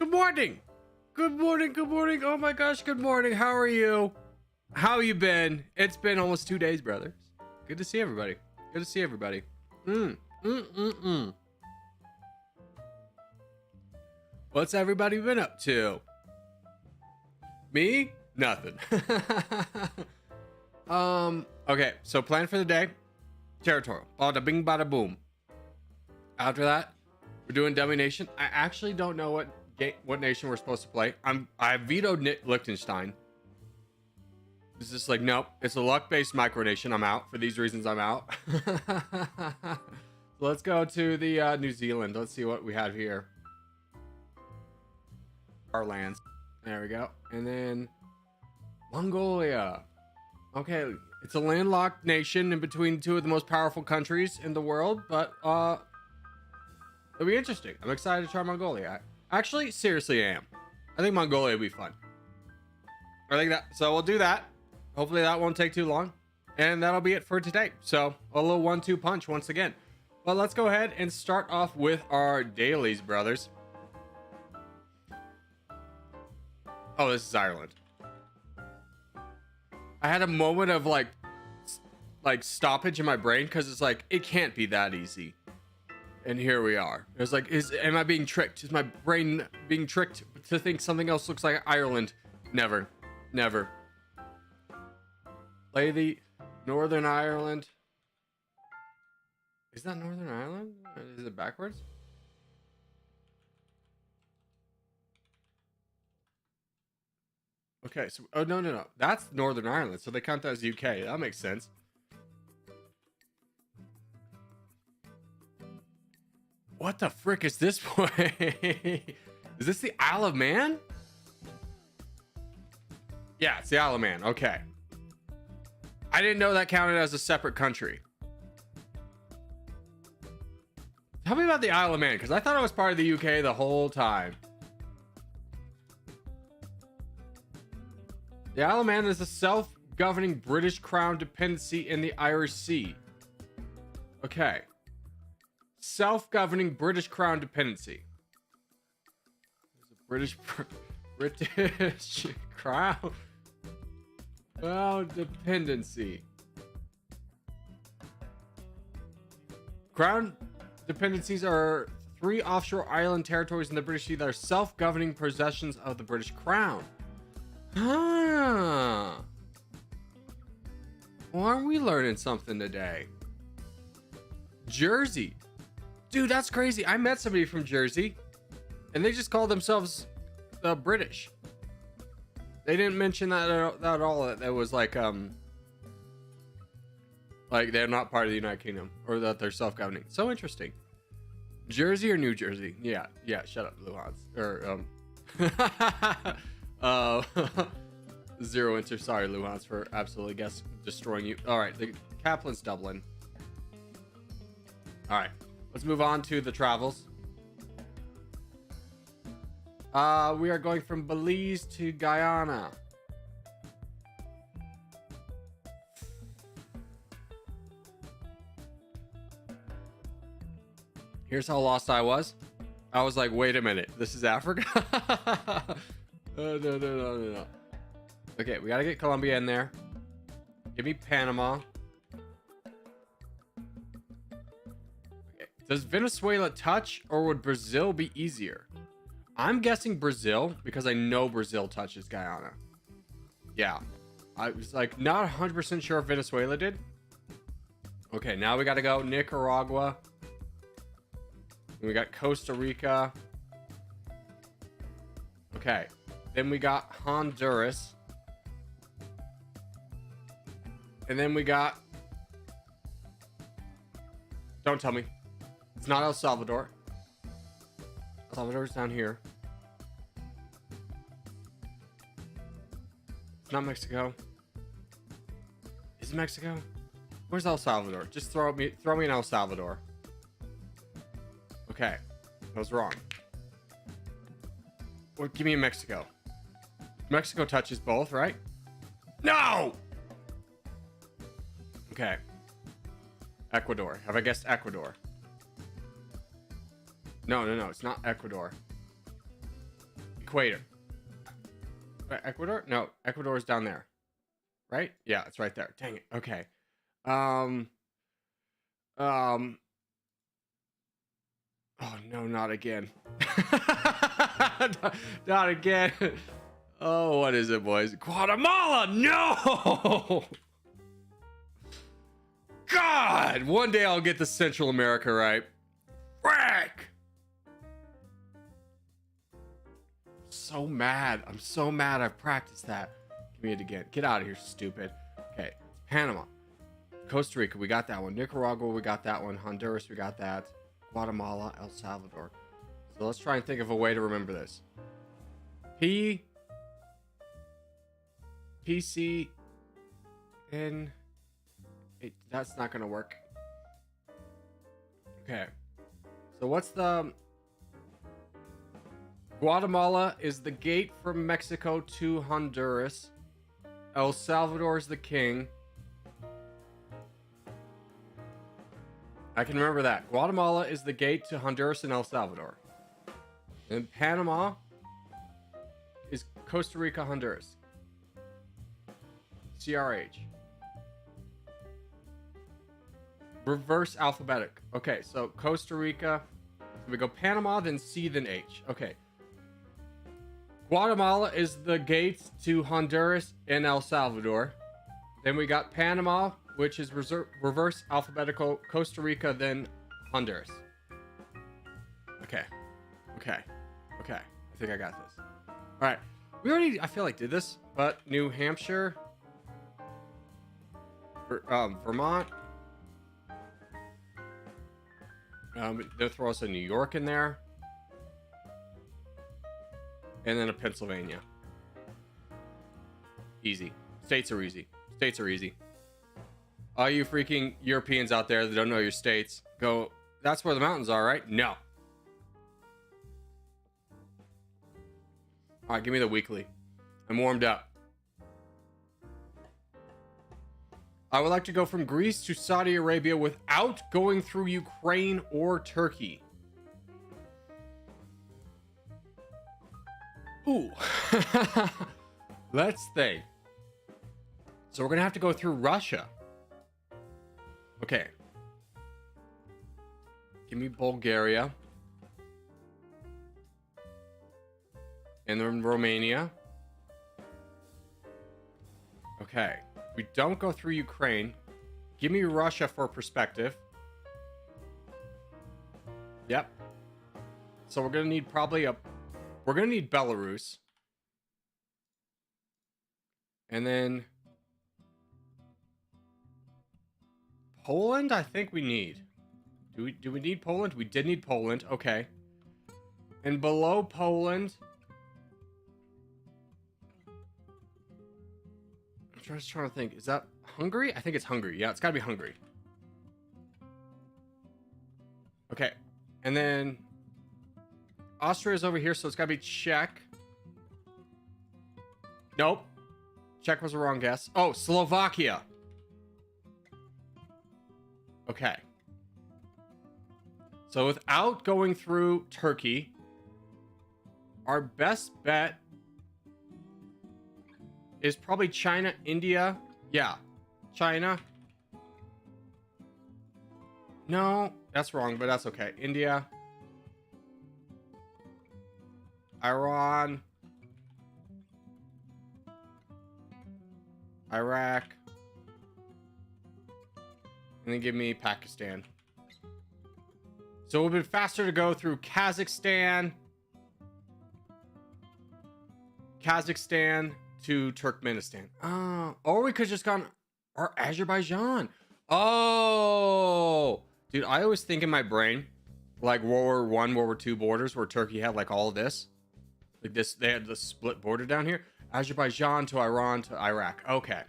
Good morning. Good morning. Good morning. Oh my gosh. Good morning. How are you? How you been? It's been almost 2 days, brothers. Good to see everybody. Good to see everybody. What's everybody been up to? Me? Nothing. Okay, so plan for the day. Territorial. Bada bing bada boom. After that, we're doing Dummynation. I actually don't know what nation we're supposed to play. I vetoed Liechtenstein. It's just like, nope, it's a luck-based micronation. I'm out. For these reasons, I'm out. So let's go to the New Zealand. Let's see what we have here. Our lands. There we go. And then Mongolia. Okay, it's a landlocked nation in between two of the most powerful countries in the world, but it'll be interesting. I'm excited to try Mongolia. Actually, seriously, I am. I think Mongolia will be fun. I think that. So we'll do that. Hopefully that won't take too long. And that'll be it for today. So a little 1-2 punch once again. But let's go ahead and start off with our dailies, brothers. Oh, this is Ireland. I had a moment of like stoppage in my brain because it's like, it can't be that easy. And here we are. It was like, am I being tricked? Is my brain being tricked to think something else looks like Ireland? Never. Never. Play the Northern Ireland. Is that Northern Ireland? Is it backwards? Okay, so no. That's Northern Ireland, so they count that as UK. That makes sense. What the frick is this way? Is this the Isle of Man? Yeah, it's the Isle of Man. Okay. I didn't know that counted as a separate country. Tell me about the Isle of Man, because I thought it was part of the UK the whole time. The Isle of Man is a self-governing British Crown dependency in the Irish Sea. Okay. Self-governing British Crown dependency. There's a British Crown. Oh, dependency. Crown dependencies are 3 offshore island territories in the British Sea that are self-governing possessions of the British Crown. Well, aren't we learning something today? Jersey. Dude, that's crazy. I met somebody from Jersey and they just call themselves the British. They didn't mention that at all. That was like they're not part of the United Kingdom or that they're self-governing. So interesting. Jersey or New Jersey? Yeah. Shut up, Luhans. Or Zero Winter. Sorry, Luhans, for absolutely destroying you. All right, the Kaplan's Dublin. All right, let's move on to the travels. We are going from Belize to Guyana. Here's how lost I was. I was like, wait a minute, this is Africa? No. Okay, we gotta get Colombia in there. Give me Panama. Okay. Does Venezuela touch, or would Brazil be easier? I'm guessing Brazil because I know Brazil touches Guyana. Yeah. I was like not 100% sure if Venezuela did. Okay, now we gotta go Nicaragua. We got Costa Rica. Okay. Then we got Honduras. And then we got... Don't tell me. It's not El Salvador. El Salvador's down here. It's not Mexico. Is it Mexico? Where's El Salvador? Just throw me in El Salvador. Okay. I was wrong. Well, give me Mexico. Mexico touches both, right? No! Okay. Ecuador. Have I guessed Ecuador? No. It's not Ecuador. equator. Ecuador? No, Ecuador is down there. Right? Yeah, it's right there. Dang it. Okay. Oh no, not again. Not again. Oh, what is it, boys? Guatemala! No! God! One day I'll get the Central America right. Frick! So mad. I'm so mad I've practiced that. Give me it again. Get out of here, stupid. Okay. Panama. Costa Rica, we got that one. Nicaragua, we got that one. Honduras, we got that. Guatemala, El Salvador. So let's try and think of a way to remember this. PC, N. That's not going to work. Okay. So what's the... Guatemala is the gate from Mexico to Honduras. El Salvador is the king. I can remember that. Guatemala is the gate to Honduras and El Salvador. And Panama is Costa Rica, Honduras. CRH. Reverse alphabetic. Okay, so Costa Rica. We go Panama, then C, then H. Okay. Guatemala is the gate to Honduras and El Salvador. Then we got Panama, which is reverse alphabetical. Costa Rica, then Honduras. Okay. I think I got this. All right. We already, I feel like, did this, but New Hampshire, Vermont. They'll throw us a New York in there. And then a Pennsylvania. Easy. States are easy. All you freaking Europeans out there that don't know your states, go, that's where the mountains are, right? No. All right, give me the weekly. I'm warmed up. I would like to go from Greece to Saudi Arabia without going through Ukraine or Turkey. Ooh. Let's think. So we're going to have to go through Russia. Okay. Give me Bulgaria. And then Romania. Okay. We don't go through Ukraine. Give me Russia for perspective. Yep. So we're going to need we're going to need Belarus. And then Poland, I think we need. Do we need Poland? We did need Poland. Okay. And below Poland, I'm just trying to think. Is that Hungary? I think it's Hungary. Yeah, it's got to be Hungary. Okay. And then Austria is over here, so it's got to be Czech. Nope. Czech was a wrong guess. Oh, Slovakia. Okay. So without going through Turkey, our best bet is probably China, India. Yeah. China. No, that's wrong, but that's okay. India. Iran. Iraq. And then give me Pakistan. So it would have been faster to go through Kazakhstan to Turkmenistan. Or we could have just gone, or Azerbaijan. Oh, dude, I always think in my brain, like World War I, World War II borders where Turkey had like all of this. Like this, they had the split border down here. Azerbaijan to Iran to Iraq. Okay.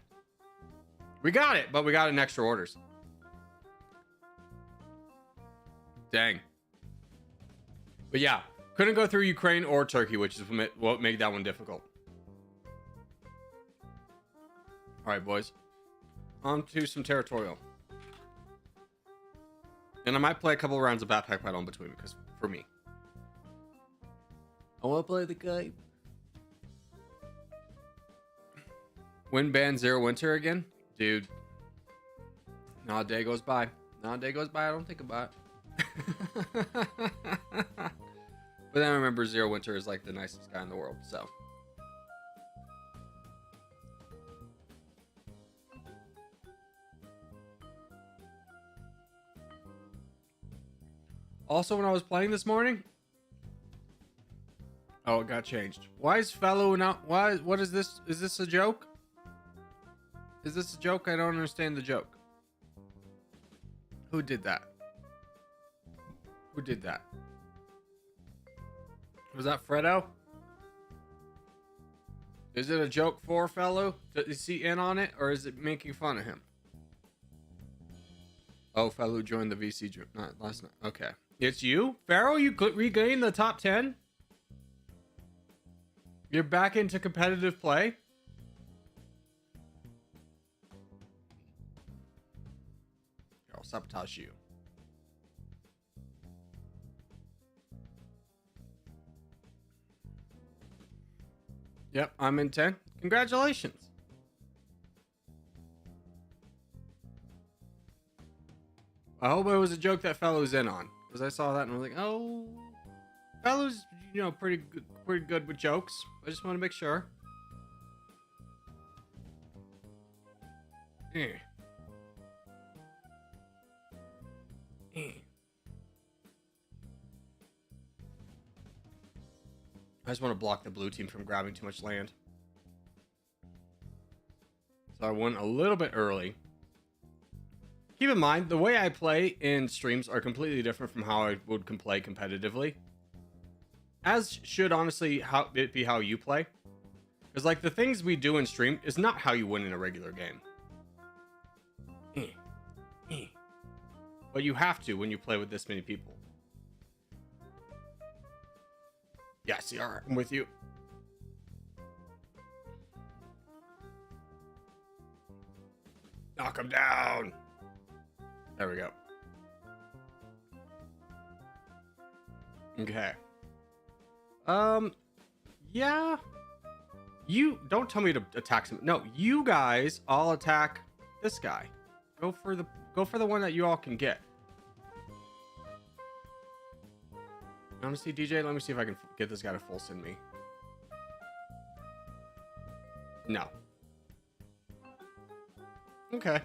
We got it, but we got it in extra orders. Dang. But yeah, couldn't go through Ukraine or Turkey, which is what made that one difficult. All right, boys. On to some Territorial. And I might play a couple of rounds of Backpack Battle in between, because for me, I want to play the game. When ban Zero Winter again? Dude. Not a day goes by. Not a day goes by I don't think about it. But then I remember Zero Winter is like the nicest guy in the world, so. Also, when I was playing this morning, oh, it got changed. Why is fellow not? Why? What is this? Is this a joke? Is this a joke? I don't understand the joke. Who did that? Who did that? Was that Fredo? Is it a joke for fellow? Is he in on it, or is it making fun of him? Oh, fellow joined the VC last night. Okay. It's you? Pharaoh, you regained the top 10? You're back into competitive play? I'll sabotage you. Yep, I'm in 10. Congratulations. I hope it was a joke that fellow's in on. Because I saw that and I was like, oh, fellow's, you know, pretty good with jokes. I just want to make sure. I just want to block the blue team from grabbing too much land. So I went a little bit early. Keep in mind, the way I play in streams are completely different from how I would play competitively. As should, honestly, it be how you play. Because, like, the things we do in stream is not how you win in a regular game. But you have to when you play with this many people. Yeah, CR, I'm with you. Knock him down. There we go. Okay. Yeah. You don't tell me to attack some. No, you guys all attack this guy. Go for the one that you all can get. Honestly, DJ, let me see if I can get this guy to full send me. No. Okay.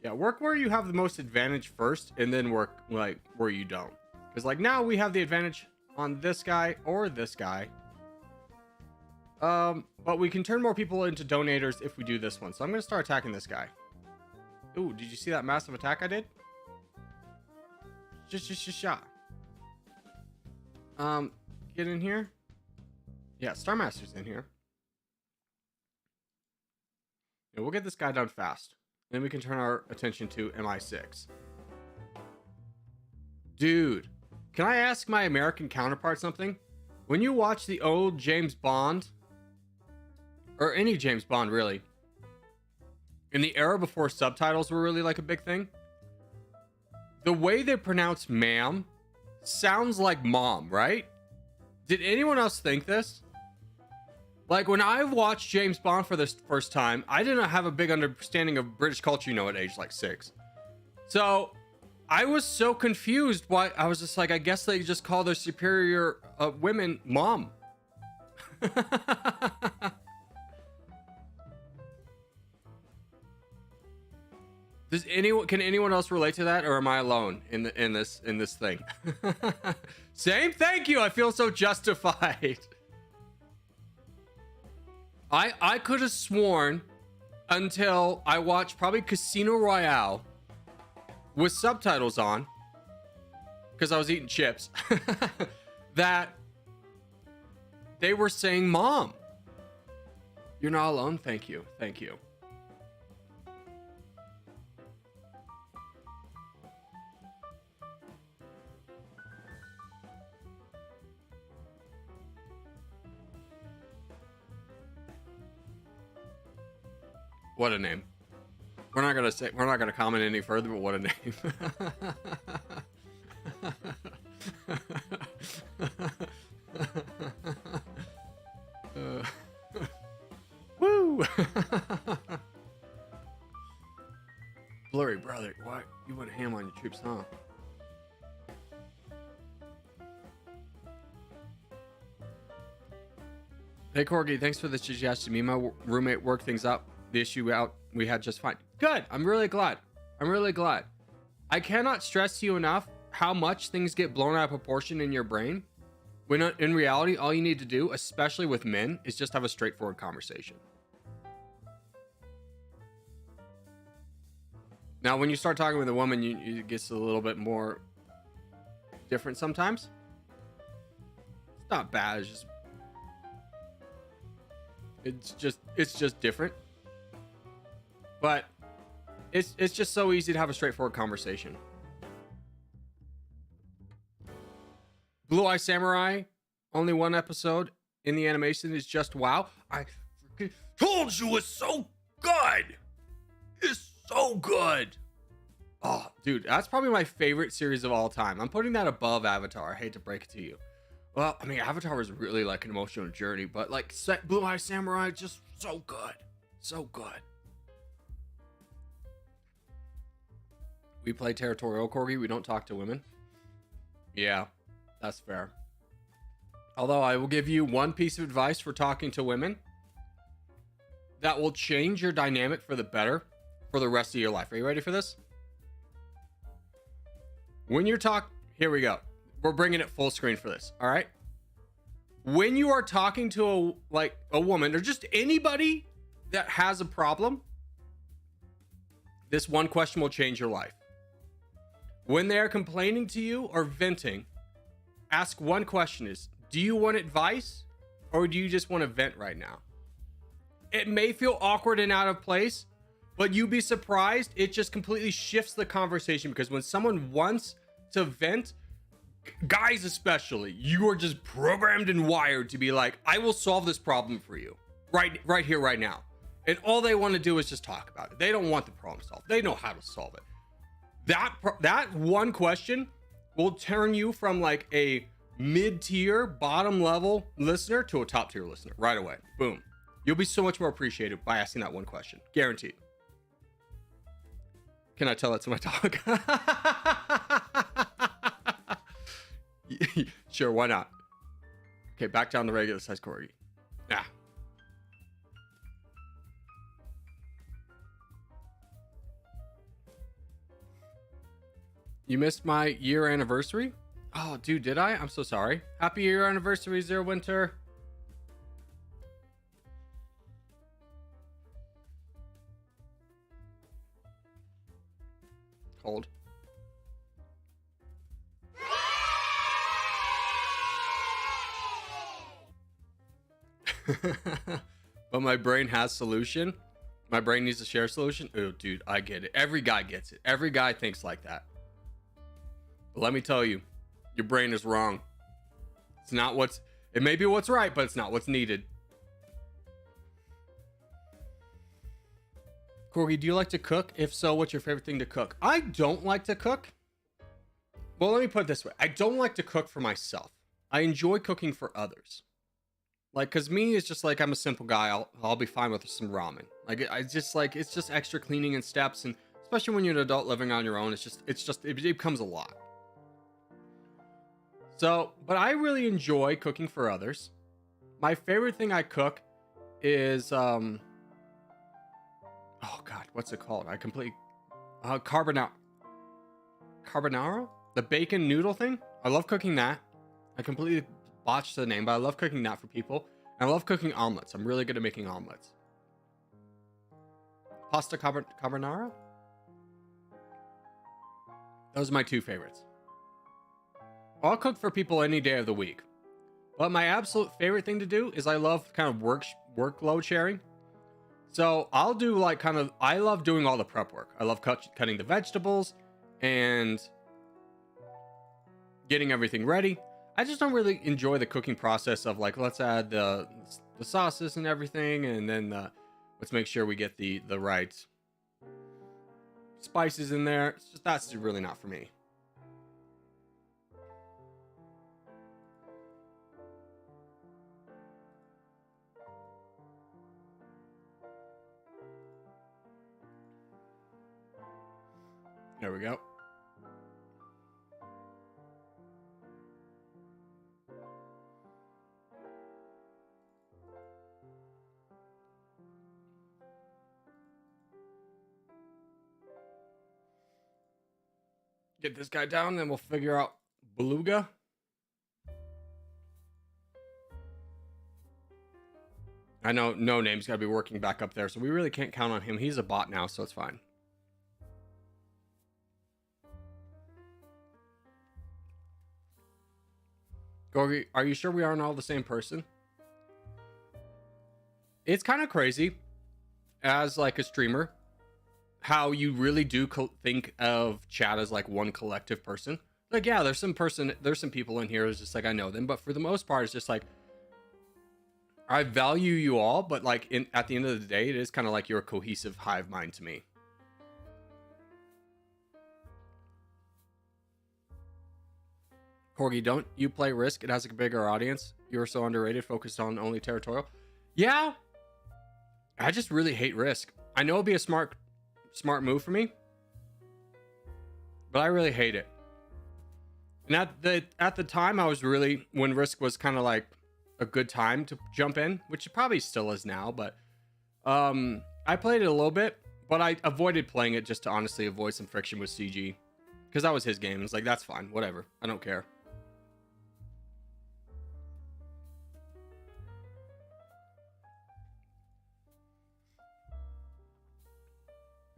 Yeah, work where you have the most advantage first, and then work like where you don't. Because like now we have the advantage on this guy or this guy. But we can turn more people into donators if we do this one. So I'm gonna start attacking this guy. Ooh, did you see that massive attack I did? Just shot. Get in here. Yeah, Star Master's in here. Yeah, we'll get this guy done fast. Then we can turn our attention to MI6. Dude, can I ask my American counterpart something? When you watch the old James Bond, or any James Bond really, in the era before subtitles were really like a big thing, the way they pronounce ma'am sounds like mom, right? Did anyone else think this? Like, when I watched James Bond for the first time, I didn't have a big understanding of British culture, you know, at age like 6. So I was so confused why I was just like, I guess they just call their superior women mom. Can anyone else relate to that, or am I alone in this thing? Same, thank you. I feel so justified. I could have sworn until I watched probably Casino Royale with subtitles on, because I was eating chips, that they were saying mom. You're not alone. Thank you. Thank you. What a name. We're not gonna comment any further, but what a name. brother, what? You went ham on your troops, huh? Hey, Corgi, thanks for the suggestion. Me and my roommate worked things up. The issue out we had just fine. Good. I'm really glad. I'm really glad. I cannot stress to you enough how much things get blown out of proportion in your brain. When in reality, all you need to do, especially with men, is just have a straightforward conversation. Now, when you start talking with a woman, it gets a little bit more different sometimes. It's not bad. It's just different. But it's just so easy to have a straightforward conversation. Blue Eye Samurai, only one episode in the animation is just wow. I freaking told you it's so good. It's so good. Oh, dude, that's probably my favorite series of all time. I'm putting that above Avatar. I hate to break it to you. Well, I mean, Avatar was really like an emotional journey, but like Blue Eye Samurai, just so good. So good. We play Territorial, Corgi. We don't talk to women. Yeah, that's fair. Although I will give you one piece of advice for talking to women that will change your dynamic for the better for the rest of your life. Are you ready for this? When you're here we go. We're bringing it full screen for this. All right. When you are talking to a woman or just anybody that has a problem, this one question will change your life. When they are complaining to you or venting, ask one question do you want advice or do you just want to vent right now? It may feel awkward and out of place, but you'd be surprised. It just completely shifts the conversation because when someone wants to vent, guys especially, you are just programmed and wired to be like, I will solve this problem for you right here, right now. And all they want to do is just talk about it. They don't want the problem solved. They know how to solve it. That one question will turn you from like a mid-tier, bottom level listener to a top tier listener right away. Boom. You'll be so much more appreciated by asking that one question. Guaranteed. Can I tell that to my dog? Sure, why not? Okay, back down to regular size Corgi. Yeah. You missed my year anniversary? Oh, dude, did I? I'm so sorry. Happy year anniversary, Zero Winter. Cold. But my brain has solution. My brain needs to share a solution. Oh, dude, I get it. Every guy gets it. Every guy thinks like that. But let me tell you, your brain is wrong. It's not it may be what's right, but it's not what's needed. Corgi, do you like to cook? If so, what's your favorite thing to cook? I don't like to cook. Well, let me put it this way. I don't like to cook for myself. I enjoy cooking for others. Like, cause me, it's just like, I'm a simple guy. I'll be fine with some ramen. Like, it's just extra cleaning and steps. And especially when you're an adult living on your own, it becomes a lot. So, but I really enjoy cooking for others. My favorite thing I cook is, oh God, what's it called? Carbonara, the bacon noodle thing. I love cooking that. I completely botched the name, but I love cooking that for people. And I love cooking omelets. I'm really good at making omelets. Pasta carbonara. Those are my two favorites. I'll cook for people any day of the week. But my absolute favorite thing to do is I love kind of workload sharing. So I'll do I love doing all the prep work. I love cutting the vegetables and getting everything ready. I just don't really enjoy the cooking process of let's add the sauces and everything, and then let's make sure we get the right spices in there. That's really not for me. There we go. Get this guy down, then we'll figure out Beluga. I know No Name's got to be working back up there, so we really can't count on him. He's a bot now, so it's fine. Corgi, are you sure we aren't all the same person? It's kind of crazy as like a streamer how you really do think of chat as like one collective person. Like, yeah, there's some people in here who's just like, I know them, but for the most part, it's just like, I value you all, but like at the end of the day, it is kind of like you're a cohesive hive mind to me. Corgi, don't you play Risk? It has a bigger audience. You're so underrated, focused on only Territorial. Yeah, I just really hate Risk. I know it'd be a smart move for me, but I really hate it. And at the time, I was really, when Risk was kind of like a good time to jump in, which it probably still is now, but I played it a little bit, but I avoided playing it just to honestly avoid some friction with CG, because that was his game. It's like, that's fine, whatever, I don't care.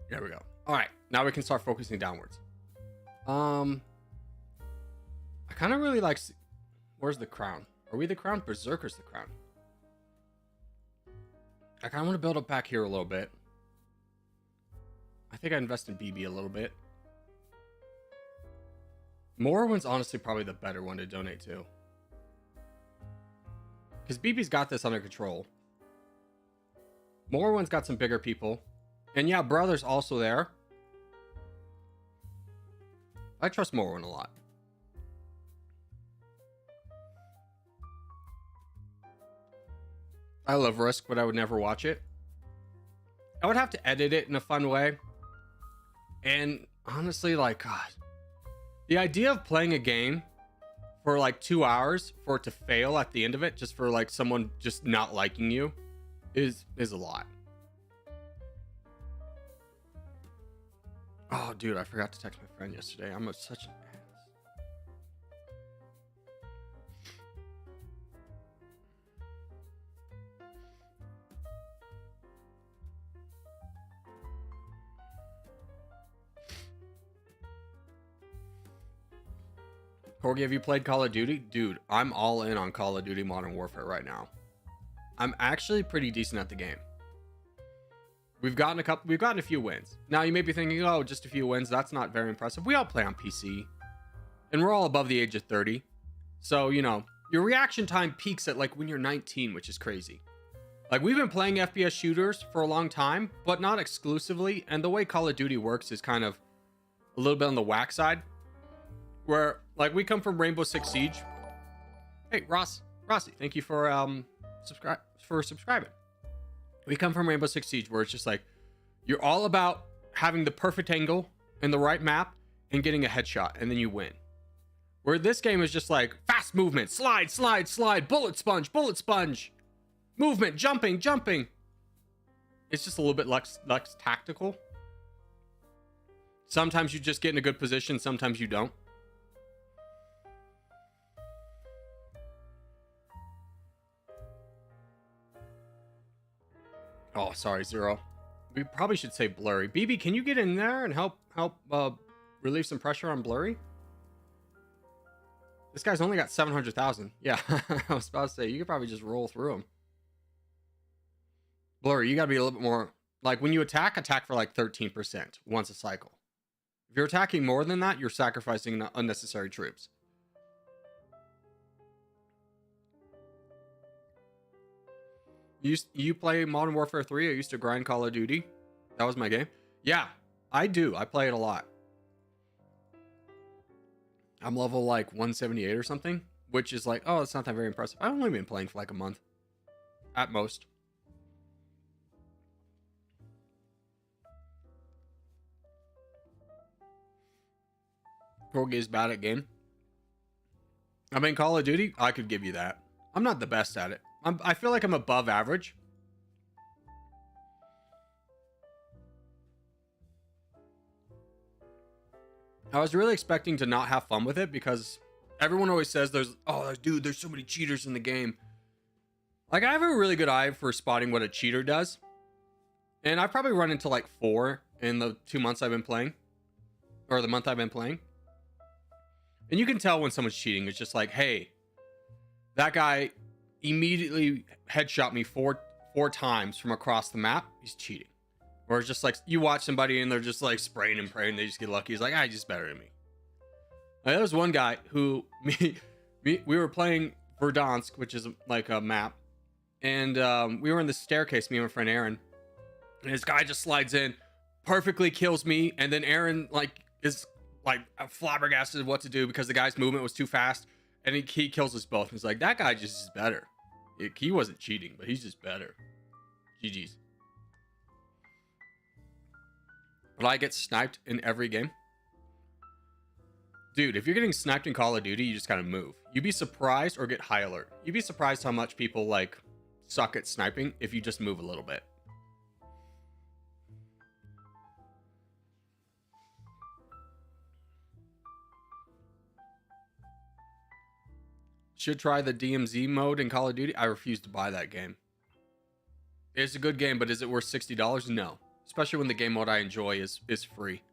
There we go. All right, now we can start focusing downwards. I kind of really like, where's the crown? Are we the crown? Berserker's the crown. I kind of want to build up back here a little bit. I think I invest in BB a little bit. Morrowind's honestly probably the better one to donate to, because BB's got this under control. Morrowind's got some bigger people. And yeah, Brother's also there. I trust Morrowind a lot. I love Risk, but I would never watch it. I would have to edit it in a fun way. And honestly, like, God, the idea of playing a game for like 2 hours for it to fail at the end of it, just for like someone just not liking you, is a lot. Oh, dude, I forgot to text my friend yesterday. I'm such an ass. Corgi, have you played Call of Duty? Dude, I'm all in on Call of Duty Modern Warfare right now. I'm actually pretty decent at the game. We've gotten a few wins. Now you may be thinking, oh, just a few wins. That's not very impressive. We all play on PC, and we're all above the age of 30. So, you know, your reaction time peaks at like when you're 19, which is crazy. Like, we've been playing FPS shooters for a long time, but not exclusively. And the way Call of Duty works is kind of a little bit on the whack side, where like we come from Rainbow Six Siege. Hey, Rossi, thank you for subscribing. We come from Rainbow Six Siege, where it's just like, you're all about having the perfect angle and the right map and getting a headshot, and then you win. Where this game is just like, fast movement, slide, bullet sponge, movement, jumping. It's just a little bit less tactical. Sometimes you just get in a good position, sometimes you don't. Oh, sorry, Zero. We probably should say Blurry. BB, can you get in there and help relieve some pressure on Blurry? This guy's only got 700,000. Yeah, I was about to say, you could probably just roll through him. Blurry, you gotta be a little bit more, like, when you attack for like 13% once a cycle. If you're attacking more than that, you're sacrificing unnecessary troops. You play Modern Warfare 3? I used to grind Call of Duty. That was my game. Yeah, I do. I play it a lot. I'm level like 178 or something, which is like, oh, it's not that very impressive. I've only been playing for like a month at most. Corgi is bad at game. I mean, Call of Duty, I could give you that. I'm not the best at it. I feel like I'm above average. I was really expecting to not have fun with it because everyone always says there's so many cheaters in the game. Like, I have a really good eye for spotting what a cheater does. And I've probably run into like 4 in the 2 months I've been playing. Or the month I've been playing. And you can tell when someone's cheating. It's just like, hey, that guy immediately headshot me four times from across the map. He's cheating. Or it's just like, you watch somebody and they're just like spraying and praying. They just get lucky. He's like, he's just better than me. Like, there was one guy who, we were playing Verdansk, which is like a map. And we were in the staircase, me and my friend Aaron. And this guy just slides in, perfectly kills me. And then Aaron is flabbergasted what to do because the guy's movement was too fast. And he kills us both. He's like, that guy just is better. He wasn't cheating, but he's just better. GG's. But I get sniped in every game. Dude, if you're getting sniped in Call of Duty, you just gotta move. You'd be surprised or get high alert. You'd be surprised how much people suck at sniping if you just move a little bit. Should try the DMZ mode in Call of Duty. I refuse to buy that game. It's a good game, but is it worth $60? No. Especially when the game mode I enjoy is free.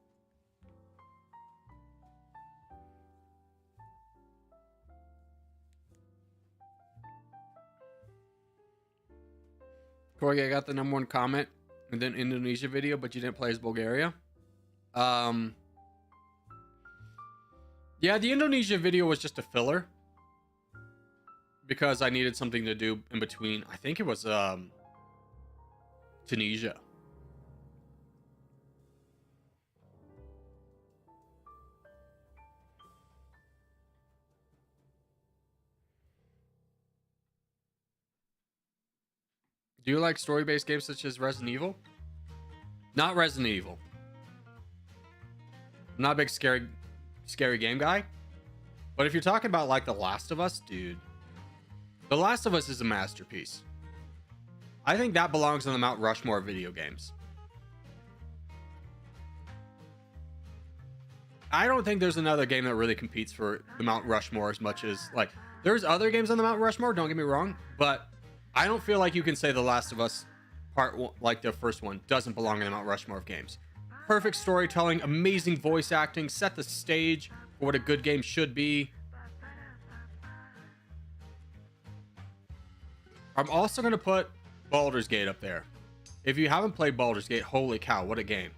Corgi, I got the #1 comment and then Indonesia video, but you didn't play as Bulgaria. Yeah, the Indonesia video was just a filler. Because I needed something to do in between. I think it was Tunisia. Do you like story-based games such as Resident Evil? Not Resident Evil. I'm not a big scary game guy. But if you're talking about like The Last of Us, dude. The Last of Us is a masterpiece. I think that belongs on the Mount Rushmore of video games. I don't think there's another game that really competes for the Mount Rushmore as much as, like, there's other games on the Mount Rushmore, don't get me wrong, but I don't feel like you can say The Last of Us Part 1, like the first one, doesn't belong in the Mount Rushmore of games. Perfect storytelling, amazing voice acting, set the stage for what a good game should be. I'm also going to put Baldur's Gate up there. If you haven't played Baldur's Gate, holy cow, what a game.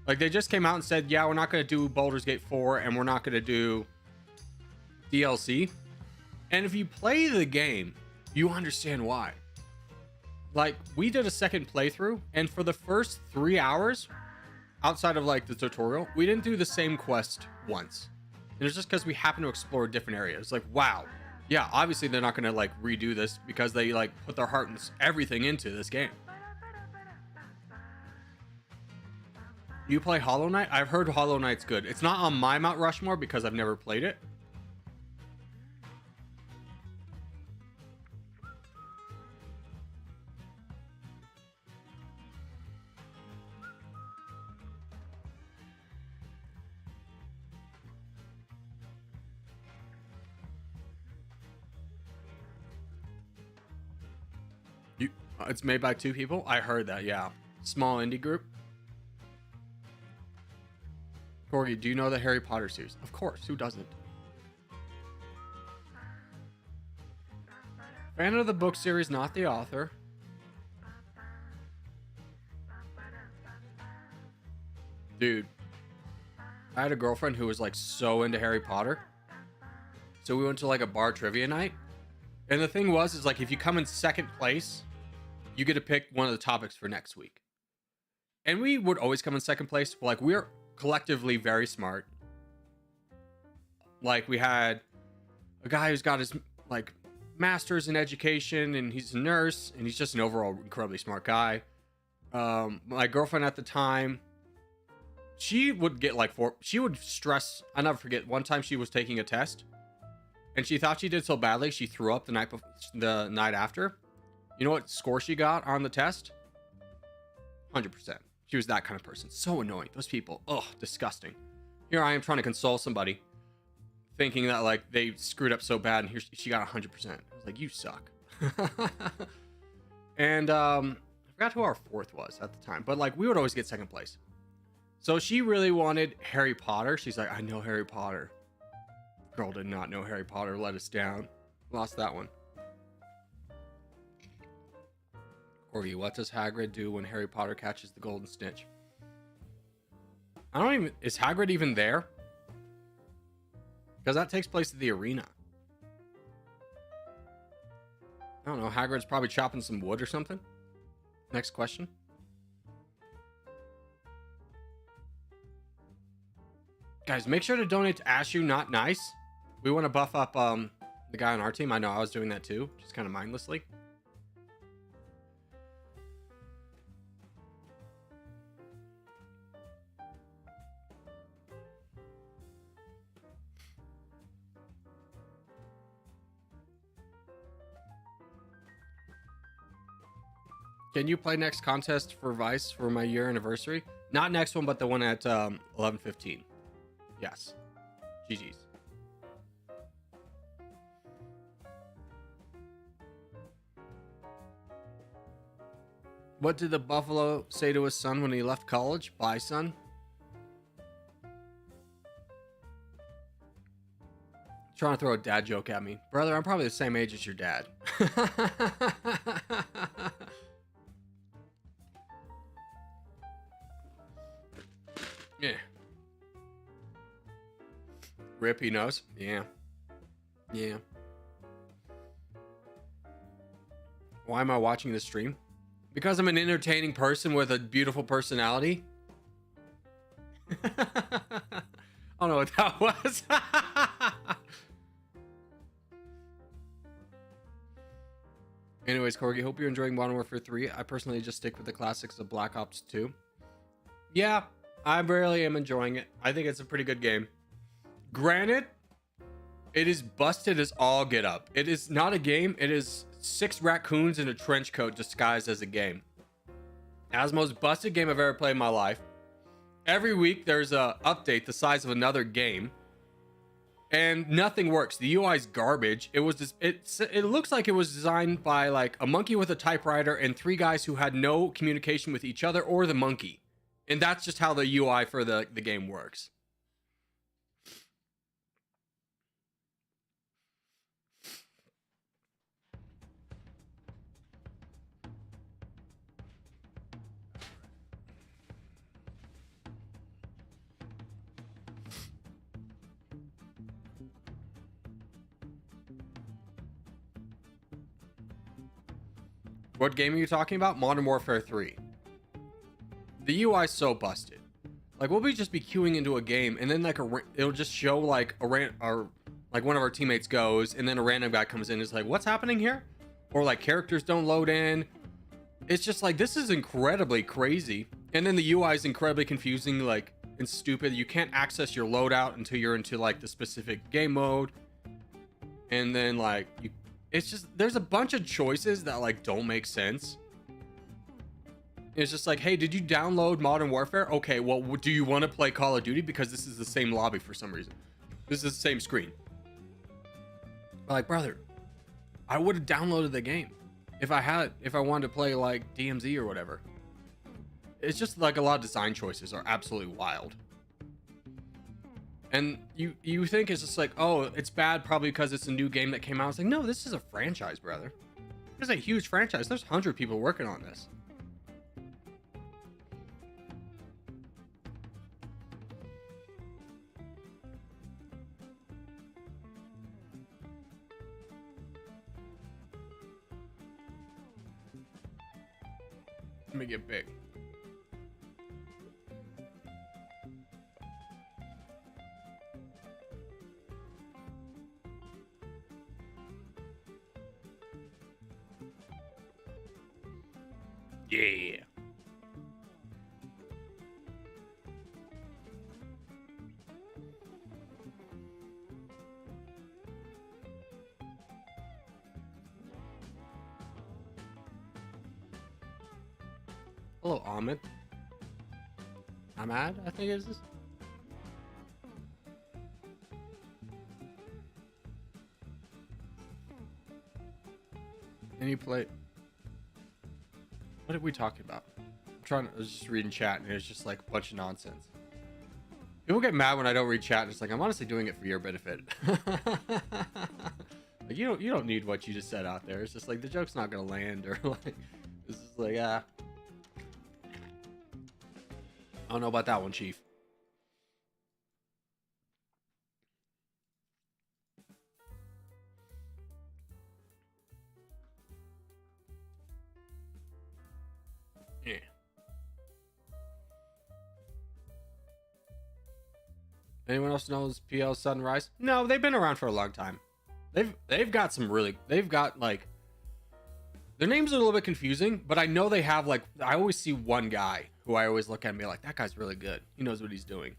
Like, they just came out and said, yeah, we're not going to do Baldur's Gate 4 and we're not going to do DLC. And if you play the game, you understand why. Like, we did a second playthrough, and for the first 3 hours, outside of like the tutorial, we didn't do the same quest once. And it's just because we happened to explore different areas. Like, wow. Yeah, obviously they're not going to like redo this because they like put their heart and everything into this game. You play Hollow Knight? I've heard Hollow Knight's good. It's not on my Mount Rushmore because I've never played it. It's made by 2 people? I heard that, yeah. Small indie group. Corgi, do you know the Harry Potter series? Of course, who doesn't? Fan of the book series, not the author. Dude, I had a girlfriend who was like so into Harry Potter. So we went to like a bar trivia night. And the thing was, is like if you come in second place, you get to pick one of the topics for next week. And we would always come in second place. But like, we're collectively very smart. Like, we had a guy who's got his like master's in education and he's a nurse and he's just an overall incredibly smart guy. My girlfriend at the time, she would get like she would stress. I never forget one time she was taking a test and she thought she did so badly she threw up the night after. You know what score she got on the test? 100%. She was that kind of person. So annoying. Those people. Oh, disgusting. Here I am trying to console somebody thinking that like they screwed up so bad and here she got 100%. I was like, you suck. And I forgot who our fourth was at the time, but like we would always get second place. So she really wanted Harry Potter. She's like, I know Harry Potter. Girl did not know Harry Potter. Let us down. Lost that one. Corgi, what does Hagrid do when Harry Potter catches the golden snitch? Is Hagrid even there? Because that takes place at the arena. I don't know. Hagrid's probably chopping some wood or something. Next question. Guys, make sure to donate to Ashu Not Nice. We want to buff up the guy on our team. I know I was doing that too, just kind of mindlessly. Can you play next contest for Vice for my year anniversary? Not next one, but the one at 11:15. Yes. GG's. What did the buffalo say to his son when he left college? Bye, son. Trying to throw a dad joke at me. Brother, I'm probably the same age as your dad. Yeah. Rip, he knows. Yeah. Yeah. Why am I watching this stream? Because I'm an entertaining person with a beautiful personality. I don't know what that was. Anyways, Corgi, hope you're enjoying Modern Warfare 3. I personally just stick with the classics of Black Ops 2. Yeah, I really am enjoying it. I think it's a pretty good game. Granted, it is busted as all get up. It is not a game. It is 6 raccoons in a trench coat disguised as a game. As the most busted game I've ever played in my life. Every week there's a update the size of another game, and nothing works. The UI is garbage. It was just, it looks like it was designed by like a monkey with a typewriter and 3 guys who had no communication with each other or the monkey. And that's just how the UI for the game works. What game are you talking about? Modern Warfare 3. The UI is so busted. Like, we'll just be queuing into a game, and then like it'll just show like like one of our teammates goes, and then a random guy comes in and is like, "What's happening here?" Or like characters don't load in. It's just like, this is incredibly crazy. And then the UI is incredibly confusing, like, and stupid. You can't access your loadout until you're into like the specific game mode, and then like it's just, there's a bunch of choices that like don't make sense. It's just like, hey, did you download Modern Warfare? Okay, well, do you want to play Call of Duty? Because this is the same lobby for some reason. This is the same screen. Like, brother, I would have downloaded the game if I wanted to play like DMZ or whatever. It's just like a lot of design choices are absolutely wild. And you think it's just like, oh, it's bad probably because it's a new game that came out. It's like, no, this is a franchise, brother. This is a huge franchise. There's 100 people working on this. Let me get big. Yeah. Hello, Ahmed. Ahmad, I think it is. And you play. What did we talk about? I was just reading chat and it was just like a bunch of nonsense. People get mad when I don't read chat and it's like, I'm honestly doing it for your benefit. Like, you don't need what you just said out there. It's just like the joke's not gonna land, or like this is like I don't know about that one, Chief. Yeah. Anyone else knows PL Sunrise? No, they've been around for a long time. They've got some really, they've got like, their names are a little bit confusing, but I know they have like, I always see one guy who I always look at and be like, that guy's really good. He knows what he's doing.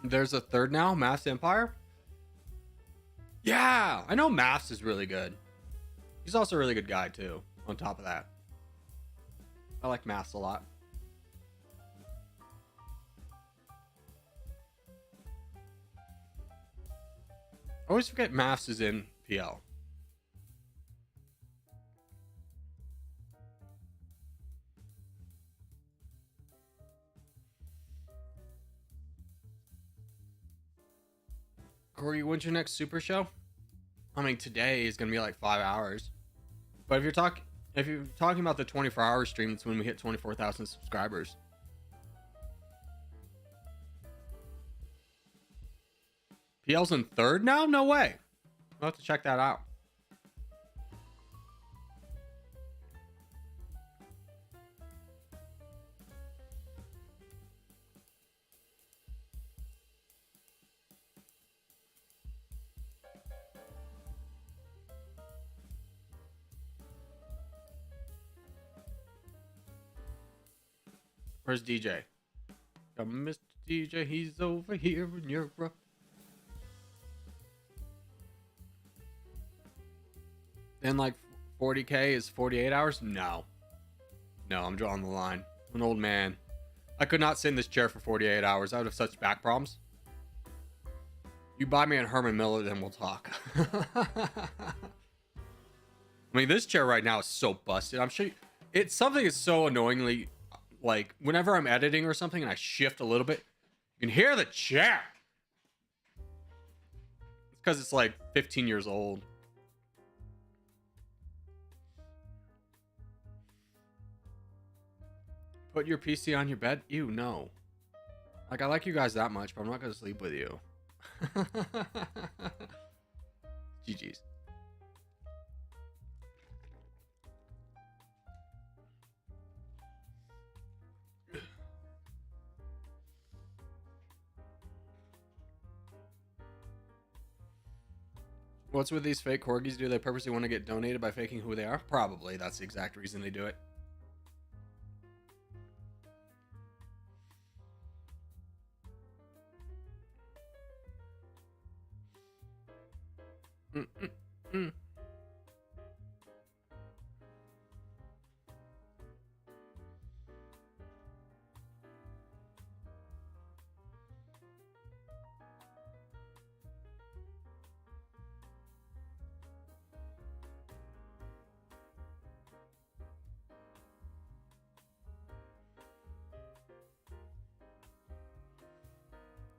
There's a third now, Maths Empire. Yeah, I know Maths is really good. He's also a really good guy too, on top of that. I like Maths a lot. I always forget Maths is in PL. Corey, when's your next super show? I mean, today is gonna be like 5 hours. But if you're talking about the 24-hour stream, it's when we hit 24,000 subscribers. PL's in third now? No way. I'll have to check that out. Where's DJ? Mr. DJ, he's over here in Europe. And like 40K is 48 hours? No. No, I'm drawing the line. I'm an old man. I could not sit in this chair for 48 hours. I would have such back problems. You buy me a Herman Miller, then we'll talk. I mean, this chair right now is so busted. I'm sure it's something that's so annoyingly, like, whenever I'm editing or something and I shift a little bit, you can hear the chair. It's because it's like 15 years old. Put your PC on your bed? Ew, no. Like, I like you guys that much, but I'm not going to sleep with you. GG's. What's with these fake corgis? Do they purposely want to get donated by faking who they are? Probably. That's the exact reason they do it.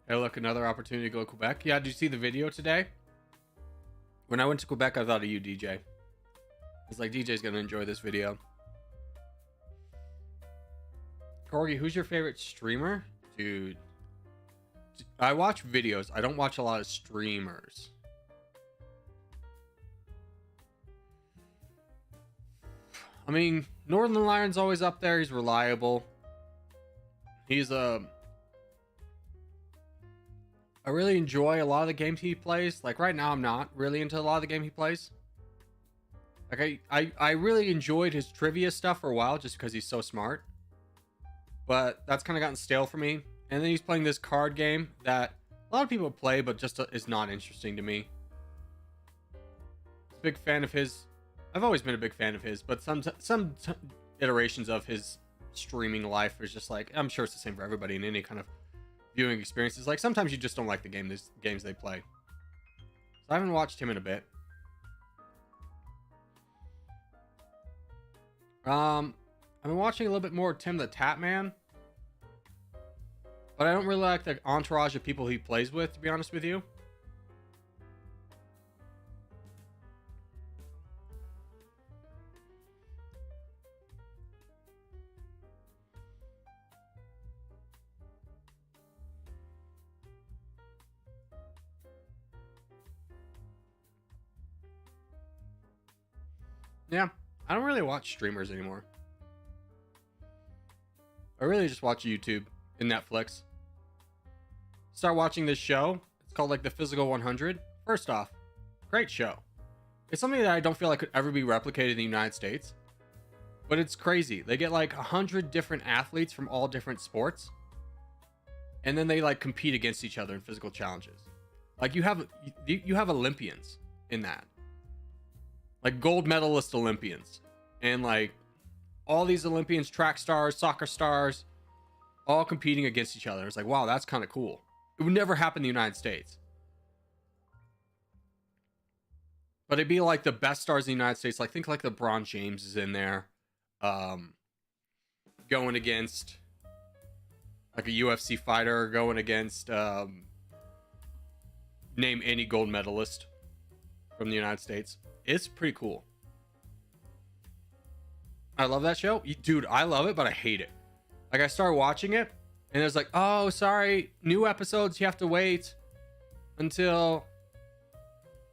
Hey, look, another opportunity to go to Quebec. Yeah, did you see the video today? When I went to Quebec, I thought of you, DJ. It's like, DJ's gonna enjoy this video. Corgi, who's your favorite streamer? Dude. I watch videos. I don't watch a lot of streamers. I mean, Northern Lion's always up there. He's reliable. He's I really enjoy a lot of the games he plays. Like right now, I'm not really into a lot of the game he plays. Like I really enjoyed his trivia stuff for a while just because he's so smart. But that's kind of gotten stale for me. And then he's playing this card game that a lot of people play, but just is not interesting to me. Big fan of his. I've always been a big fan of his, but some iterations of his streaming life is just like, I'm sure it's the same for everybody in any kind of viewing experiences. Like sometimes you just don't like the games they play. So I haven't watched him in a bit. I've been watching a little bit more Tim the Tap Man, but I don't really like the entourage of people he plays with, to be honest with you. Yeah, I don't really watch streamers anymore. I really just watch YouTube and Netflix. Start watching this show. It's called like The Physical 100. First off, great show. It's something that I don't feel like could ever be replicated in the United States. But it's crazy. They get like 100 different athletes from all different sports. And then they like compete against each other in physical challenges. Like you have Olympians in that. Like gold medalist Olympians. And like all these Olympians, track stars, soccer stars, all competing against each other. It's like, wow, that's kind of cool. It would never happen in the United States. But it'd be like the best stars in the United States. Like think like LeBron James is in there. Going against like a UFC fighter, going against name any gold medalist from the United States. It's pretty cool. I love that show. Dude, I love it, but I hate it. Like, I started watching it, and it's like, oh, sorry, new episodes, you have to wait until,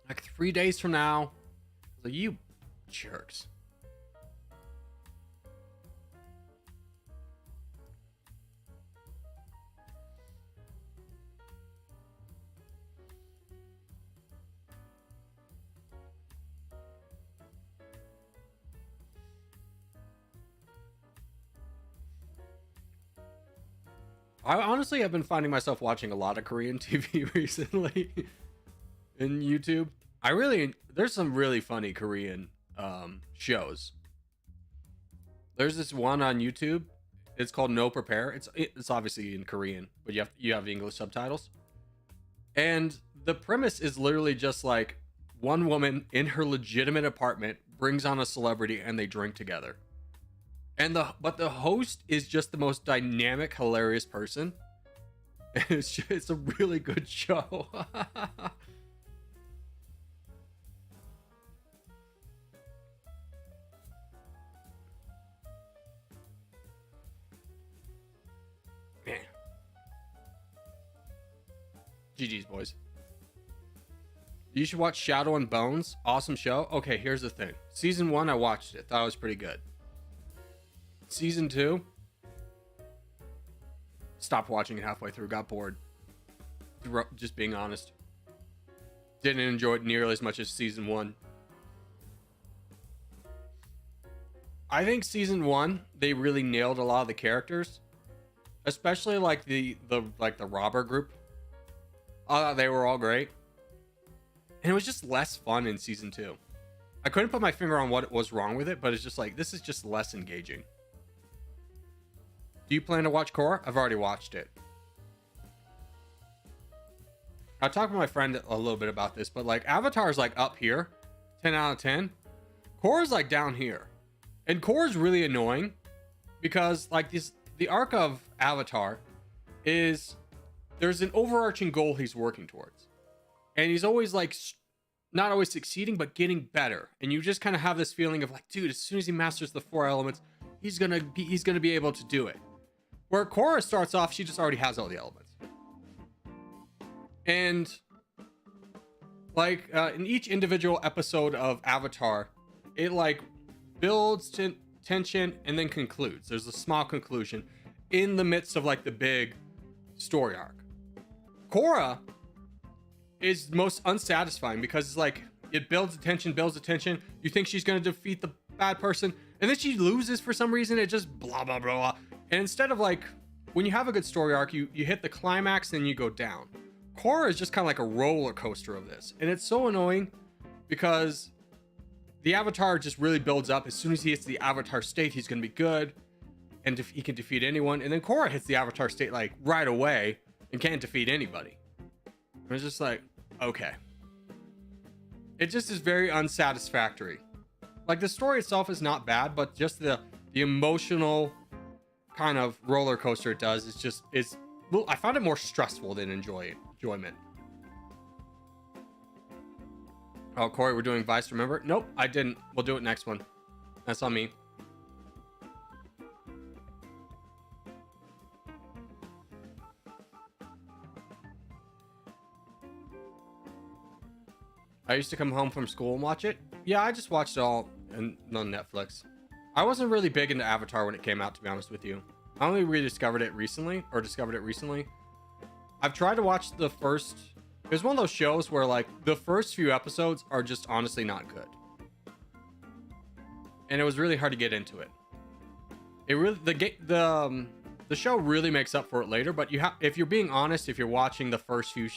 like, 3 days from now. I was like, you jerks. I honestly have been finding myself watching a lot of Korean TV recently in YouTube. There's some really funny Korean shows. There's this one on YouTube. It's called No Prepare. It's obviously in Korean, but you have English subtitles. And the premise is literally just like one woman in her legitimate apartment brings on a celebrity and they drink together. But the host is just the most dynamic, hilarious person. And it's a really good show. Man. GG's, boys. You should watch Shadow and Bones. Awesome show. Okay, here's the thing. Season 1, I watched it. Thought it was pretty good. Season 2, stopped watching it halfway through, got bored. Just being honest. Didn't enjoy it nearly as much as season 1. I think season 1, they really nailed a lot of the characters. Especially like the robber group. I thought they were all great. And it was just less fun in season 2. I couldn't put my finger on what was wrong with it, but it's just like, this is just less engaging. Do you plan to watch Korra? I've already watched it. I talked with my friend a little bit about this, but like Avatar's like up here, 10 out of 10. Korra's like down here. And Korra's really annoying because like the arc of Avatar is there's an overarching goal he's working towards. And he's always like not always succeeding, but getting better. And you just kind of have this feeling of like, dude, as soon as he masters the 4 elements, he's gonna be able to do it. Where Korra starts off, she just already has all the elements. And like in each individual episode of Avatar, it like builds to tension, and then concludes. There's a small conclusion in the midst of like the big story arc. Korra is most unsatisfying because it's like it builds attention. You think she's gonna defeat the bad person, and then she loses for some reason. It just blah blah blah blah. And instead of like when you have a good story arc, you hit the climax and you go down. Korra is just kind of like a roller coaster of this, and it's so annoying because the Avatar just really builds up. As soon as he hits the Avatar state, he's gonna be good, and he can defeat anyone. And then Korra hits the Avatar state like right away and can't defeat anybody. And it's just like, okay. It just is very unsatisfactory. Like the story itself is not bad, but just the emotional kind of roller coaster it does is just well, I found it more stressful than enjoyment. Oh, Corey, we're doing Vice, remember? Nope, I didn't. We'll do it next one. That's on me. I used to come home from school and watch it. Yeah, I just watched it all on Netflix. I wasn't really big into Avatar when it came out, to be honest with you. I only discovered it recently. I've tried to watch the first... It's one of those shows where like the first few episodes are just honestly not good. And it was really hard to get into it. It really... The show really makes up for it later, but if you're being honest, if you're watching the first few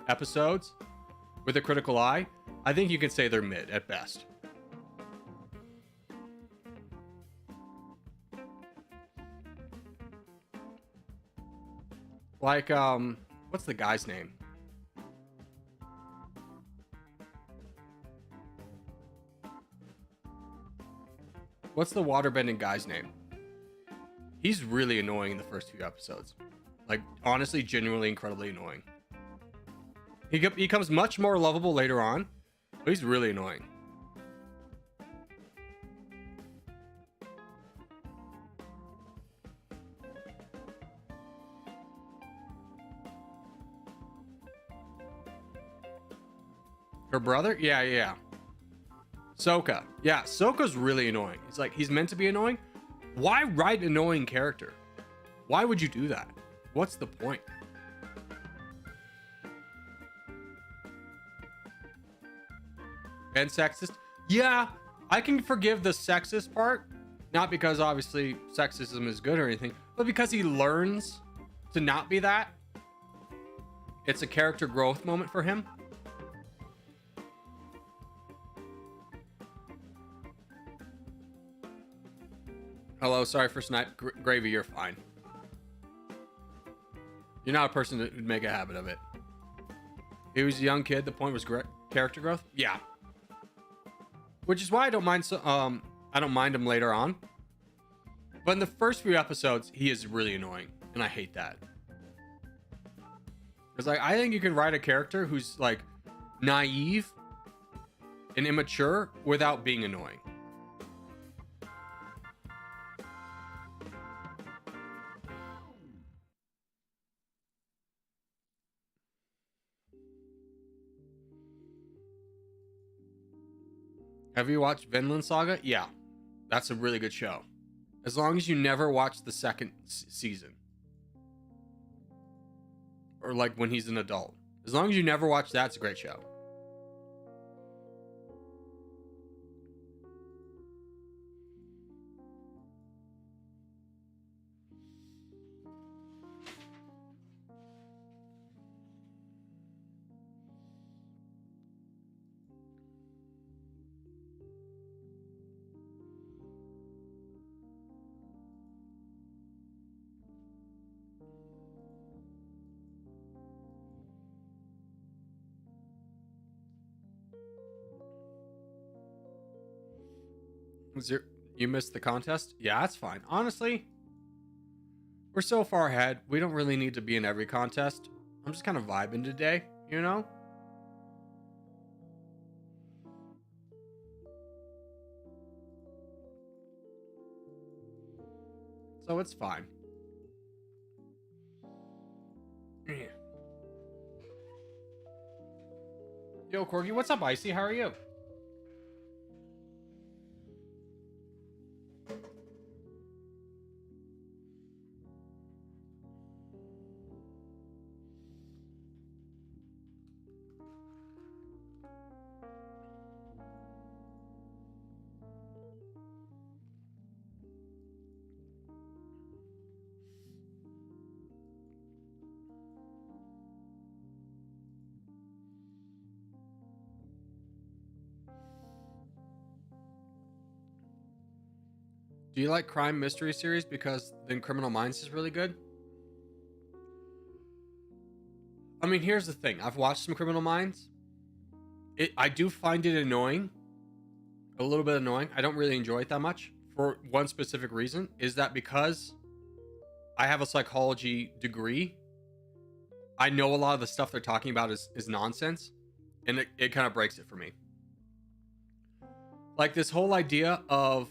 episodes with a critical eye, I think you can say they're mid at best. Like, what's the guy's name? What's the waterbending guy's name? He's really annoying in the first few episodes. Like, honestly, genuinely incredibly annoying. He becomes much more lovable later on, but he's really annoying. Her brother? Yeah. Sokka. Yeah, Sokka's really annoying. It's like, he's meant to be annoying. Why write an annoying character? Why would you do that? What's the point? And sexist? Yeah, I can forgive the sexist part. Not because obviously sexism is good or anything, but because he learns to not be that. It's a character growth moment for him. Hello, sorry for snipe. Gravy, you're fine. You're not a person that would make a habit of it. He was a young kid. The point was character growth. Yeah. Which is why I don't mind. I don't mind him later on. But in the first few episodes, he is really annoying, and I hate that. Because like, I think you can write a character who's like naive and immature without being annoying. Have you watched Vinland Saga? Yeah, that's a really good show. As long as you never watch the second season. Or like when he's an adult. As long as you never watch that, it's a great show. You missed the contest? Yeah, that's fine. Honestly, we're so far ahead. We don't really need to be in every contest. I'm just kind of vibing today, you know? So it's fine. Yo, Corgi, what's up, Icy? How are you? Do you like crime mystery series? Because then Criminal Minds is really good. I mean, here's the thing. I've watched some Criminal Minds. I do find it annoying. A little bit annoying. I don't really enjoy it that much. For one specific reason. Is that because I have a psychology degree, I know a lot of the stuff they're talking about is nonsense. And it kind of breaks it for me. Like this whole idea of...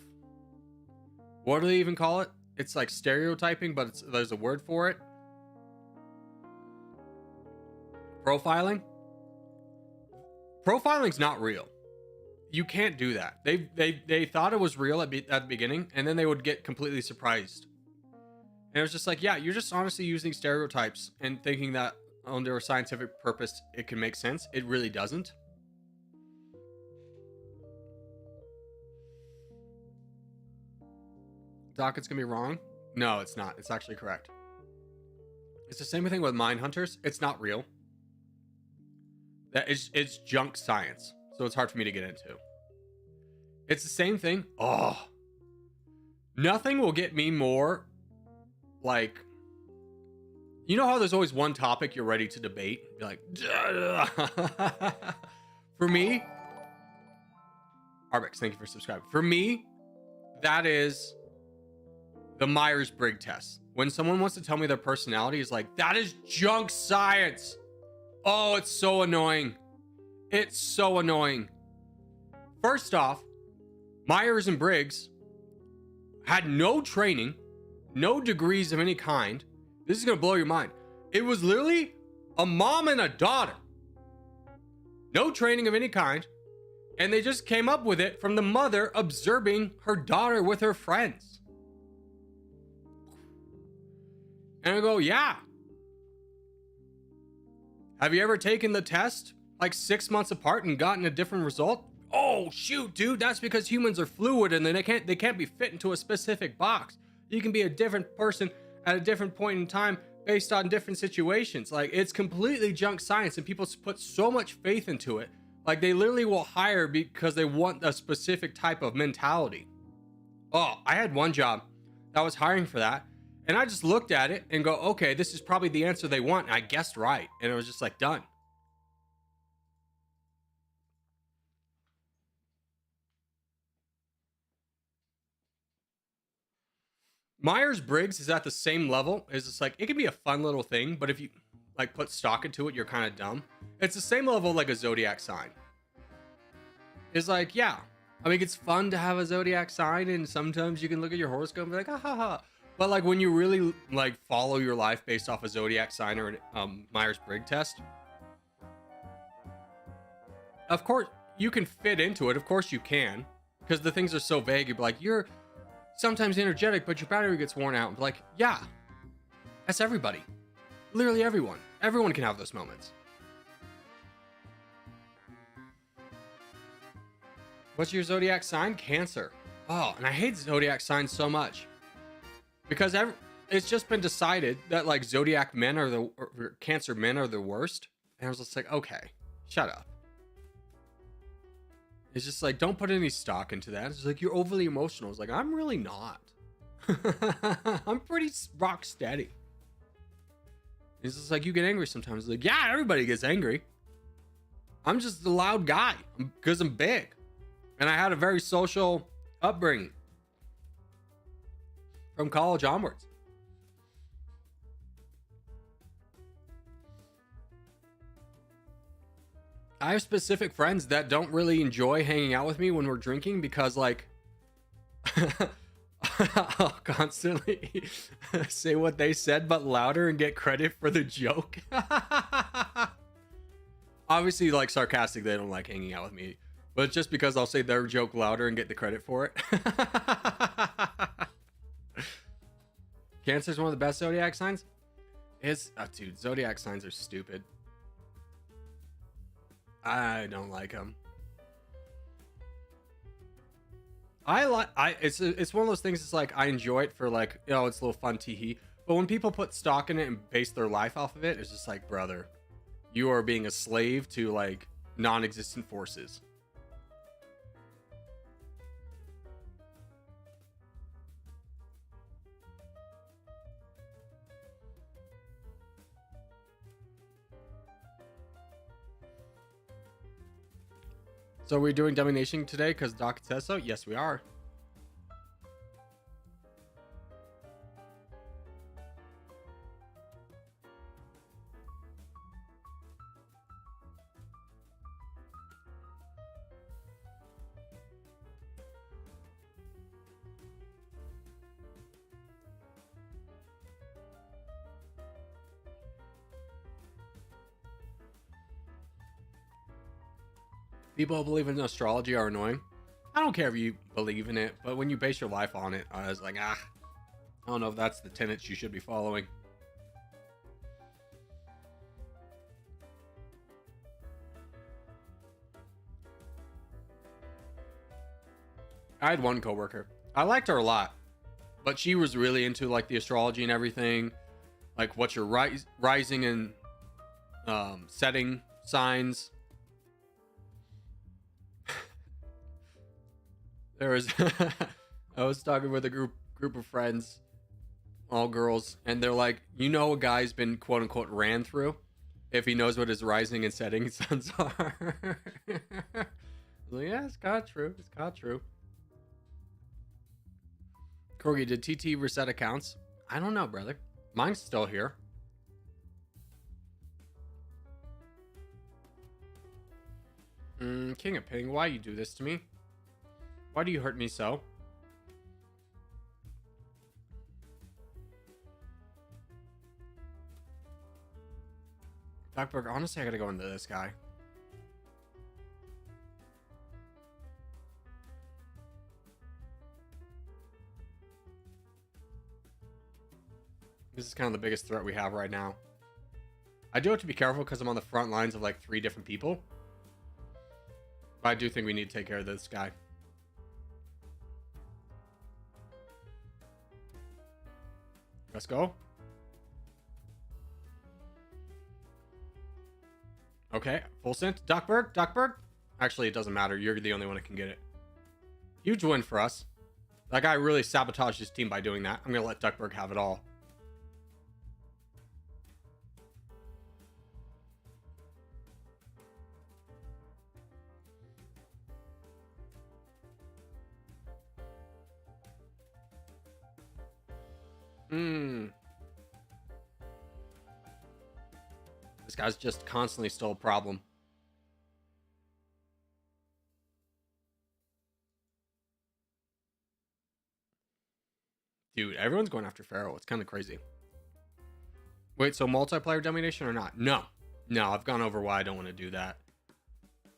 What do they even call it? It's like stereotyping, but there's a word for it. Profiling. Profiling's not real. You can't do that. They thought it was real at the beginning, and then they would get completely surprised. And it was just like, yeah, you're just honestly using stereotypes and thinking that under a scientific purpose it can make sense. It really doesn't. Docket's gonna be wrong. No, it's not. It's actually correct. It's the same thing with mine hunters. It's not real. It's junk science, so it's hard for me to get into. It's the same thing. Oh, nothing will get me more like, you know how there's always one topic you're ready to debate? You're like, for me, Arbex, thank you for subscribing. For me, that is the Myers-Briggs test. When someone wants to tell me their personality is like, that is junk science. Oh, it's so annoying. It's so annoying. First off, Myers and Briggs had no training, no degrees of any kind. This is going to blow your mind. It was literally a mom and a daughter. No training of any kind. And they just came up with it from the mother observing her daughter with her friends. And I go, yeah. Have you ever taken the test like 6 months apart and gotten a different result? Oh, shoot, dude. That's because humans are fluid and they can't be fit into a specific box. You can be a different person at a different point in time based on different situations. Like, it's completely junk science, and people put so much faith into it. Like, they literally will hire because they want a specific type of mentality. Oh, I had one job that was hiring for that, and I just looked at it and go, okay, this is probably the answer they want. And I guessed right, and it was just like, done. Myers-Briggs is at the same level. It's just like, it can be a fun little thing, but if you like put stock into it, you're kind of dumb. It's the same level like a zodiac sign. It's like, yeah, I mean, it's fun to have a zodiac sign, and sometimes you can look at your horoscope and be like, ah, ha, ha. But like when you really like follow your life based off a zodiac sign or a Myers-Briggs test, of course you can fit into it. Of course you can, because the things are so vague. You'd be like, you're sometimes energetic, but your battery gets worn out. And be like, yeah, that's everybody. Literally everyone. Everyone can have those moments. What's your zodiac sign? Cancer. Oh, and I hate zodiac signs so much. Because it's just been decided that like zodiac men are or Cancer men are the worst. And I was just like, okay, shut up. It's just like, don't put any stock into that. It's like, you're overly emotional. It's like, I'm really not. I'm pretty rock steady. It's just like, you get angry sometimes. It's like, yeah, everybody gets angry. I'm just a loud guy because I'm big. And I had a very social upbringing from college onwards. I have specific friends that don't really enjoy hanging out with me when we're drinking because, like, I'll constantly say what they said but louder and get credit for the joke. Obviously, like, sarcastic, they don't like hanging out with me, but it's just because I'll say their joke louder and get the credit for it. Cancer's one of the best zodiac signs. Dude, zodiac signs are stupid. I don't like them. It's one of those things. It's like, I enjoy it for like, you know, it's a little fun tee-hee. But when people put stock in it and base their life off of it, it's just like, brother, you are being a slave to like non-existent forces. So we're doing Dummynation today because Doc says so? Yes, we are. People who believe in astrology are annoying. I don't care if you believe in it, but when you base your life on it, I was like, I don't know if that's the tenets you should be following. I had one coworker. I liked her a lot, but she was really into like the astrology and everything, like what's your rising and setting signs. There was I was talking with a group of friends, all girls, and they're like, you know, a guy's been quote unquote ran through if he knows what his rising and setting suns are. Like, yeah, it's kind of true. It's kind of true. Corgi, did TT reset accounts? I don't know, brother. Mine's still here. King of Ping, why you do this to me? Why do you hurt me so? Duckburg, honestly, I gotta go into this guy. This is kind of the biggest threat we have right now. I do have to be careful because I'm on the front lines of like 3 different people. But I do think we need to take care of this guy. Let's go. Okay, full sent. Duckburg. Actually, it doesn't matter. You're the only one that can get it. Huge win for us. That guy really sabotaged his team by doing that. I'm going to let Duckburg have it all. This guy's just constantly still a problem. Dude, everyone's going after Pharaoh. It's kind of crazy. Wait, so multiplayer domination or not? No. No, I've gone over why I don't want to do that.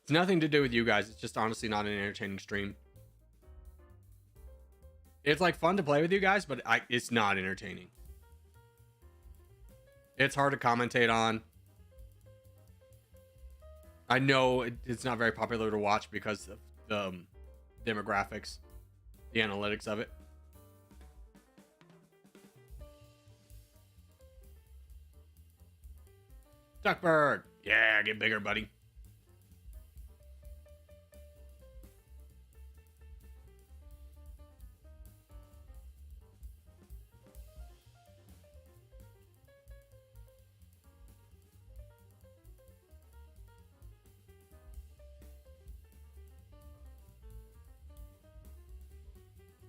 It's nothing to do with you guys. It's just honestly not an entertaining stream. It's like fun to play with you guys, but it's not entertaining. It's hard to commentate on. I know it's not very popular to watch because of the demographics, the analytics of it. Duckburg! Yeah, get bigger, buddy.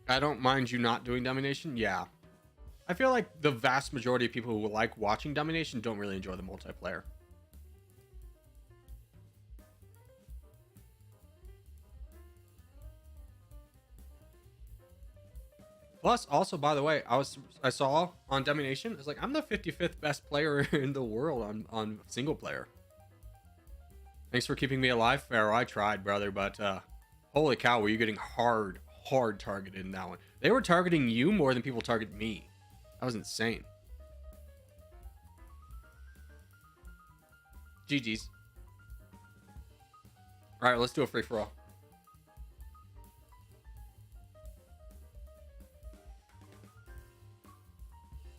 I don't mind you not doing domination. Yeah. I feel like the vast majority of people who like watching domination don't really enjoy the multiplayer. Plus, also, by the way, I saw on Dummynation, it's like I'm the 55th best player in the world on single player. Thanks for keeping me alive, Pharaoh. I tried, brother, but holy cow, were you getting hard targeted in that one? They were targeting you more than people target me. That was insane. GG's. All right, let's do a free for all.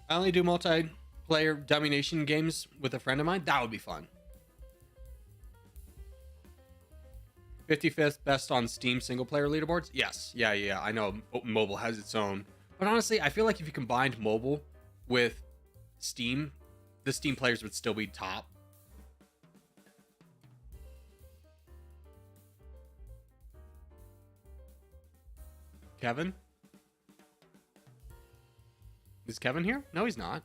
I only do multiplayer domination games with a friend of mine. That would be fun. 55th best on Steam single player leaderboards. Yes. Yeah. I know mobile has its own. But honestly, I feel like if you combined mobile with Steam, the Steam players would still be top. Kevin? Is Kevin here? No, he's not.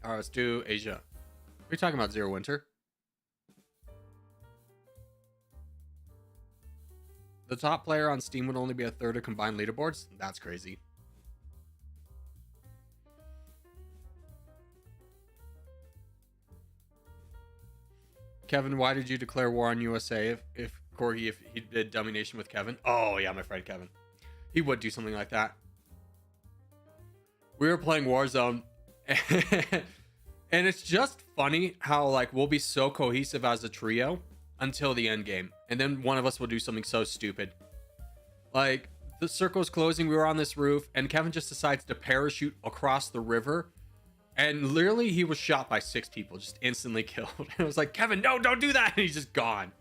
All right, let's do Asia. Are we talking about Zero Winter? The top player on Steam would only be a third of combined leaderboards? That's crazy. Kevin, why did you declare war on USA if Corgi, if he did Dummynation with Kevin? Oh, yeah, my friend Kevin. He would do something like that. We were playing Warzone, and it's just funny how, like, we'll be so cohesive as a trio until the end game. And then one of us will do something so stupid. Like, the circle's closing, we were on this roof, and Kevin just decides to parachute across the river. And literally, he was shot by 6 people, just instantly killed. And I was like, Kevin, no, don't do that. And he's just gone.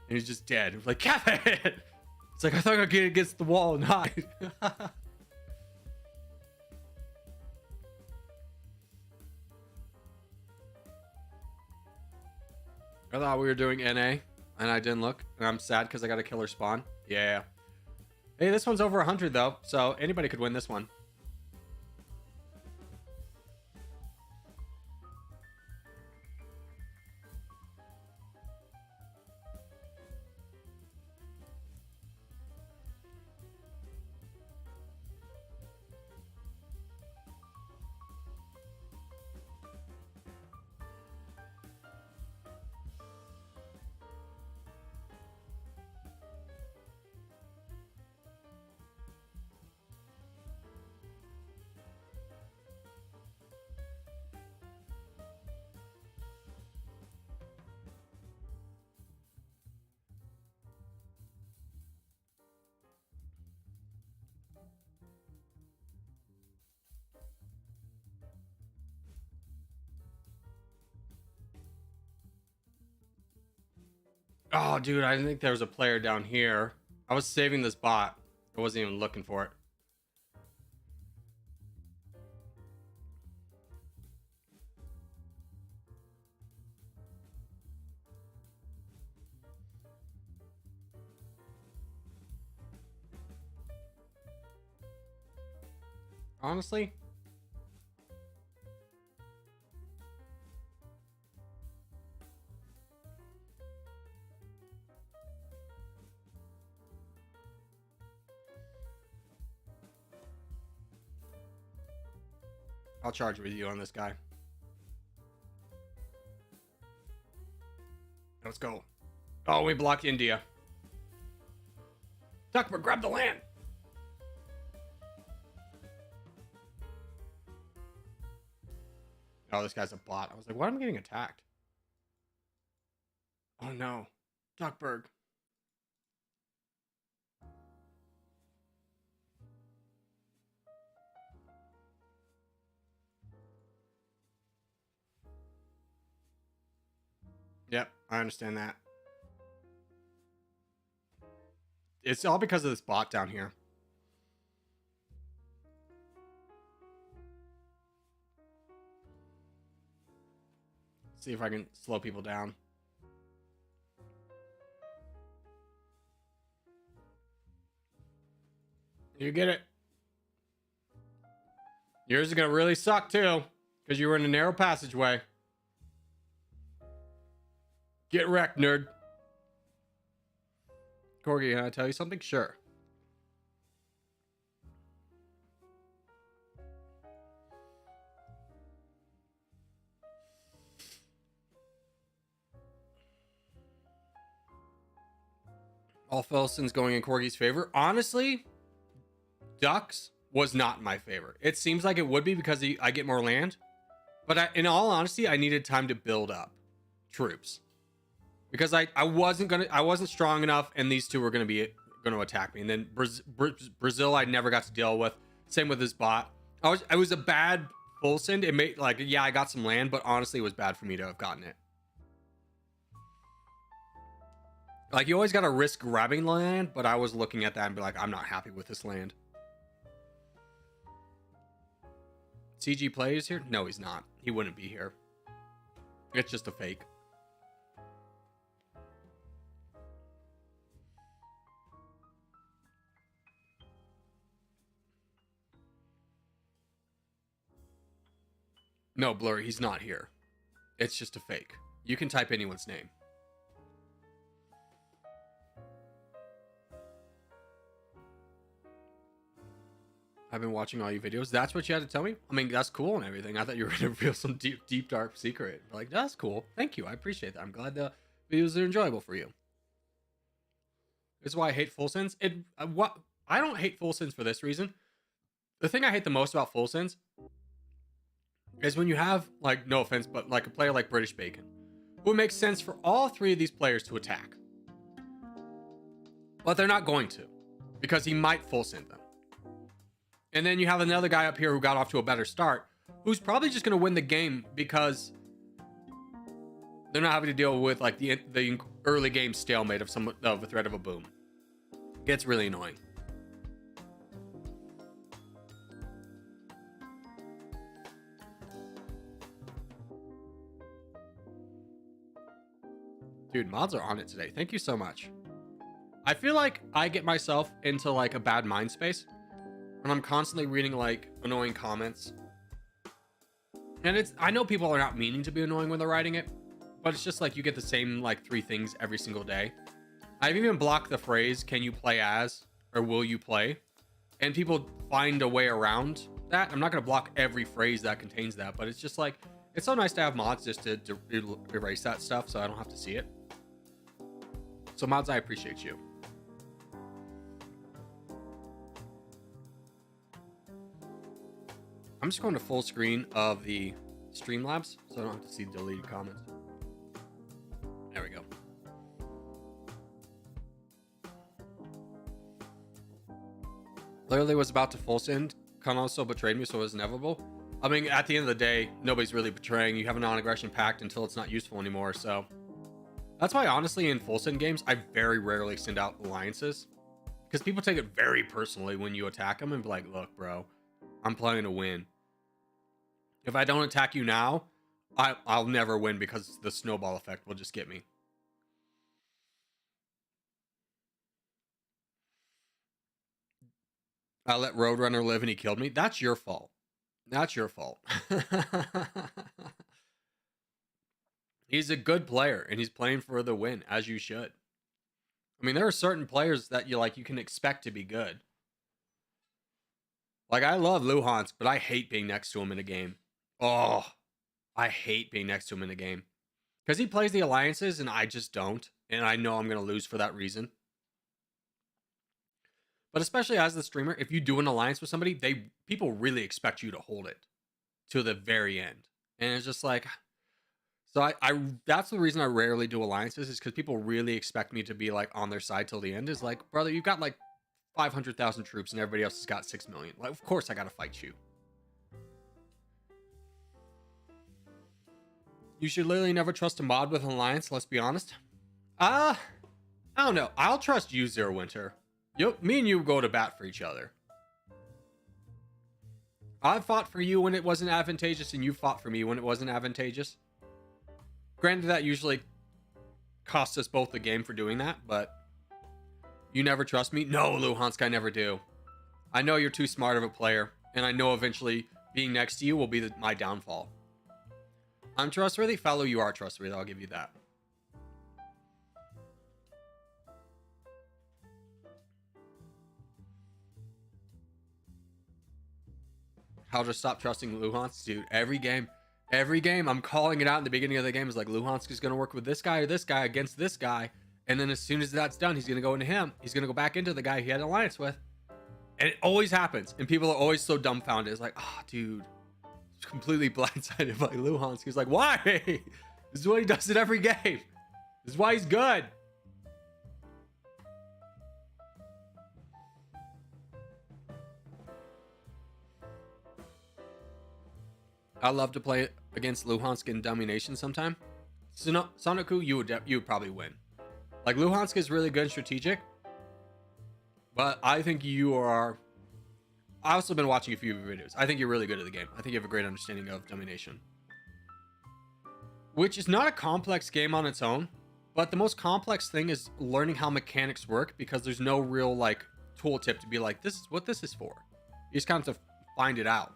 And he's just dead. I was like, Kevin! It's like, I thought I'd get against the wall and hide. I thought we were doing NA, and I didn't look. And I'm sad because I got a killer spawn. Yeah. Hey, this one's over 100, though. So anybody could win this one. Oh, dude, I didn't think there was a player down here. I was saving this bot. I wasn't even looking for it. Honestly, I'll charge with you on this guy. Let's go. Oh, we blocked India. Duckburg, grab the land. Oh, this guy's a bot. I was like, why am I getting attacked? Oh no. Duckburg. Yep, I understand that. It's all because of this bot down here. See if I can slow people down. You get it. Yours is gonna really suck too, because you were in a narrow passageway. Get wrecked, nerd. Corgi, can I tell you something? Sure. All Philistines going in Corgi's favor. Honestly, Ducks was not my favorite. It seems like it would be because I get more land. But in all honesty, I needed time to build up troops. Because I wasn't strong enough, and these two were going to attack me. And then Brazil, I never got to deal with. Same with this bot. I was a bad full send. It made, like, yeah, I got some land, but honestly, it was bad for me to have gotten it. Like, you always got to risk grabbing land, but I was looking at that and be like, I'm not happy with this land. CG plays here? No, he's not. He wouldn't be here. It's just a fake. No, Blurry, he's not here. It's just a fake. You can type anyone's name. I've been watching all your videos. That's what you had to tell me? I mean, that's cool and everything. I thought you were going to reveal some deep, dark secret. Like, that's cool. Thank you. I appreciate that. I'm glad the videos are enjoyable for you. This is why I hate full sends. I don't hate full sends for this reason. The thing I hate the most about full sends is when you have, like, no offense, but like a player like British Bacon, who makes sense for all three of these players to attack. But they're not going to, because he might full send them. And then you have another guy up here who got off to a better start, who's probably just going to win the game because they're not having to deal with like the early game stalemate of a threat of a boom. It gets really annoying. Dude, mods are on it today. Thank you so much. I feel like I get myself into like a bad mind space and I'm constantly reading like annoying comments. And I know people are not meaning to be annoying when they're writing it, but it's just like you get the same like 3 things every single day. I've even blocked the phrase, can you play as, or will you play? And people find a way around that. I'm not going to block every phrase that contains that, but it's just like, it's so nice to have mods just to erase that stuff so I don't have to see it. So mods, I appreciate you. I'm just going to full screen of the Streamlabs so I don't have to see deleted comments. There we go. Literally was about to full send. Khan also betrayed me, so it was inevitable. I mean, at the end of the day, nobody's really betraying. You have a non-aggression pact until it's not useful anymore, so... That's why, honestly, in full send games, I very rarely send out alliances. Because people take it very personally when you attack them and be like, look, bro, I'm playing to win. If I don't attack you now, I'll never win because the snowball effect will just get me. I let Roadrunner live and he killed me. That's your fault. That's your fault. He's a good player and he's playing for the win, as you should. I mean, there are certain players that you can expect to be good. Like, I love Luhansk, but I hate being next to him in a game. Oh, I hate being next to him in a game. Because he plays the alliances and I just don't. And I know I'm going to lose for that reason. But especially as the streamer, if you do an alliance with somebody, people really expect you to hold it to the very end. And it's just like... So that's the reason I rarely do alliances, is because people really expect me to be like on their side till the end. Is like, brother, you've got like 500,000 troops and everybody else has got 6 million. Like, of course I gotta fight you. You should literally never trust a mod with an alliance, let's be honest. I don't know. I'll trust you, Zero Winter. Me and you go to bat for each other. I fought for you when it wasn't advantageous and you fought for me when it wasn't advantageous. Granted, that usually costs us both the game for doing that, but you never trust me? No, Luhansk, I never do. I know you're too smart of a player, and I know eventually being next to you will be my downfall. I'm trustworthy? Fellow, you are trustworthy, I'll give you that. How to stop trusting Luhansk? Dude, every game, I'm calling it out in the beginning of the game is like, Luhansk is going to work with this guy or this guy against this guy. And then as soon as that's done, he's going to go into him. He's going to go back into the guy he had an alliance with. And it always happens. And people are always so dumbfounded. It's like, oh, dude, completely blindsided by Luhansk. He's like, why? This is what he does in every game. This is why he's good. I love to play against Luhansk in Dummynation sometime. Sonoku, you would probably win. Like, Luhansk is really good and strategic, but I think you are... I've also been watching a few of your videos. I think you're really good at the game. I think you have a great understanding of Dummynation. which is not a complex game on its own, but the most complex thing is learning how mechanics work, because there's no real like tooltip to be like, this is what this is for. You just kind of have to find it out.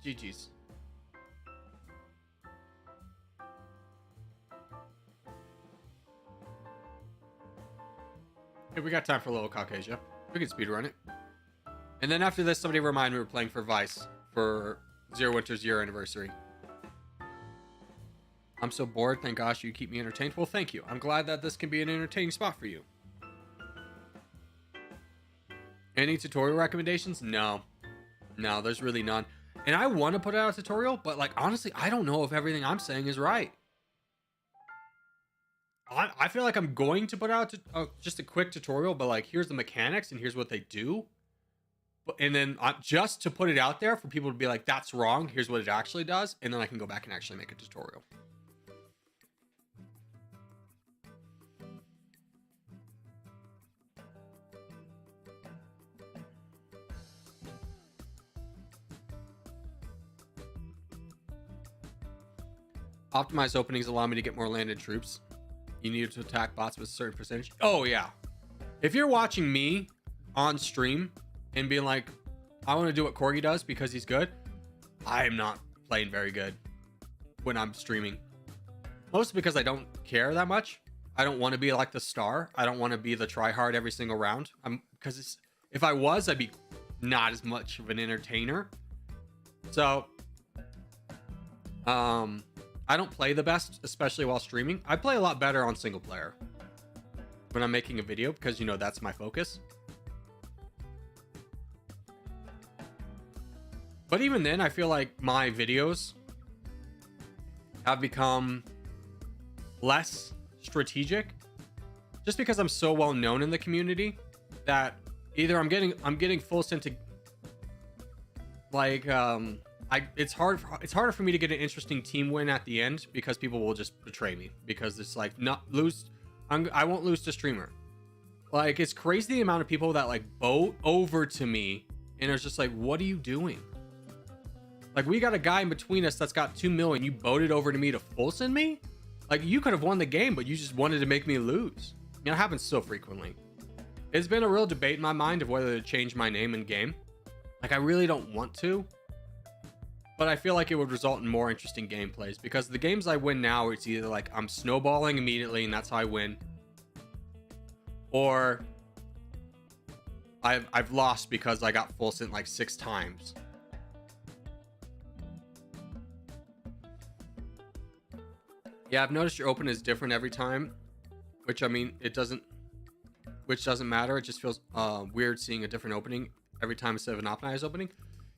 GG's. Hey, we got time for a little Caucasia. We can speedrun it. And then after this, somebody remind me we're playing for Vice for Zero Winter's year anniversary. I'm so bored. Thank gosh you keep me entertained. Well, thank you. I'm glad that this can be an entertaining spot for you. Any tutorial recommendations? No. No, there's really none. And I want to put out a tutorial, but like, honestly, I don't know if everything I'm saying is right. I feel like I'm going to put out just a quick tutorial, but like, here's the mechanics and here's what they do. And then just to put it out there for people to be like, that's wrong. Here's what it actually does. And then I can go back and actually make a tutorial. Optimized openings allow me to get more landed troops. You need to attack bots with a certain percentage. Oh, yeah. If you're watching me on stream and being like, I want to do what Corgi does because he's good, I am not playing very good when I'm streaming. Mostly because I don't care that much. I don't want to be like the star. I don't want to be the tryhard every single round. Because if I was, I'd be not as much of an entertainer. So, I don't play the best, especially while streaming. I play a lot better on single player when I'm making a video because, you know, that's my focus. But even then, I feel like my videos have become less strategic just because I'm so well known in the community that either I'm getting full sent to like, it's harder for me to get an interesting team win at the end because people will just betray me because it's like I won't lose to streamer. Like, it's crazy the amount of people that like boat over to me and it's just like, what are you doing? Like, we got a guy in between us that's got 2 million. You boated over to me to full send me? Like, you could have won the game, but you just wanted to make me lose. You know, it happens so frequently. It's been a real debate in my mind of whether to change my name in game. Like, I really don't want to. But I feel like it would result in more interesting gameplays because the games I win now, it's either like I'm snowballing immediately and that's how I win, or I've lost because I got full sent like 6 times. Yeah, I've noticed your open is different every time, which I mean, doesn't matter. It just feels weird seeing a different opening every time instead of an optimized opening.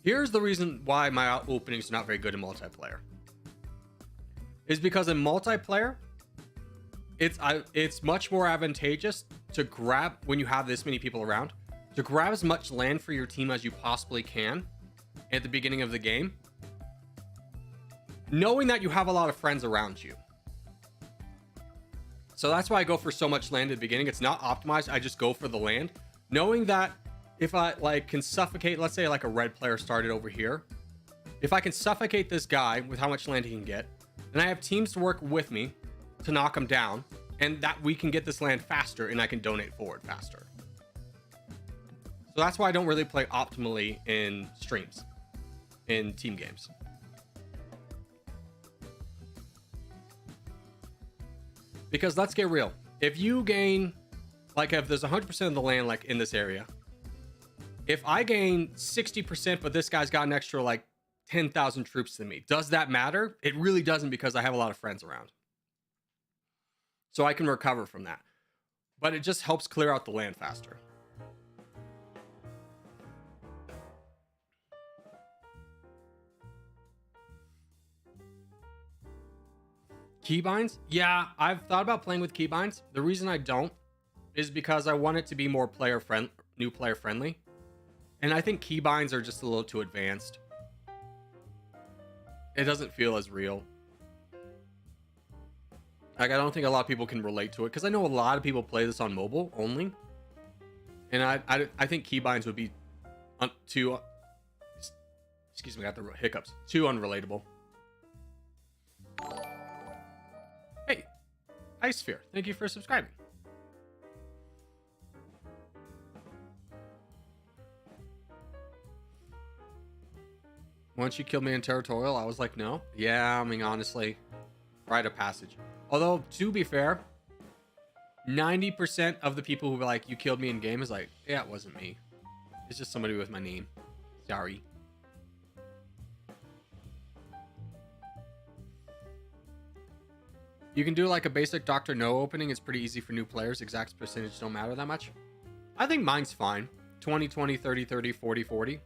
Here's the reason why my openings are not very good in multiplayer. Is because in multiplayer, it's much more advantageous to grab, when you have this many people around, to grab as much land for your team as you possibly can at the beginning of the game, knowing that you have a lot of friends around you. So that's why I go for so much land at the beginning. It's not optimized. I just go for the land, knowing that if I like can suffocate, let's say like a red player started over here. If I can suffocate this guy with how much land he can get, then I have teams to work with me to knock him down, and that we can get this land faster and I can donate forward faster. So that's why I don't really play optimally in streams, in team games. Because let's get real. If you gain, like if there's 100% of the land like in this area, if I gain 60%, but this guy's got an extra like 10,000 troops than me, does that matter? It really doesn't because I have a lot of friends around. So I can recover from that. But it just helps clear out the land faster. Keybinds? Yeah, I've thought about playing with keybinds. The reason I don't is because I want it to be more new player friendly. And I think keybinds are just a little too advanced. It doesn't feel as real. Like, I don't think a lot of people can relate to it because I know a lot of people play this on mobile only, and I think keybinds would be too. Excuse me, I got the hiccups. Too unrelatable. Hey, Ice Sphere, thank you for subscribing. Once you killed me in Territorial, I was like, no. Yeah, I mean, honestly, rite of passage. Although, to be fair, 90% of the people who were like, you killed me in game is like, yeah, it wasn't me. It's just somebody with my name. Sorry. You can do like a basic Dr. No opening. It's pretty easy for new players. Exact percentage don't matter that much. I think mine's fine. 20, 20, 30, 30, 40, 40.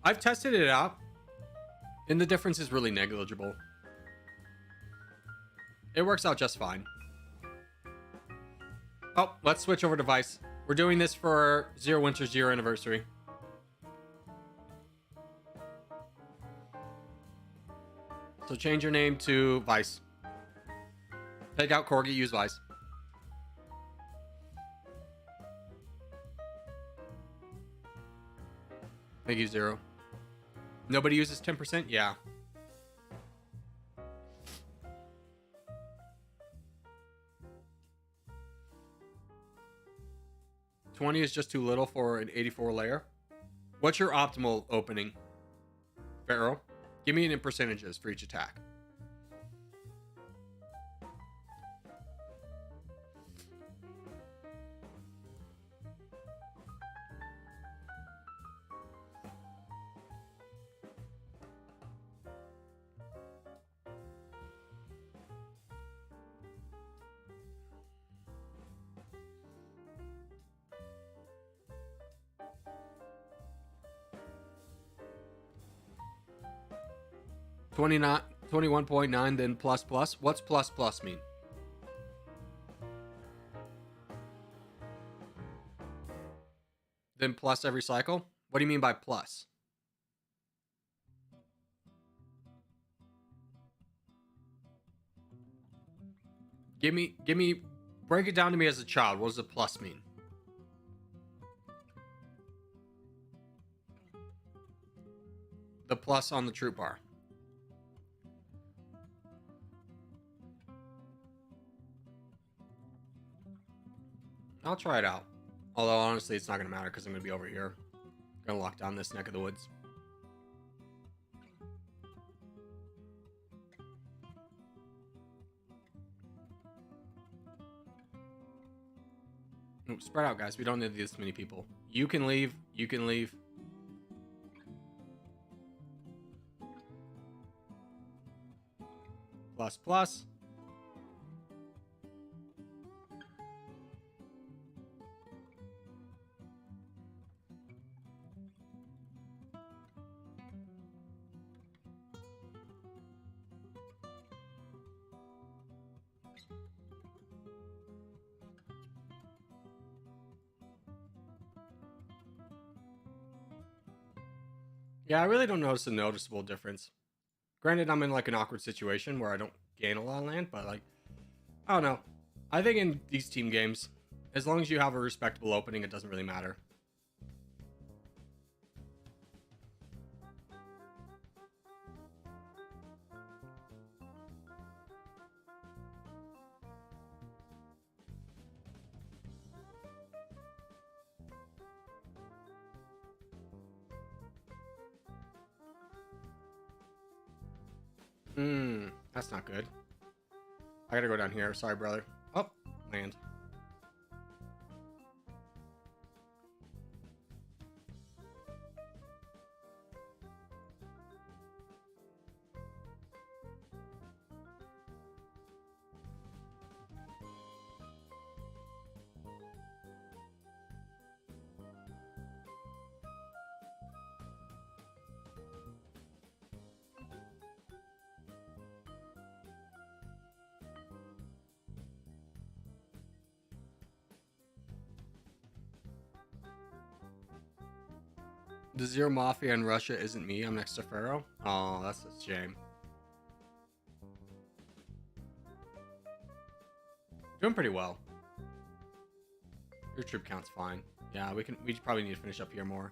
I've tested it out, and the difference is really negligible. It works out just fine. Oh, let's switch over to Vice. We're doing this for Zero Winter's year anniversary. So change your name to Vice. Take out Corgi, use Vice. Thank you, Zero. Nobody uses 10%? Yeah. $20 is just too little for an 84 layer. What's your optimal opening, Pharaoh? Give me it in percentages for each attack. $29, 21.9, then plus plus. What's plus plus mean? Then plus every cycle? What do you mean by plus? Give me, break it down to me as a child. What does a plus mean? The plus on the troop bar. I'll try it out. Although, honestly, it's not going to matter because I'm going to be over here. Going to lock down this neck of the woods. Ooh, spread out, guys. We don't need this many people. You can leave. You can leave. Plus, plus. Yeah, I really don't notice a noticeable difference. Granted, I'm in like an awkward situation where I don't gain a lot of land, but like, I don't know. I think in these team games, as long as you have a respectable opening, it doesn't really matter. That's not good. I gotta go down here. Sorry, brother. Oh, land. The Zero Mafia in Russia isn't me. I'm next to Pharaoh. Oh, that's a shame. Doing pretty well. Your troop count's fine. Yeah, we probably need to finish up here more.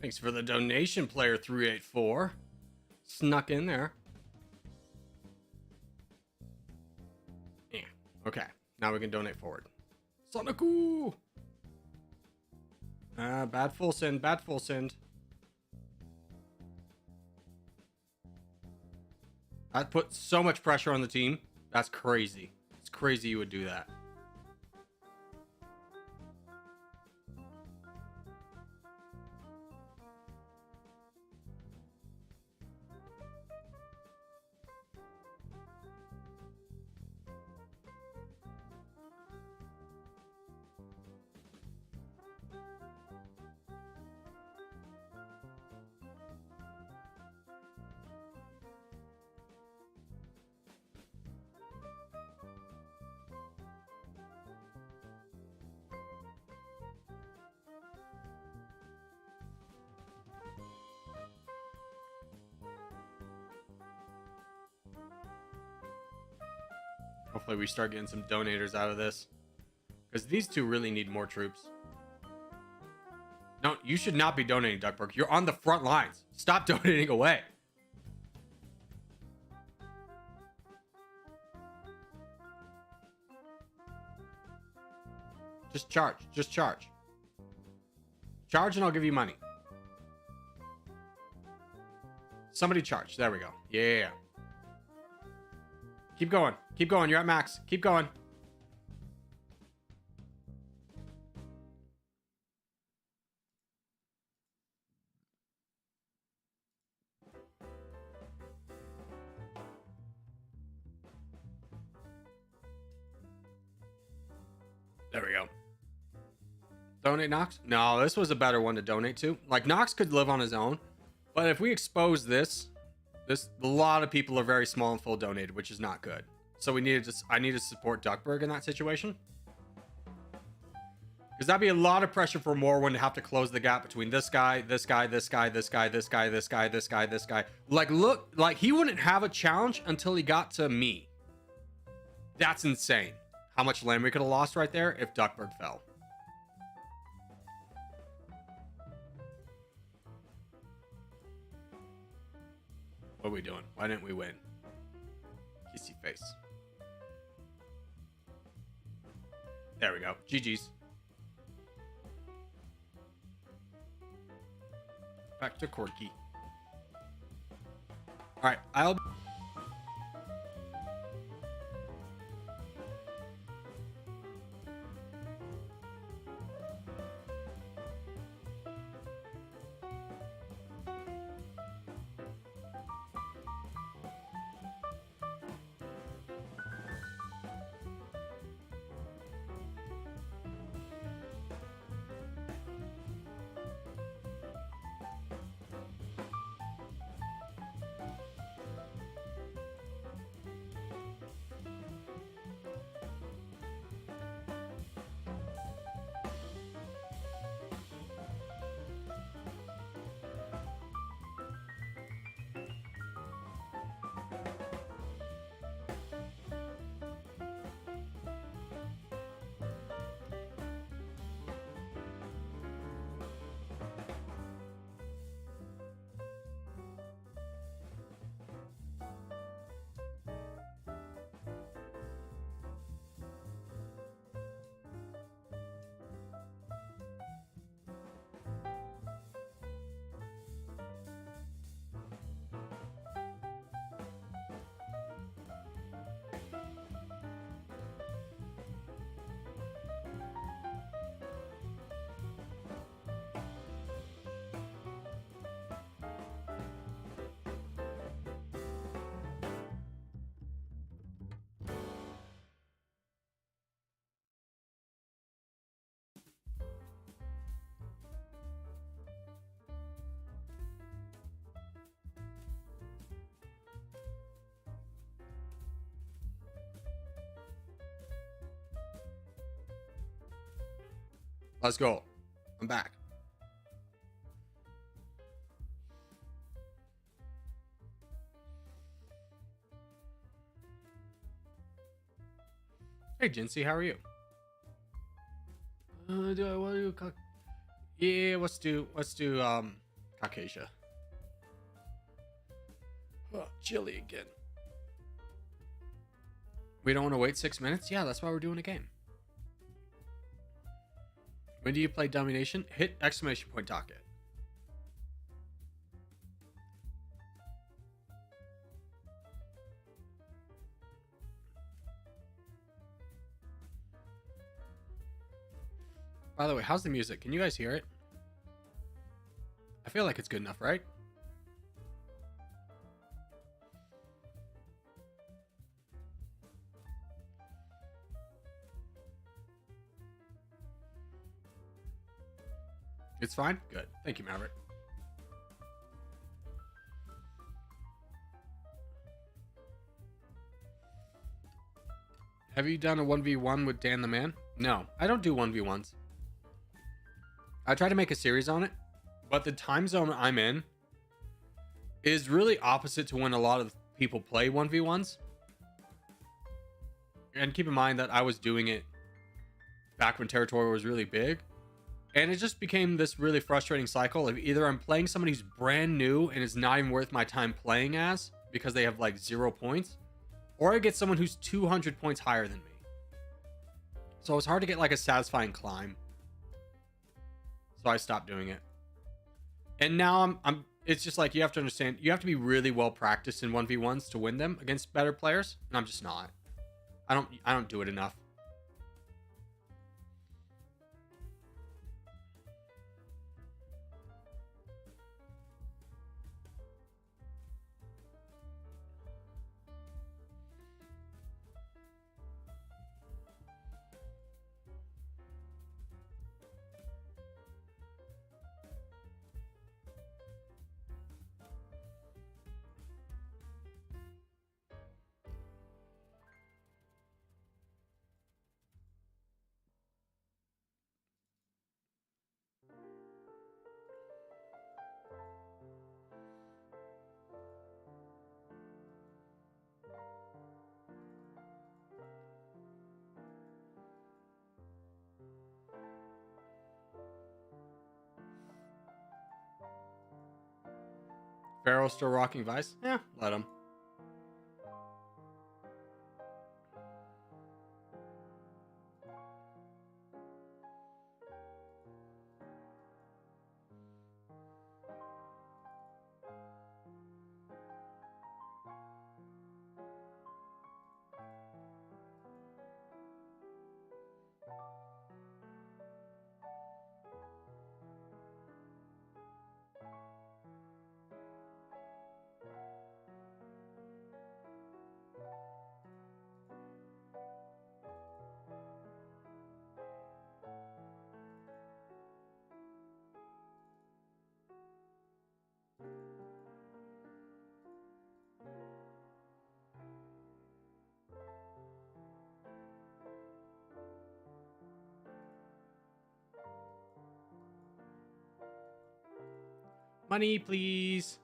Thanks for the donation, player 384. Snuck in there. Yeah. Okay. Now we can donate forward. Soniku! Bad full send. Bad full send. That put so much pressure on the team. That's crazy. It's crazy you would do that. Hopefully we start getting some donators out of this. Because these two really need more troops. No, you should not be donating, Duckburg. You're on the front lines. Stop donating away. Just charge. Just charge. Charge and I'll give you money. Somebody charge. There we go. Yeah. Keep going. Keep going. You're at max. Keep going. There we go. Donate Nox? No, this was a better one to donate to. Like, Nox could live on his own. But if we expose this, a lot of people are very small and full donated, which is not good. So I need to support Duckburg in that situation. Because that'd be a lot of pressure for Morwen to have to close the gap between this guy, this guy, this guy, this guy, this guy, this guy, this guy, this guy. Like, look, like he wouldn't have a challenge until he got to me. That's insane. How much land we could have lost right there if Duckburg fell. What are we doing? Why didn't we win? Kissy face. There we go. GG's. Back to Corgi. Alright, I'll... Let's go. I'm back. Hey, Jinsey, how are you? Do I want to do? Yeah, let's do Caucasia. Oh, Chile again. We don't want to wait 6 minutes? Yeah, that's why we're doing a game. When do you play Dummynation? Hit exclamation point docket. By the way, how's the music? Can you guys hear it? I feel like it's good enough, right? It's fine? Good. Thank you, Maverick. Have you done a 1v1 with Dan the Man? No, I don't do 1v1s. I try to make a series on it, but the time zone I'm in is really opposite to when a lot of people play 1v1s. And keep in mind that I was doing it back when Territorial was really big. And it just became this really frustrating cycle of either I'm playing somebody who's brand new and is not even worth my time playing as because they have like 0 points, or I get someone who's 200 points higher than me. So it's hard to get like a satisfying climb. So I stopped doing it. And now it's just like, you have to understand, you have to be really well practiced in 1v1s to win them against better players, and I'm just not. I don't do it enough. Pharaoh still rocking Vice? Yeah, let him. Money, please.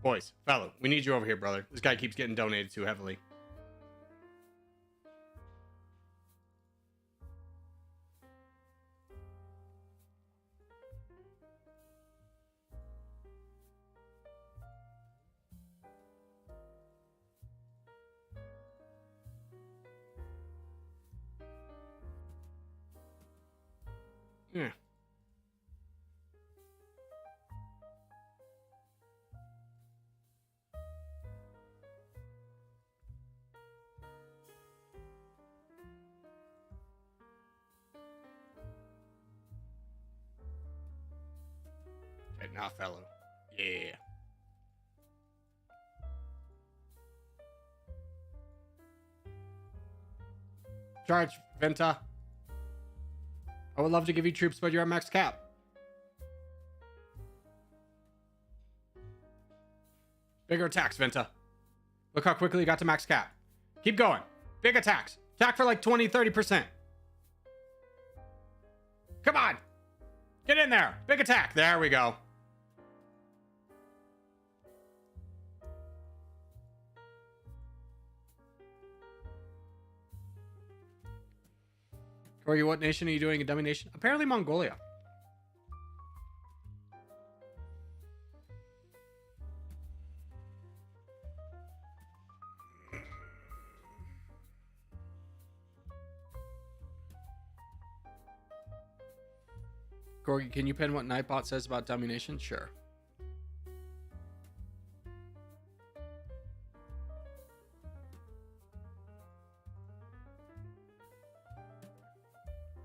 Boys, fellow, we need you over here, brother. This guy keeps getting donated too heavily. Now, fellow. Yeah. Charge, Venta. I would love to give you troops, but you're at max cap. Bigger attacks, Venta. Look how quickly you got to max cap. Keep going. Big attacks. Attack for like 20, 30%. Come on. Get in there. Big attack. There we go. Corgi, what nation are you doing in Dummynation? Apparently Mongolia. Corgi, can you pin what Nightbot says about Dummynation? Sure.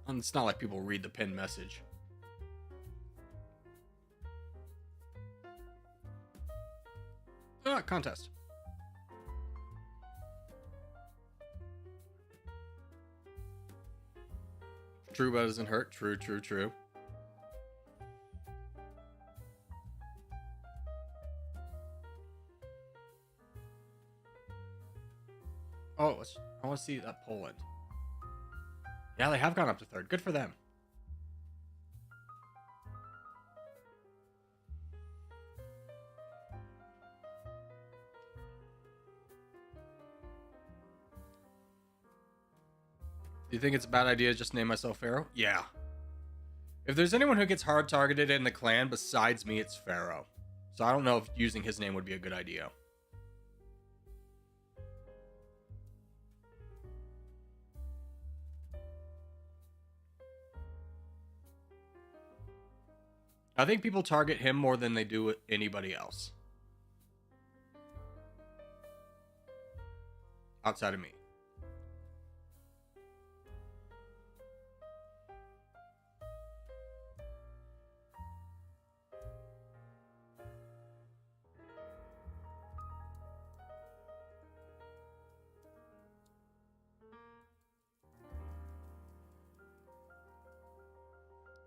And it's not like people read the pinned message. Contest. True, but doesn't hurt. True, true, true. Oh, I want to see that Poland. Yeah, they have gone up to third. Good for them. Do you think it's a bad idea to just name myself Pharaoh? Yeah. If there's anyone who gets hard targeted in the clan besides me, it's Pharaoh. So I don't know if using his name would be a good idea. I think people target him more than they do anybody else. Outside of me.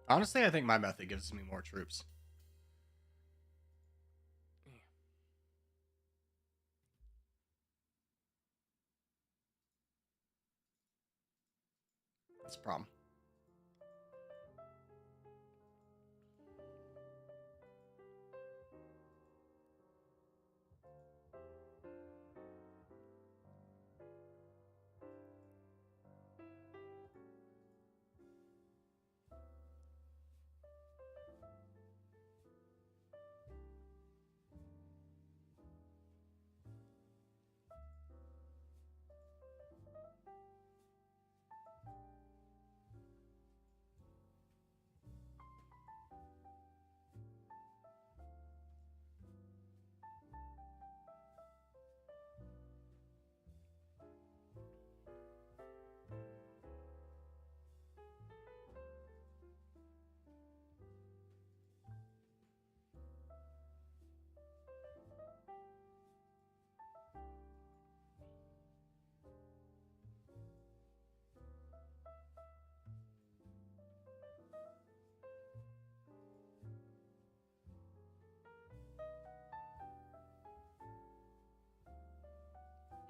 Honestly, I think my method gives me more troops. That's a problem.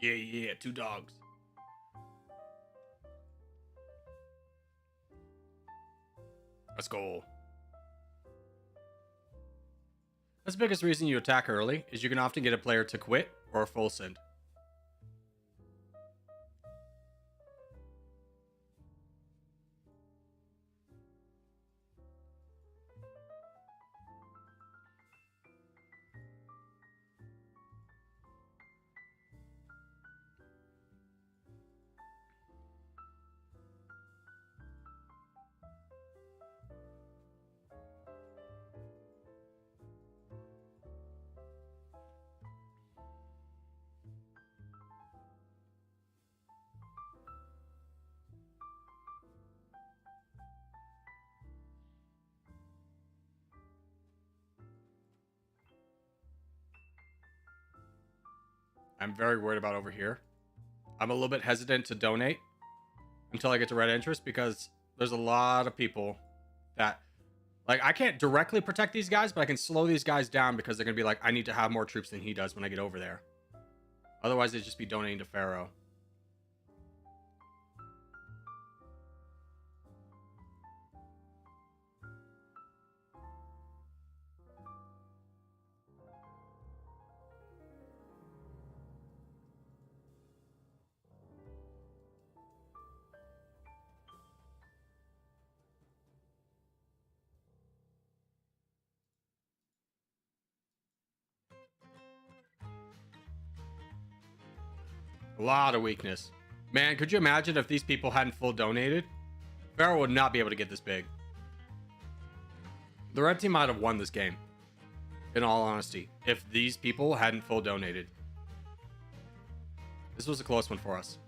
Yeah, 2 dogs. Let's go. That's the biggest reason you attack early, is you can often get a player to quit or a full send. I'm very worried about over here. I'm a little bit hesitant to donate until I get to red interest because there's a lot of people that, like, I can't directly protect these guys, but I can slow these guys down because they're going to be like, I need to have more troops than he does when I get over there. Otherwise, they'd just be donating to Pharaoh. A lot of weakness. Man, could you imagine if these people hadn't full donated? Pharaoh would not be able to get this big. The red team might have won this game, in all honesty, if these people hadn't full donated. This was a close one for us.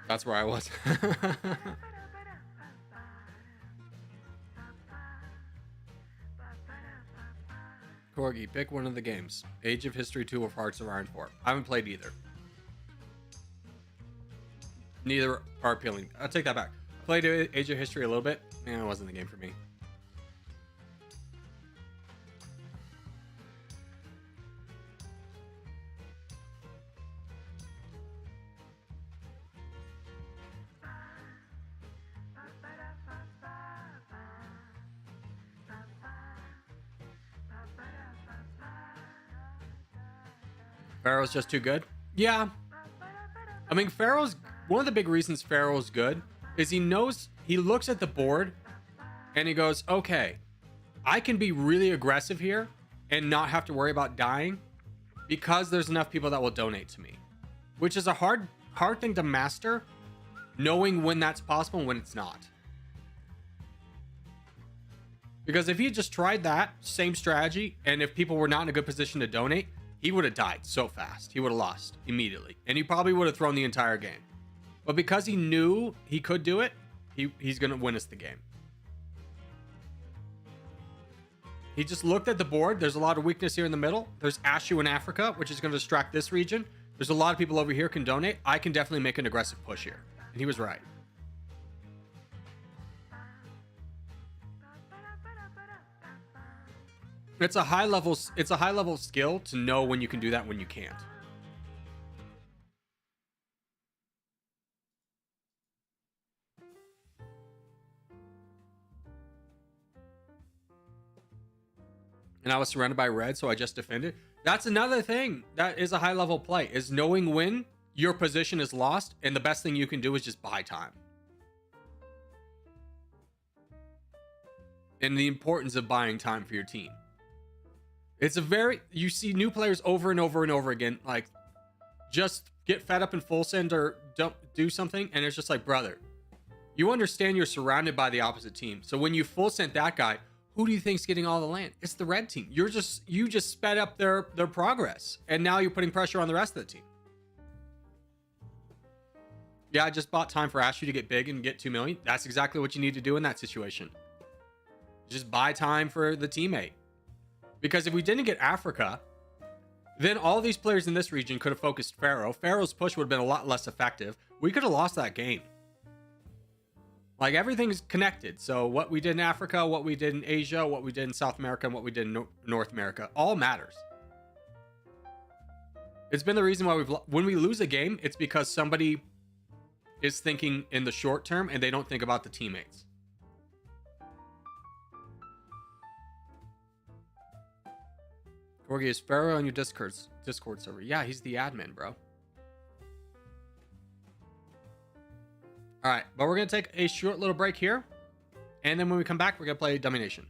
That's where I was. Corgi, pick one of the games. Age of History 2 of Hearts of Iron 4. I haven't played either. Neither are appealing. I'll take that back. Played Age of History a little bit. It wasn't the game for me. Pharaoh's just too good? Yeah. I mean, Pharaoh's... One of the big reasons Pharaoh's good is he knows... He looks at the board and he goes, okay, I can be really aggressive here and not have to worry about dying because there's enough people that will donate to me. Which is a hard thing to master, knowing when that's possible and when it's not. Because if he had just tried that same strategy and if people were not in a good position to donate... He would have died so fast. He would have lost immediately. And he probably would have thrown the entire game. But because he knew he could do it, he's going to win us the game. He just looked at the board. There's a lot of weakness here in the middle. There's Ashu in Africa, which is going to distract this region. There's a lot of people over here can donate. I can definitely make an aggressive push here. And he was right. It's a high level skill to know when you can do that, when you can't. And I was surrounded by red, so I just defended. That's another thing that is a high level play, is knowing when your position is lost, and the best thing you can do is just buy time. And the importance of buying time for your team. It's a very... You see new players over and over and over again, like, just get fed up and full send or don't do something, and it's just like, brother, you understand you're surrounded by the opposite team. So when you full sent that guy, who do you think's getting all the land? It's the red team. You just sped up their progress, and now you're putting pressure on the rest of the team. Yeah, I just bought time for Ashu to get big and get 2 million. That's exactly what you need to do in that situation. Just buy time for the teammate. Because if we didn't get Africa, then all these players in this region could have focused Pharaoh. Pharaoh's push would have been a lot less effective. We could have lost that game. Like, everything's connected. So what we did in Africa, what we did in Asia, what we did in South America, and what we did in North America, all matters. It's been the reason why when we lose a game, it's because somebody is thinking in the short term and they don't think about the teammates. Corgi, is Pharaoh on your Discord server? Yeah, he's the admin, bro. All right, but we're going to take a short little break here. And then when we come back, we're going to play Dummynation.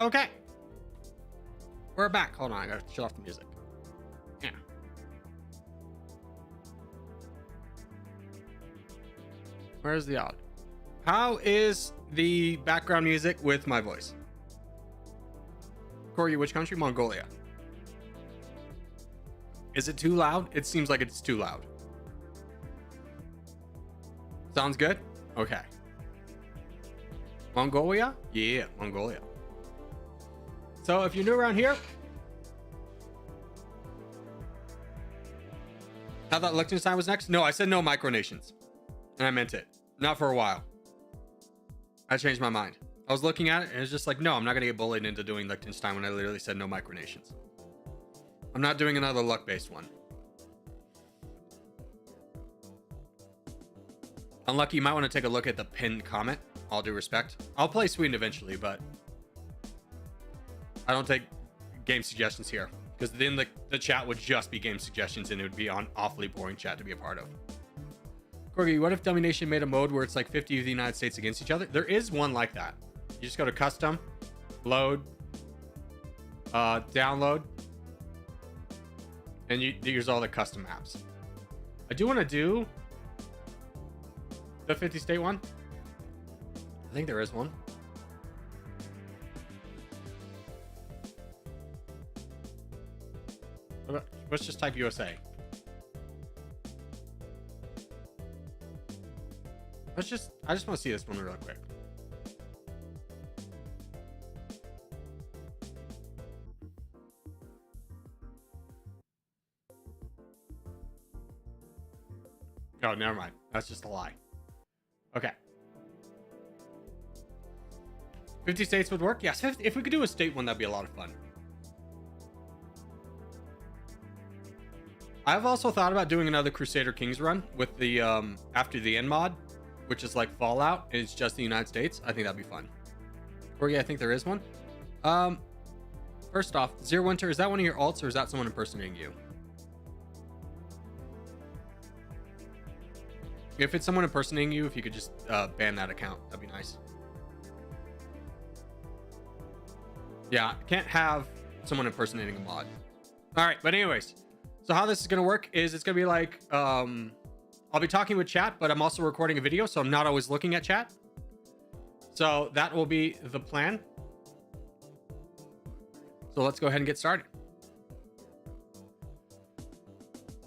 Okay. We're back. Hold on, I gotta shut off the music. Yeah. Where's the audio? How is the background music with my voice? Corgi, which country? Mongolia. Is it too loud? It seems like it's too loud. Sounds good? Okay. Mongolia? Yeah, Mongolia. So if you're new around here, I thought Liechtenstein was next. No, I said no micronations. And I meant it. Not for a while. I changed my mind. I was looking at it and it's just like, no, I'm not going to get bullied into doing Liechtenstein when I literally said no micronations. I'm not doing another luck-based one. Unlucky, you might want to take a look at the pinned comment. All due respect. I'll play Sweden eventually, but I don't take game suggestions here. Because then the chat would just be game suggestions and it would be an awfully boring chat to be a part of. Corgi, what if Dummynation made a mode where it's like 50 of the United States against each other? There is one like that. You just go to custom, load, download, and use all the custom maps. I do want to do the 50 state one. I think there is one. Let's just type USA. I just want to see this one real quick. Oh, never mind. That's just a lie. Okay. 50 states would work? Yes. If we could do a state one, that'd be a lot of fun. I've also thought about doing another Crusader Kings run with the after the end mod, which is like Fallout, and it's just the United States. I think that'd be fun. Corgi, I think there is one. First off, Zero Winter, is that one of your alts or is that someone impersonating you? If it's someone impersonating you, if you could just ban that account, that'd be nice. Yeah, can't have someone impersonating a mod. All right, but anyways, so how this is gonna work is it's gonna be like I'll be talking with chat, but I'm also recording a video, so I'm not always looking at chat. So that will be the plan. So let's go ahead and get started.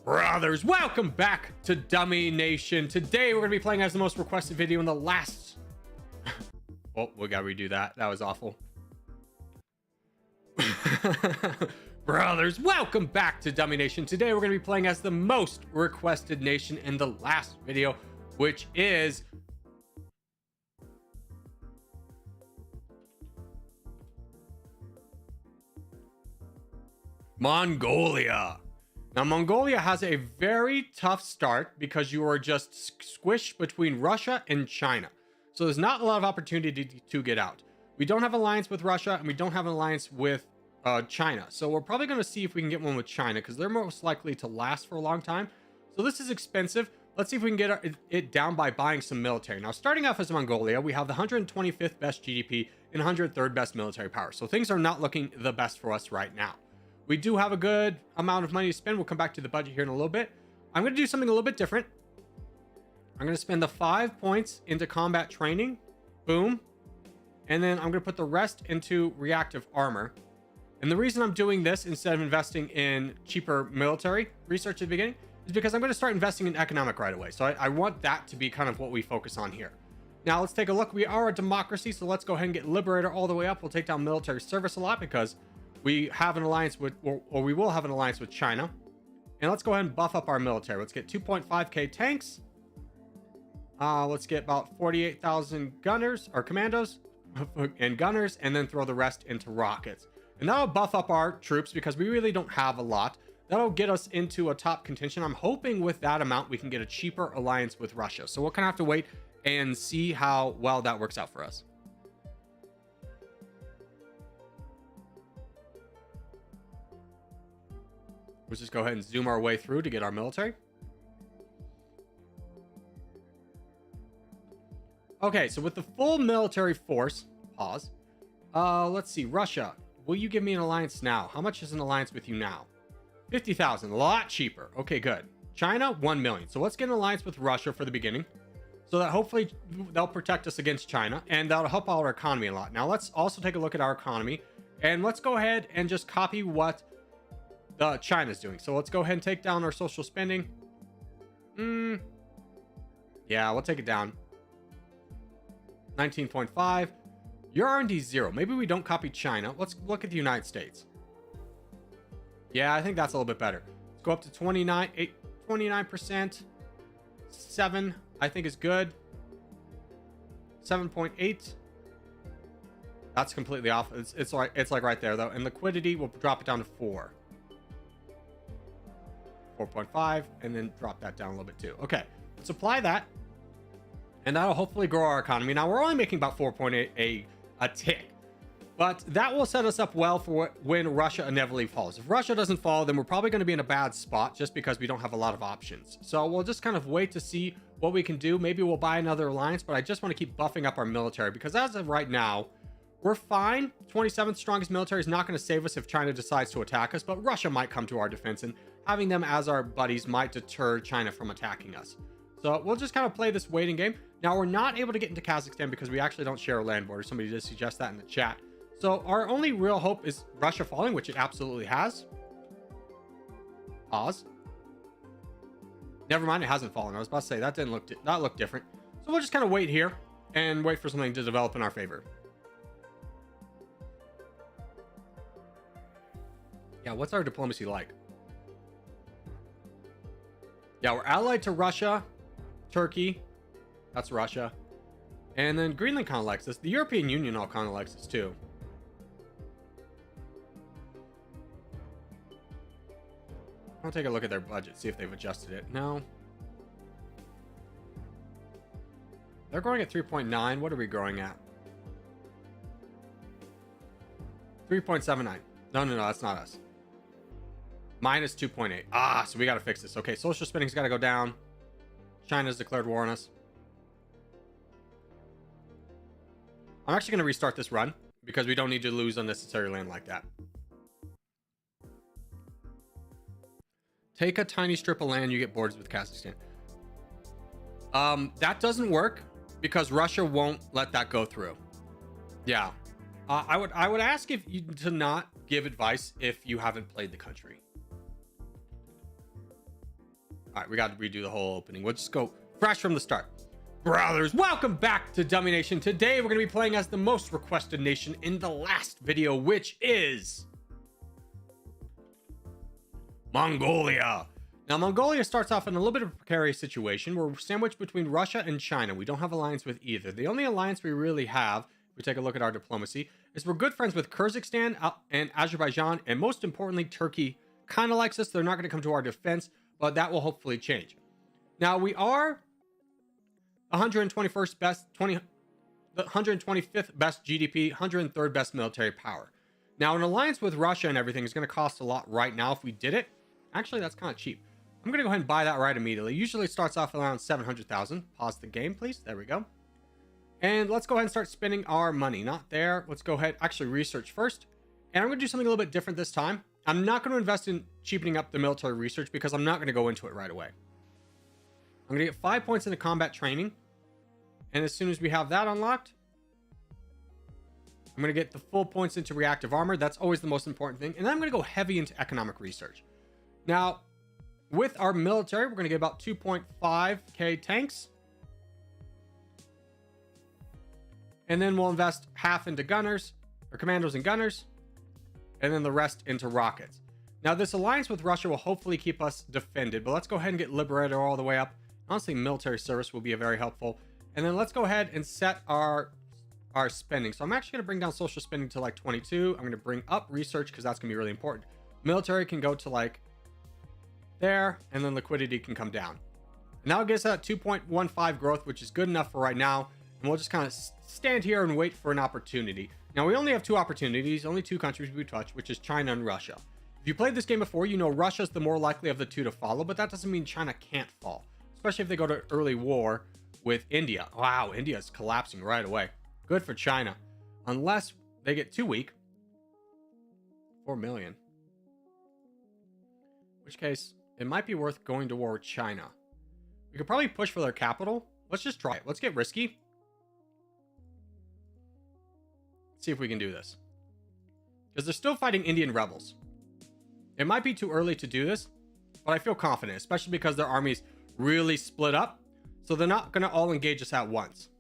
Brothers, welcome back to Dummynation. Today we're gonna be playing as the most requested video in the last. Oh, we gotta redo that. That was awful. Brothers, welcome back to Dummynation. Today we're going to be playing as the most requested nation in the last video, which is Mongolia. Now, Mongolia has a very tough start because you are just squished between Russia and China. So there's not a lot of opportunity to get out. We don't have an alliance with Russia and we don't have an alliance with China. So we're probably going to see if we can get one with China because they're most likely to last for a long time. So this is expensive. Let's see if we can get it down by buying some military. Now, starting off as Mongolia, we have the 125th best GDP and 103rd best military power. So things are not looking the best for us right now. We do have a good amount of money to spend. We'll come back to the budget here in a little bit. I'm going to do something a little bit different. I'm going to spend the 5 points into combat training. Boom. And then I'm going to put the rest into reactive armor. And the reason I'm doing this instead of investing in cheaper military research at the beginning is because I'm going to start investing in economic right away. So I want that to be kind of what we focus on here. Now let's take a look. We are a democracy, so let's go ahead and get Liberator all the way up. We'll take down military service a lot because we have an alliance with, or we will have an alliance with China. And let's go ahead and buff up our military. Let's get 2.5k tanks. Let's get about 48,000 gunners or commandos and gunners, and then throw the rest into rockets. And that'll buff up our troops because we really don't have a lot. That'll get us into a top contention. I'm hoping with that amount, we can get a cheaper alliance with Russia. So we'll kind of have to wait and see how well that works out for us. Let's just go ahead and zoom our way through to get our military. Okay, so with the full military force, pause. Let's see. Russia, will you give me an alliance now? How much is an alliance with you now? 50,000, a lot cheaper. Okay, good. China, 1 million. So let's get an alliance with Russia for the beginning, so that hopefully they'll protect us against China, and that'll help our economy a lot. Now let's also take a look at our economy, and let's go ahead and just copy what China's doing. So let's go ahead and take down our social spending. Yeah, we'll take it down. 19.5. Your R&D 0. Maybe we don't copy China. Let's look at the United States. Yeah, I think that's a little bit better. Let's go up to 29%. 7, I think is good. 7.8. That's completely off. It's like right there though. And liquidity, we'll drop it down to 4. 4.5, and then drop that down a little bit too. Okay, let's apply that, and that'll hopefully grow our economy. Now we're only making about 4.8 a tick, but that will set us up well for when Russia inevitably falls. If Russia doesn't fall, then we're probably going to be in a bad spot just because we don't have a lot of options. So we'll just kind of wait to see what we can do. Maybe we'll buy another alliance, but I just want to keep buffing up our military, because as of right now, we're fine. 27th strongest military is not going to save us if China decides to attack us, but Russia might come to our defense, and having them as our buddies might deter China from attacking us. So we'll just kind of play this waiting game. Now we're not able to get into Kazakhstan because we actually don't share a land border. Somebody did suggest that in the chat. So our only real hope is Russia falling, which it absolutely has. Pause. Never mind, it hasn't fallen. I was about to say that looked different. So we'll just kind of wait here and wait for something to develop in our favor. Yeah, what's our diplomacy like? Yeah, we're allied to Russia, Turkey. That's Russia. And then Greenland kind of likes us. The European Union all kind of likes us too. I'll take a look at their budget, see if they've adjusted it. No. They're growing at 3.9. What are we growing at? 3.79. No, that's not us. Minus 2.8. Ah, so we got to fix this. Okay, social spending's got to go down. China's declared war on us. I'm actually going to restart this run because we don't need to lose unnecessary land like that. Take a tiny strip of land, you get borders with Kazakhstan. That doesn't work because Russia won't let that go through. Yeah. I would ask if you to not give advice if you haven't played the country. All right, we got to redo the whole opening. We'll just go fresh from the start. Brothers, welcome back to Dummynation. Today we're going to be playing as the most requested nation in the last video, which is Mongolia. Now, Mongolia starts off in a little bit of a precarious situation. We're sandwiched between Russia and China. We don't have alliance with either. The only alliance we really have, if we take a look at our diplomacy, is we're good friends with Kazakhstan and Azerbaijan, and most importantly, Turkey kind of likes us. They're not going to come to our defense, but that will hopefully change. Now, we are 121st best, 125th best GDP, 103rd best military power. Now, an alliance with Russia and everything is going to cost a lot right now if we did it. Actually, that's kind of cheap. I'm going to go ahead and buy that right immediately. Usually it starts off around 700,000. Pause the game, please. There we go. And let's go ahead and start spending our money. Not there. Let's go ahead, actually research first. And I'm going to do something a little bit different this time. I'm not going to invest in cheapening up the military research because I'm not going to go into it right away. I'm going to get 5 points into combat training. And as soon as we have that unlocked, I'm going to get the full points into reactive armor. That's always the most important thing. And then I'm going to go heavy into economic research. Now, with our military, we're going to get about 2.5k tanks. And then we'll invest half into gunners, or commandos and gunners, and then the rest into rockets. Now, this alliance with Russia will hopefully keep us defended, but let's go ahead and get Liberator all the way up. Honestly, military service will be very helpful. And then let's go ahead and set our spending. So I'm actually going to bring down social spending to like 22. I'm going to bring up research because that's going to be really important. Military can go to like there, and then liquidity can come down. And that'll get us at 2.15 growth, which is good enough for right now. And we'll just kind of stand here and wait for an opportunity. Now, we only have 2 opportunities, only 2 countries we touch, which is China and Russia. If you played this game before, you know Russia's the more likely of the 2 to follow, but that doesn't mean China can't fall, especially if they go to early war with India. Wow, India is collapsing right away. Good for China. Unless they get 2 weak. 4 million. In which case, it might be worth going to war with China. We could probably push for their capital. Let's just try it. Let's get risky. See if we can do this. Because they're still fighting Indian rebels. It might be too early to do this, but I feel confident, especially because their armies really split up. So they're not going to all engage us at once.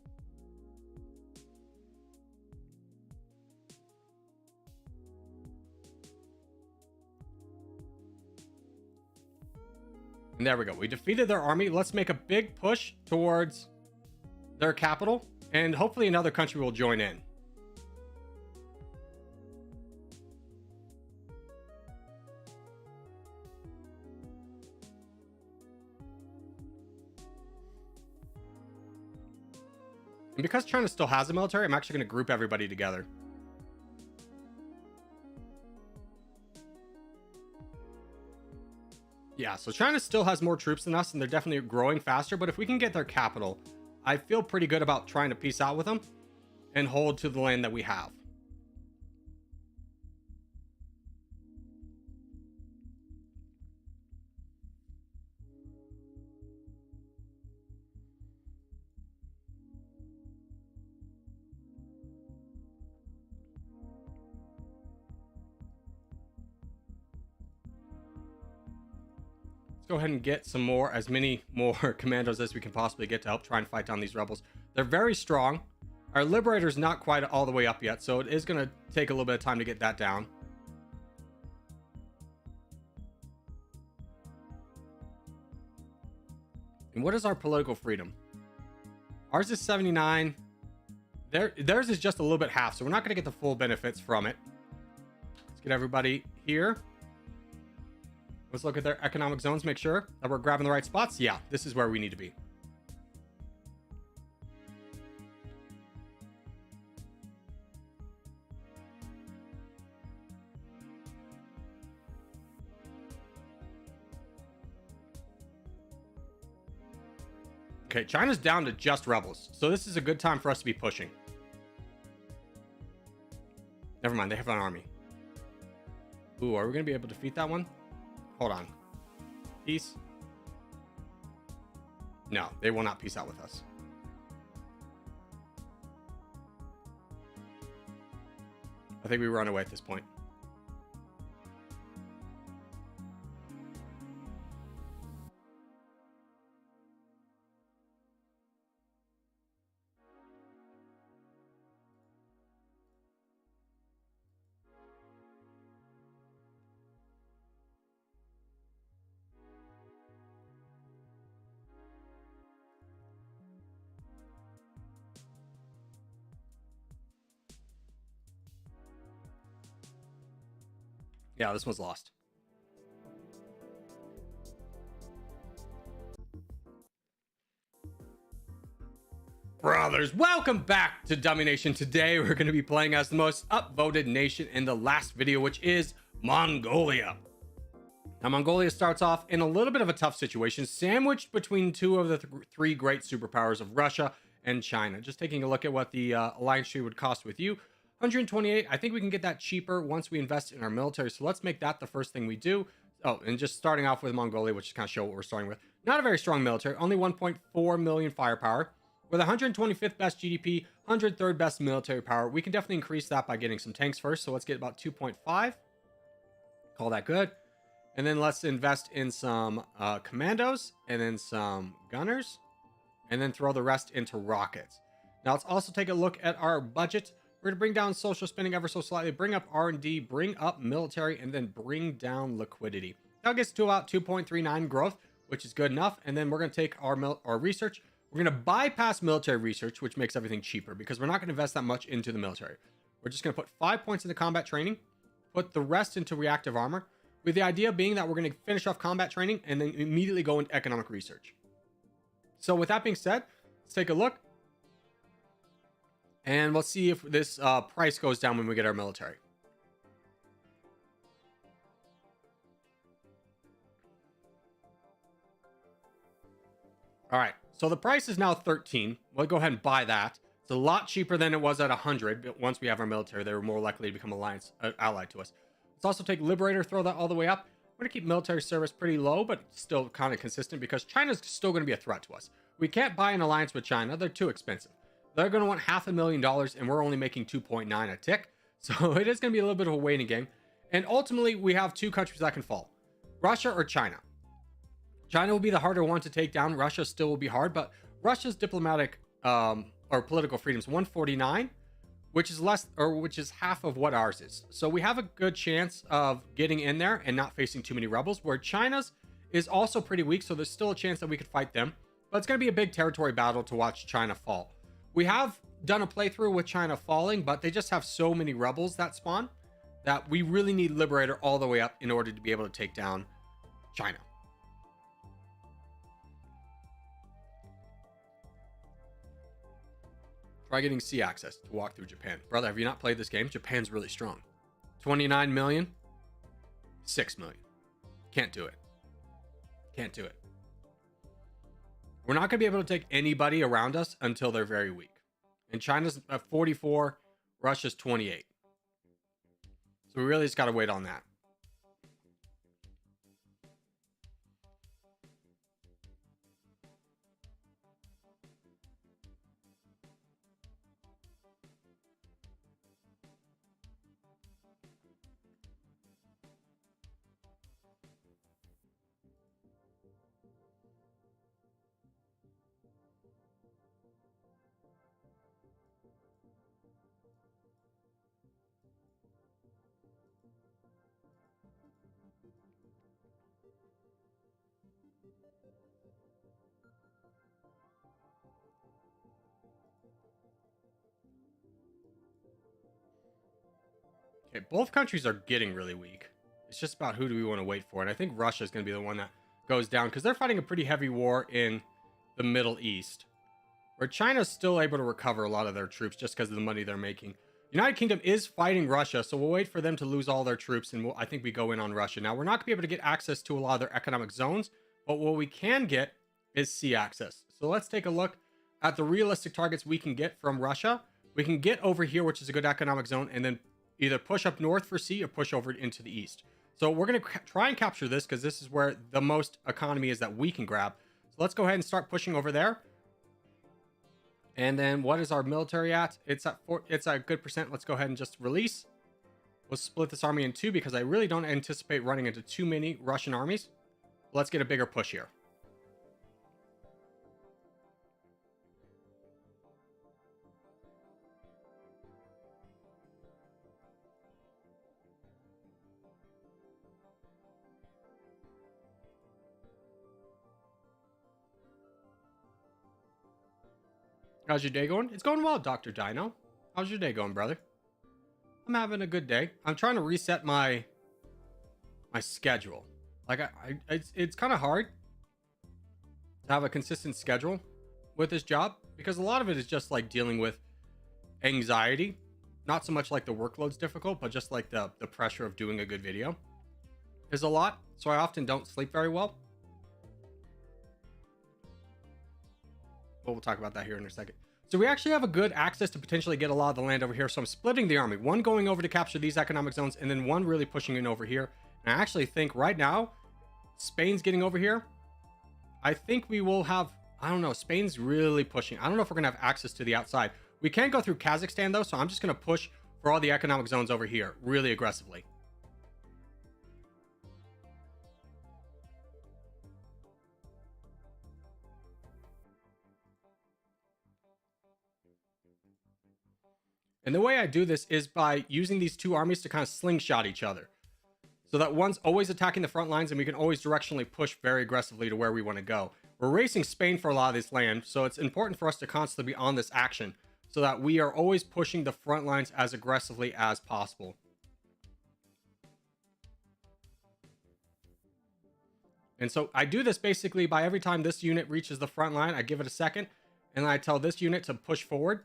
And there we go. We defeated their army. Let's make a big push towards their capital. And hopefully another country will join in. And because China still has a military, I'm actually going to group everybody together. Yeah, so China still has more troops than us, and they're definitely growing faster. But if we can get their capital, I feel pretty good about trying to peace out with them and hold to the land that we have. Go ahead and get as many more commandos as we can possibly get to help try and fight down these rebels. They're very strong. Our liberator's not quite all the way up yet, so it is going to take a little bit of time to get that down. And what is our political freedom? Ours is 79. Theirs is just a little bit half, so we're not going to get the full benefits from it. Let's get everybody here. Let's look at their economic zones, make sure that we're grabbing the right spots. Yeah, this is where we need to be. Okay, China's down to just rebels, so this is a good time for us to be pushing. Never mind, they have an army. Ooh, are we going to be able to defeat that one? Hold on. Peace. No, they will not peace out with us. I think we run away at this point. Yeah, this one's lost. Brothers, welcome back to Dummynation. Today, we're going to be playing as the most upvoted nation in the last video, which is Mongolia. Now, Mongolia starts off in a little bit of a tough situation, sandwiched between two of the three great superpowers of Russia and China. Just taking a look at what the alliance tree would cost with you. 128. I think we can get that cheaper once we invest in our military. So let's make that the first thing we do. Oh, and just starting off with Mongolia, which is kind of show what we're starting with. Not a very strong military, only 1.4 million firepower. With 125th best GDP, 103rd best military power. We can definitely increase that by getting some tanks first. So let's get about 2.5. Call that good. And then let's invest in some commandos and then some gunners. And then throw the rest into rockets. Now let's also take a look at our budget. We're going to bring down social spending ever so slightly, bring up R&D, bring up military, and then bring down liquidity. That gets to about 2.39 growth, which is good enough. And then we're going to take our research. We're going to bypass military research, which makes everything cheaper because we're not going to invest that much into the military. We're just going to put 5 points into combat training, put the rest into reactive armor, with the idea being that we're going to finish off combat training and then immediately go into economic research. So with that being said, let's take a look. And we'll see if this price goes down when we get our military. All right. So the price is now 13. We'll go ahead and buy that. It's a lot cheaper than it was at 100, but once we have our military, they're more likely to become allied to us. Let's also take Liberator, throw that all the way up. We're going to keep military service pretty low, but still kind of consistent because China's still going to be a threat to us. We can't buy an alliance with China. They're too expensive. They're going to want $500,000, and we're only making 2.9 a tick. So it is going to be a little bit of a waiting game. And ultimately, we have two countries that can fall. Russia or China. China will be the harder one to take down. Russia still will be hard, but Russia's diplomatic or political freedom is 149, which is half of what ours is. So we have a good chance of getting in there and not facing too many rebels, where China's is also pretty weak, so there's still a chance that we could fight them. But it's going to be a big territory battle to watch China fall. We have done a playthrough with China falling, but they just have so many rebels that spawn that we really need Liberator all the way up in order to be able to take down China. Try getting sea access to walk through Japan. Brother, have you not played this game? Japan's really strong. 29 million, 6 million. Can't do it. Can't do it. We're not going to be able to take anybody around us until they're very weak. And China's at 44, Russia's 28. So we really just got to wait on that. Okay, both countries are getting really weak. It's just about who do we want to wait for. And I think Russia is going to be the one that goes down because they're fighting a pretty heavy war in the Middle East, where China's still able to recover a lot of their troops just because of the money they're making. United Kingdom is fighting Russia, so we'll wait for them to lose all their troops, and I think we go in on Russia. Now, we're not going to be able to get access to a lot of their economic zones, but what we can get is sea access. So let's take a look at the realistic targets we can get from Russia. We can get over here, which is a good economic zone, and then either push up north for sea or push over into the east. So we're going to try and capture this because this is where the most economy is that we can grab. So let's go ahead and start pushing over there. And then what is our military at? It's at a good percent. Let's go ahead and just release. We'll split this army in two because I really don't anticipate running into too many Russian armies. Let's get a bigger push here. How's your day going? It's going well, Dr. Dino. How's your day going, brother? I'm having a good day. I'm trying to reset my schedule. Like it's kind of hard to have a consistent schedule with this job because a lot of it is just like dealing with anxiety. Not so much like the workload's difficult, but just like the pressure of doing a good video is a lot. So I often don't sleep very well. But we'll talk about that here in a second. So we actually have a good access to potentially get a lot of the land over here. So I'm splitting the army. One going over to capture these economic zones, and then one really pushing in over here. And I actually think right now, Spain's getting over here. I think we will have, I don't know, Spain's really pushing. I don't know if we're going to have access to the outside. We can go through Kazakhstan, though, so I'm just going to push for all the economic zones over here really aggressively. And the way I do this is by using these two armies to kind of slingshot each other. So that one's always attacking the front lines and we can always directionally push very aggressively to where we want to go. We're racing Spain for a lot of this land, so it's important for us to constantly be on this action so that we are always pushing the front lines as aggressively as possible. And so I do this basically by every time this unit reaches the front line, I give it a second, and then I tell this unit to push forward.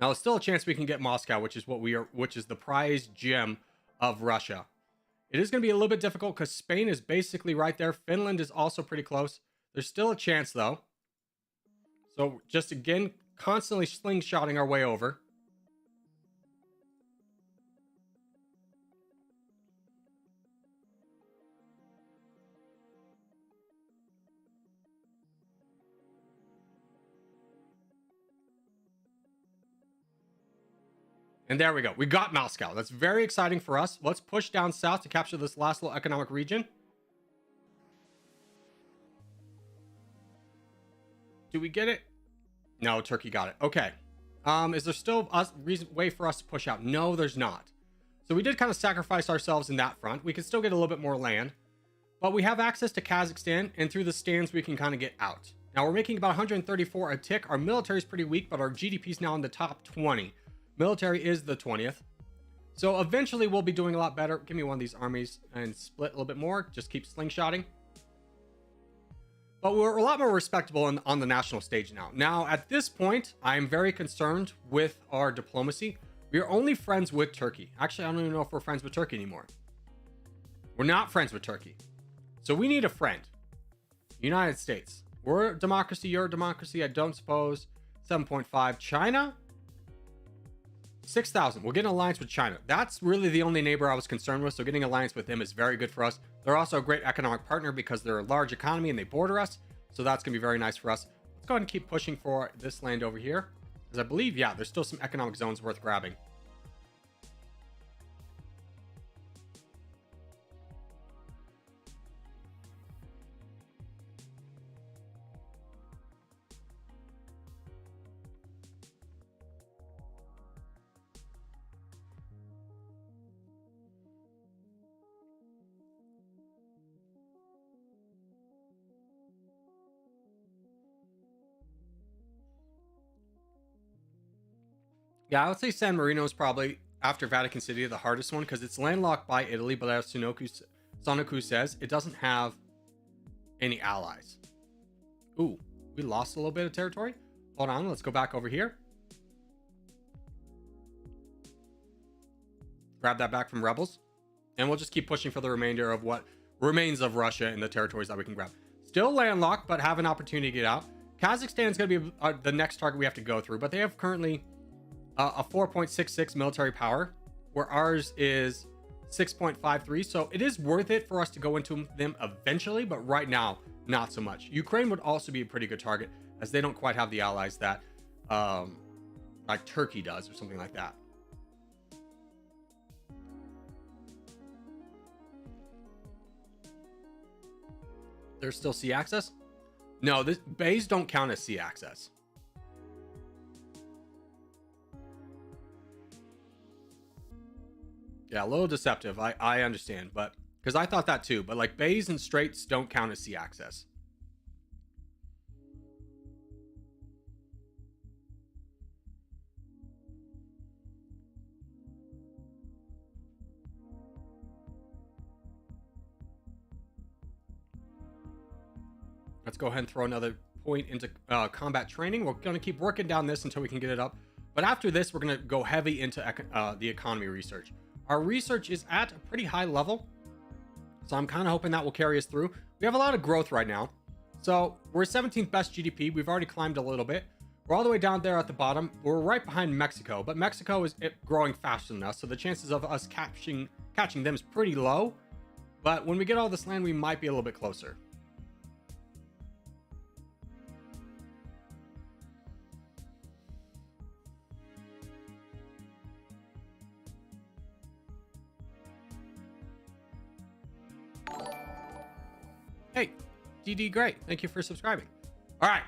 Now, there's still a chance we can get Moscow, which is the prized gem of Russia. It is going to be a little bit difficult because Spain is basically right there. Finland is also pretty close. There's still a chance, though. So just again, constantly slingshotting our way over. And there we go. We got Moscow. That's very exciting for us. Let's push down south to capture this last little economic region. Do we get it? No, Turkey got it. Okay. Is there still a way for us to push out? No, there's not. So we did kind of sacrifice ourselves in that front. We can still get a little bit more land. But we have access to Kazakhstan, and through the stands, we can kind of get out. Now, we're making about 134 a tick. Our military is pretty weak, but our GDP is now in the top 20. Military is the 20th. So eventually we'll be doing a lot better. Give me one of these armies and split a little bit more. Just keep slingshotting. But we're a lot more respectable on the national stage now. Now, at this point, I'm very concerned with our diplomacy. We are only friends with Turkey. Actually, I don't even know if we're friends with Turkey anymore. We're not friends with Turkey. So we need a friend. United States. We're a democracy. You're a democracy. I don't suppose. 7.5. China? 6,000. We'll get an alliance with China. That's really the only neighbor I was concerned with. So getting an alliance with them is very good for us. They're also a great economic partner because they're a large economy and they border us. So that's going to be very nice for us. Let's go ahead and keep pushing for this land over here. Because I believe, yeah, there's still some economic zones worth grabbing. Yeah, I would say San Marino is probably, after Vatican City, the hardest one because it's landlocked by Italy, but as Sonoku says, it doesn't have any allies. Ooh, we lost a little bit of territory. Hold on, let's go back over here. Grab that back from rebels. And we'll just keep pushing for the remainder of what remains of Russia and the territories that we can grab. Still landlocked, but have an opportunity to get out. Kazakhstan is going to be the next target we have to go through, but they have currently a 4.66 military power, where ours is 6.53. So it is worth it for us to go into them eventually, but right now, not so much. Ukraine would also be a pretty good target, as they don't quite have the allies that like Turkey does or something like that. There's still sea access? No, this bays don't count as sea access. Yeah, a little deceptive. I understand, but because I thought that too, but like bays and straits don't count as sea access. Let's go ahead and throw another point into combat training. We're going to keep working down this until we can get it up. But after this, we're going to go heavy into the economy research. Our research is at a pretty high level, so I'm kind of hoping that will carry us through. We have a lot of growth right now. So we're 17th best GDP. We've already climbed a little bit. We're all the way down there at the bottom. We're right behind Mexico, but Mexico is growing faster than us, so the chances of us catching them is pretty low. But when we get all this land, we might be a little bit closer. Hey, DD, great. Thank you for subscribing. All right.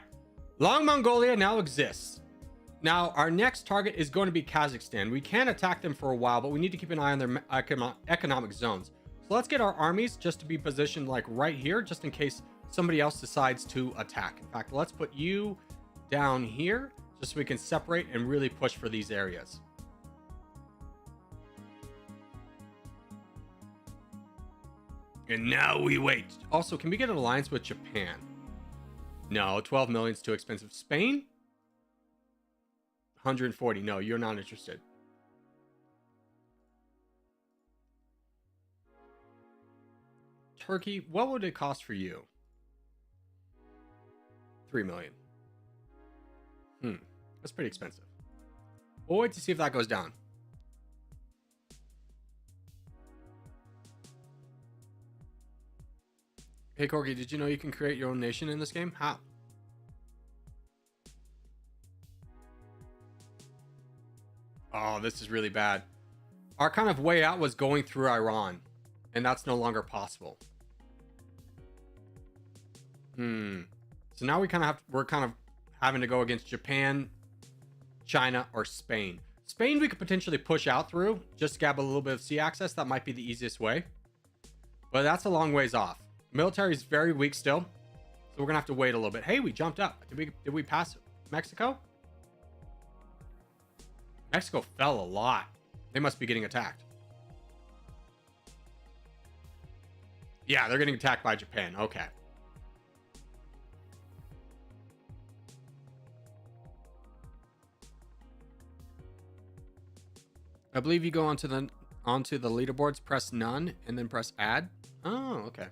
Long Mongolia now exists. Now, our next target is going to be Kazakhstan. We can attack them for a while, but we need to keep an eye on their economic zones. So let's get our armies just to be positioned like right here, just in case somebody else decides to attack. In fact, let's put you down here just so we can separate and really push for these areas. And now we wait. Also, can we get an alliance with Japan? No, 12 million is too expensive. Spain? 140. No, you're not interested. Turkey, what would it cost for you? 3 million. That's pretty expensive. We'll wait to see if that goes down. Hey Corgi, did you know you can create your own nation in this game? How? Oh, this is really bad. Our kind of way out was going through Iran, and that's no longer possible. So now we're kind of having to go against Japan, China, or Spain. Spain we could potentially push out through, just to grab a little bit of sea access. That might be the easiest way, but that's a long ways off. Military is very weak still, so we're gonna have to wait a little bit. Hey, we jumped up. Did we pass Mexico? Mexico fell a lot. They must be getting attacked. Yeah, they're getting attacked by Japan. Okay. I believe you go onto the leaderboards, press none, and then press add. Oh, okay.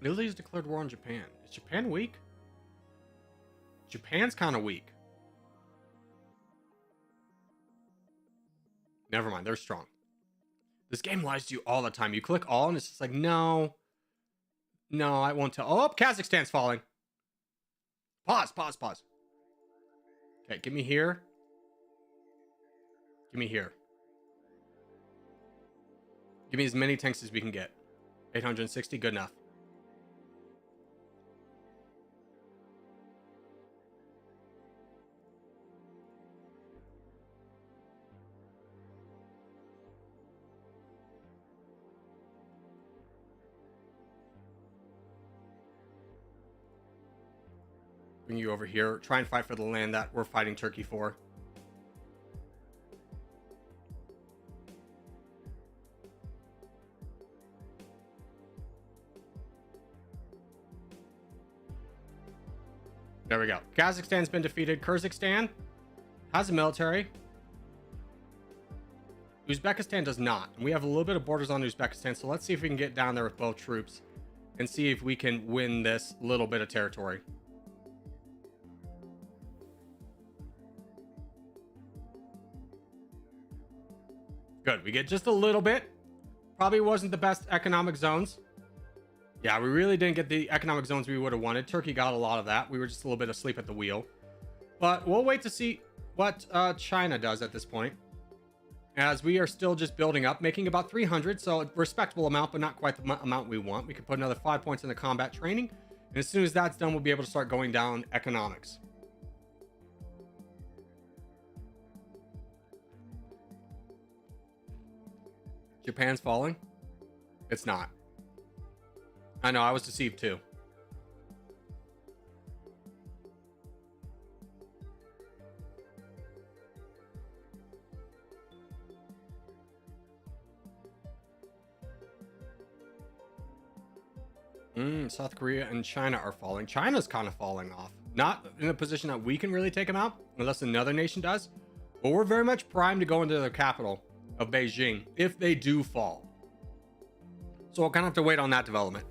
Italy's declared war on Japan. Is Japan weak? Japan's kind of weak. Never mind, they're strong. This game lies to you all the time. You click all and it's just like, no, I won't tell. Oh, Kazakhstan's falling. Pause. Okay, give me here. Give me here. Give me as many tanks as we can get. 860, good enough. Bring you over here. Try and fight for the land that we're fighting Turkey for. There we go. Kazakhstan's been defeated. Kyrgyzstan has a military. Uzbekistan does not. And we have a little bit of borders on Uzbekistan, so let's see if we can get down there with both troops and see if we can win this little bit of territory. Good. We get just a little bit. Probably wasn't the best economic zones. Yeah, we really didn't get the economic zones we would have wanted. Turkey got a lot of that. We were just a little bit asleep at the wheel. But we'll wait to see what China does at this point, as we are still just building up, making about 300. So a respectable amount, but not quite the amount we want. We can put another 5 points in the combat training. And as soon as that's done, we'll be able to start going down economics. Japan's falling? It's not. I know, I was deceived too. South Korea and China are falling. China's kind of falling off. Not in a position that we can really take them out, unless another nation does. But we're very much primed to go into the capital of Beijing if they do fall. So we'll kind of have to wait on that development.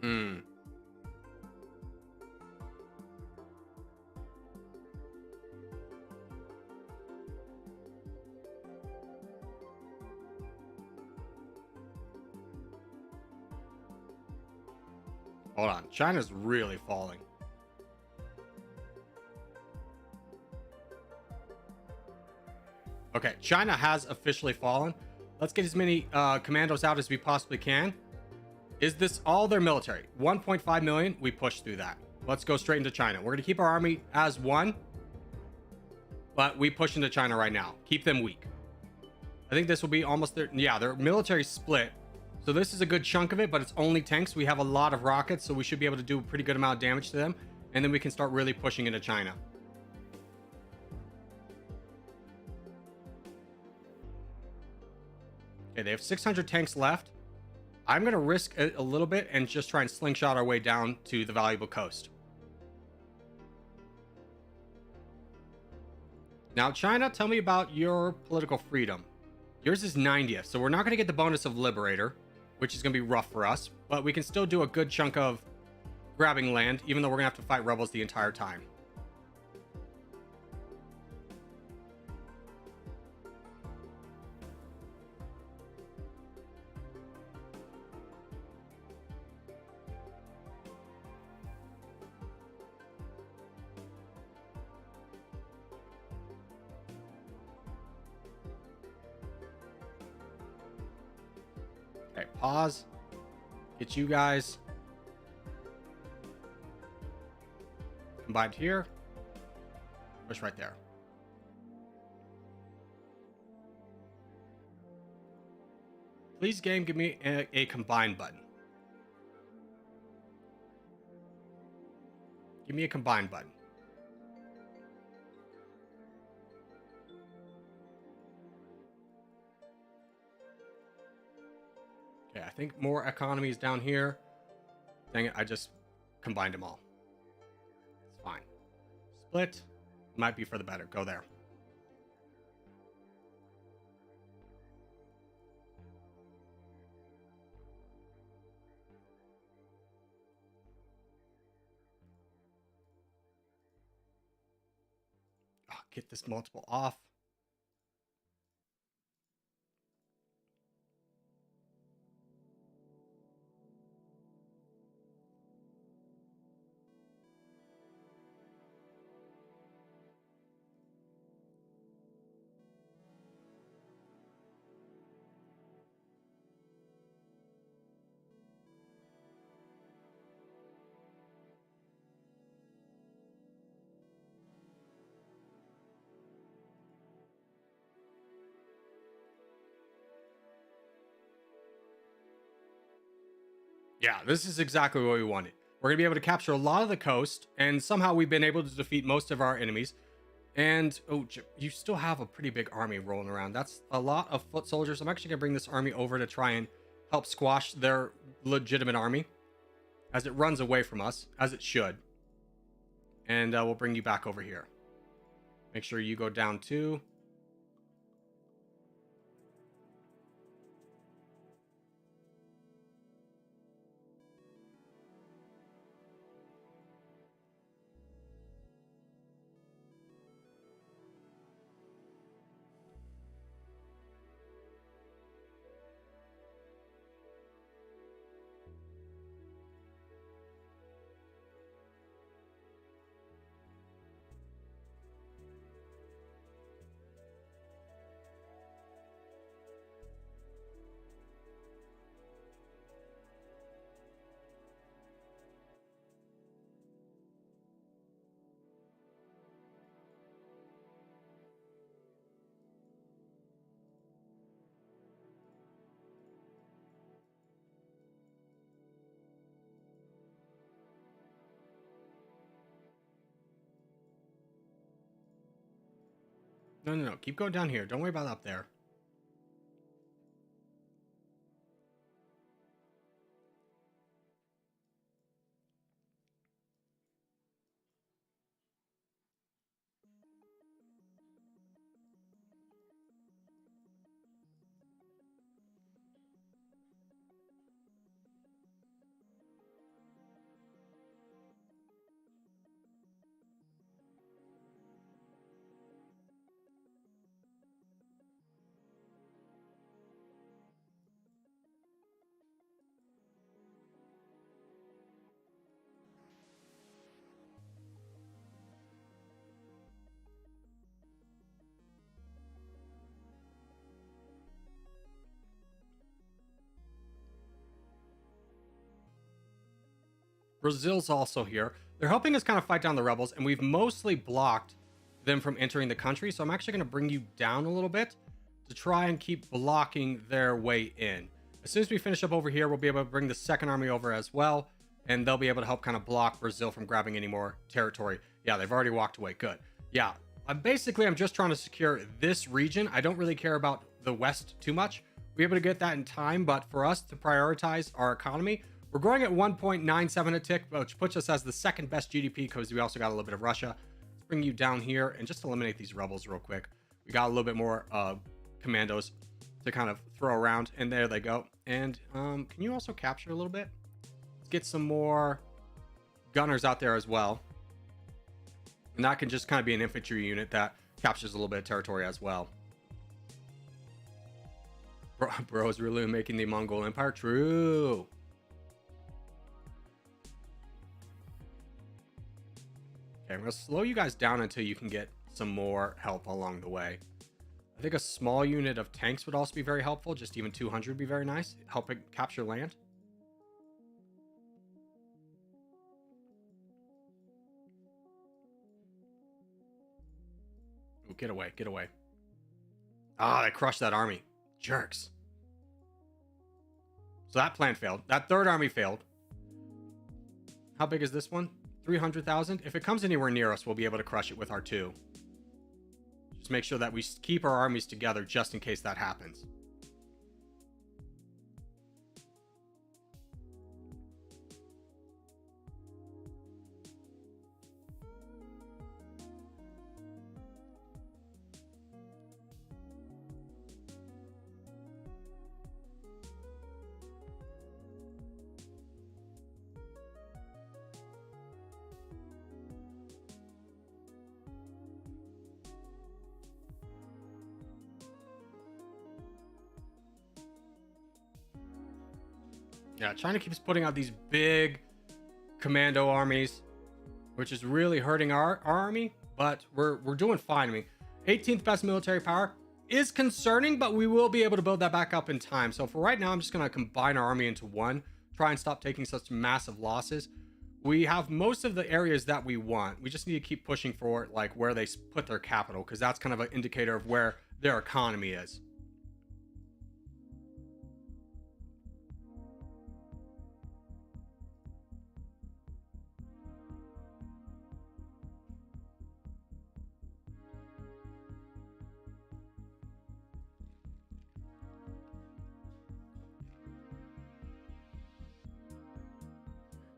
Mm. Hold on. China's really falling. Okay, China has officially fallen. Let's get as many commandos out as we possibly can. Is this all their military? 1.5 million. We push through that. Let's go straight into China. We're going to keep our army as one, but we push into China right now. Keep them weak. I think this will be almost their... Yeah, their military split. So this is a good chunk of it, but it's only tanks. We have a lot of rockets, so we should be able to do a pretty good amount of damage to them. And then we can start really pushing into China. Okay, they have 600 tanks left. I'm going to risk a little bit and just try and slingshot our way down to the valuable coast. Now, China, tell me about your political freedom. Yours is 90th, so we're not going to get the bonus of Liberator, which is going to be rough for us, but we can still do a good chunk of grabbing land, even though we're going to have to fight rebels the entire time. Okay, pause. Get you guys combined here. Push right there. Please, game, give me a combine button. Give me a combine button. Okay, I think more economies down here. Dang it, I just combined them all. It's fine. Split. Might be for the better. Go there. Oh, get this multiple off. Yeah, this is exactly what we wanted. We're going to be able to capture a lot of the coast, and somehow we've been able to defeat most of our enemies. And, oh, you still have a pretty big army rolling around. That's a lot of foot soldiers. I'm actually going to bring this army over to try and help squash their legitimate army as it runs away from us, as it should. And we'll bring you back over here. Make sure you go down too. No, no, no. Keep going down here. Don't worry about up there. Brazil's also here. They're helping us kind of fight down the rebels, and we've mostly blocked them from entering the country. So I'm actually going to bring you down a little bit to try and keep blocking their way in. As soon as we finish up over here, we'll be able to bring the second army over as well, and they'll be able to help kind of block Brazil from grabbing any more territory. Yeah, they've already walked away. Good. Yeah, I'm just trying to secure this region. I don't really care about the West too much. We're able to get that in time, but for us to prioritize our economy, we're growing at 1.97 a tick, which puts us as the second best GDP because we also got a little bit of Russia. Let's bring you down here and just eliminate these rebels real quick. We got a little bit more commandos to kind of throw around, and there they go. And can you also capture a little bit? Let's get some more gunners out there as well. And that can just kind of be an infantry unit that captures a little bit of territory as well. Bro is really making the Mongol Empire. True. Okay, I'm going to slow you guys down until you can get some more help along the way. I think a small unit of tanks would also be very helpful. Just even 200 would be very nice. Helping capture land. Ooh, get away, get away. Ah, they crushed that army. Jerks. So that plan failed. That third army failed. How big is this one? 300,000. If it comes anywhere near us, we'll be able to crush it with our 2. Just make sure that we keep our armies together just in case that happens. Yeah, China keeps putting out these big commando armies, which is really hurting our army, but we're doing fine. I mean, 18th best military power is concerning, but we will be able to build that back up in time. So for right now, I'm just going to combine our army into one, try and stop taking such massive losses. We have most of the areas that we want. We just need to keep pushing for like where they put their capital, because that's kind of an indicator of where their economy is.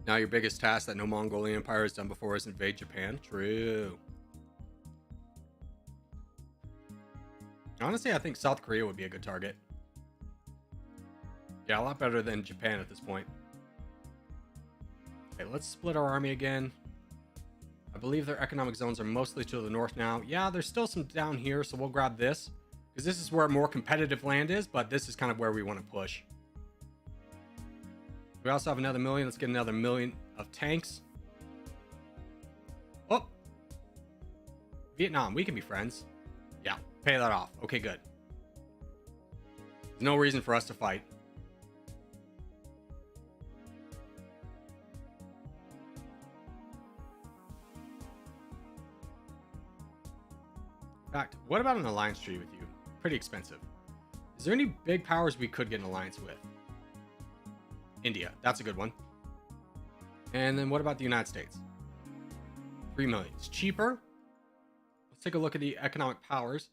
Now your biggest task that no Mongolian empire has done before is invade Japan. True. Honestly, I think South Korea would be a good target. Yeah, a lot better than Japan at this point. Okay, let's split our army again. I believe their economic zones are mostly to the north now. Yeah, there's still some down here, so we'll grab this. Because this is where more competitive land is, but this is kind of where we want to push. We also have another million. Let's get another million of tanks. Oh! Vietnam, we can be friends. Yeah, pay that off. Okay, good. There's no reason for us to fight. In fact, what about an alliance treaty with you? Pretty expensive. Is there any big powers we could get an alliance with? India, that's a good one. And then what about the United States? 3 million. It's cheaper. Let's take a look at the economic powers.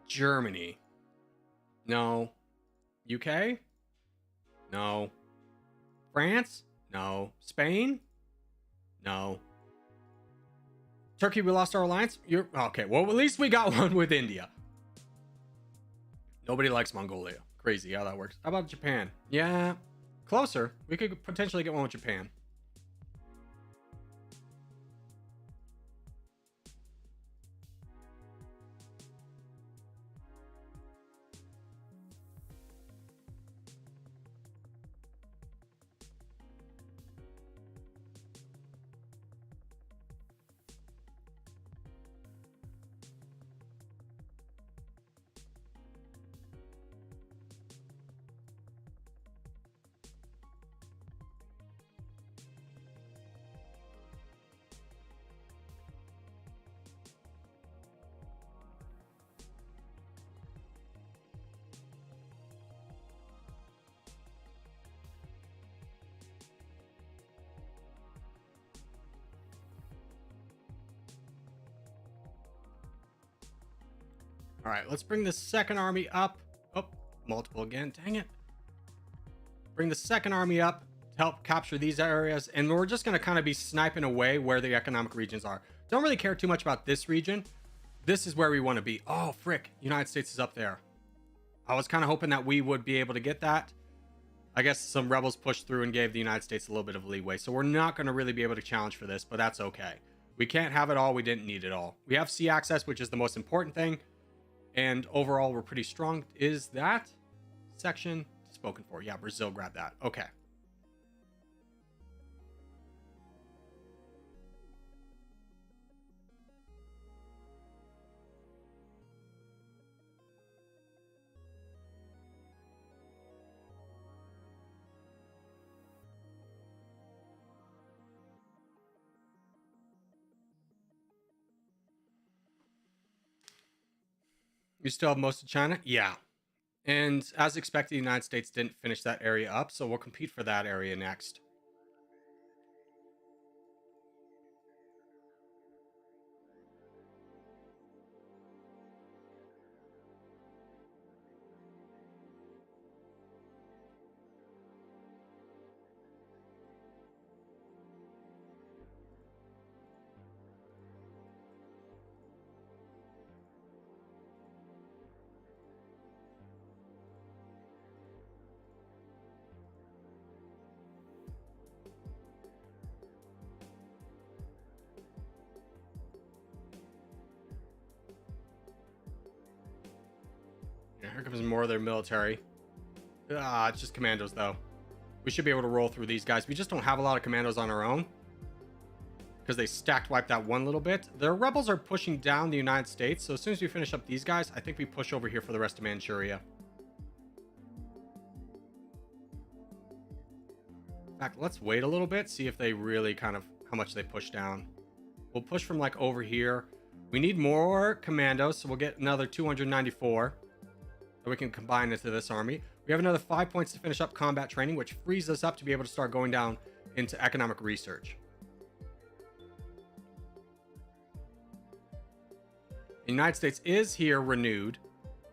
Germany. No. UK? No. France? No. Spain? No. Turkey, we lost our alliance? You're okay. Well, at least we got one with India. Nobody likes Mongolia. Crazy how that works. How about Japan? Yeah, closer. We could potentially get one with Japan. All right, let's bring the second army up. Oh, multiple again. Dang it. Bring the second army up to help capture these areas. And we're just going to kind of be sniping away where the economic regions are. Don't really care too much about this region. This is where we want to be. Oh, frick. United States is up there. I was kind of hoping that we would be able to get that. I guess some rebels pushed through and gave the United States a little bit of leeway. So we're not going to really be able to challenge for this, but that's okay. We can't have it all. We didn't need it all. We have sea access, which is the most important thing. And overall, we're pretty strong. Is that section spoken for? Yeah, Brazil grabbed that. Okay. You still have most of China? Yeah. And as expected, the United States didn't finish that area up, so we'll compete for that area next. Yeah, here comes more of their military. It's just commandos, though. We should be able to roll through these guys. We just don't have a lot of commandos on our own because they stacked wiped that one little bit. Their rebels are pushing down the United States, so as soon as we finish up these guys, I think we push over here for the rest of Manchuria. In fact, let's wait a little bit, see if they really kind of how much they push down. We'll push from like over here. We need more commandos, so we'll get another 294 that we can combine into this army. We have another 5 points to finish up combat training, which frees us up to be able to start going down into economic research. The United States is here renewed,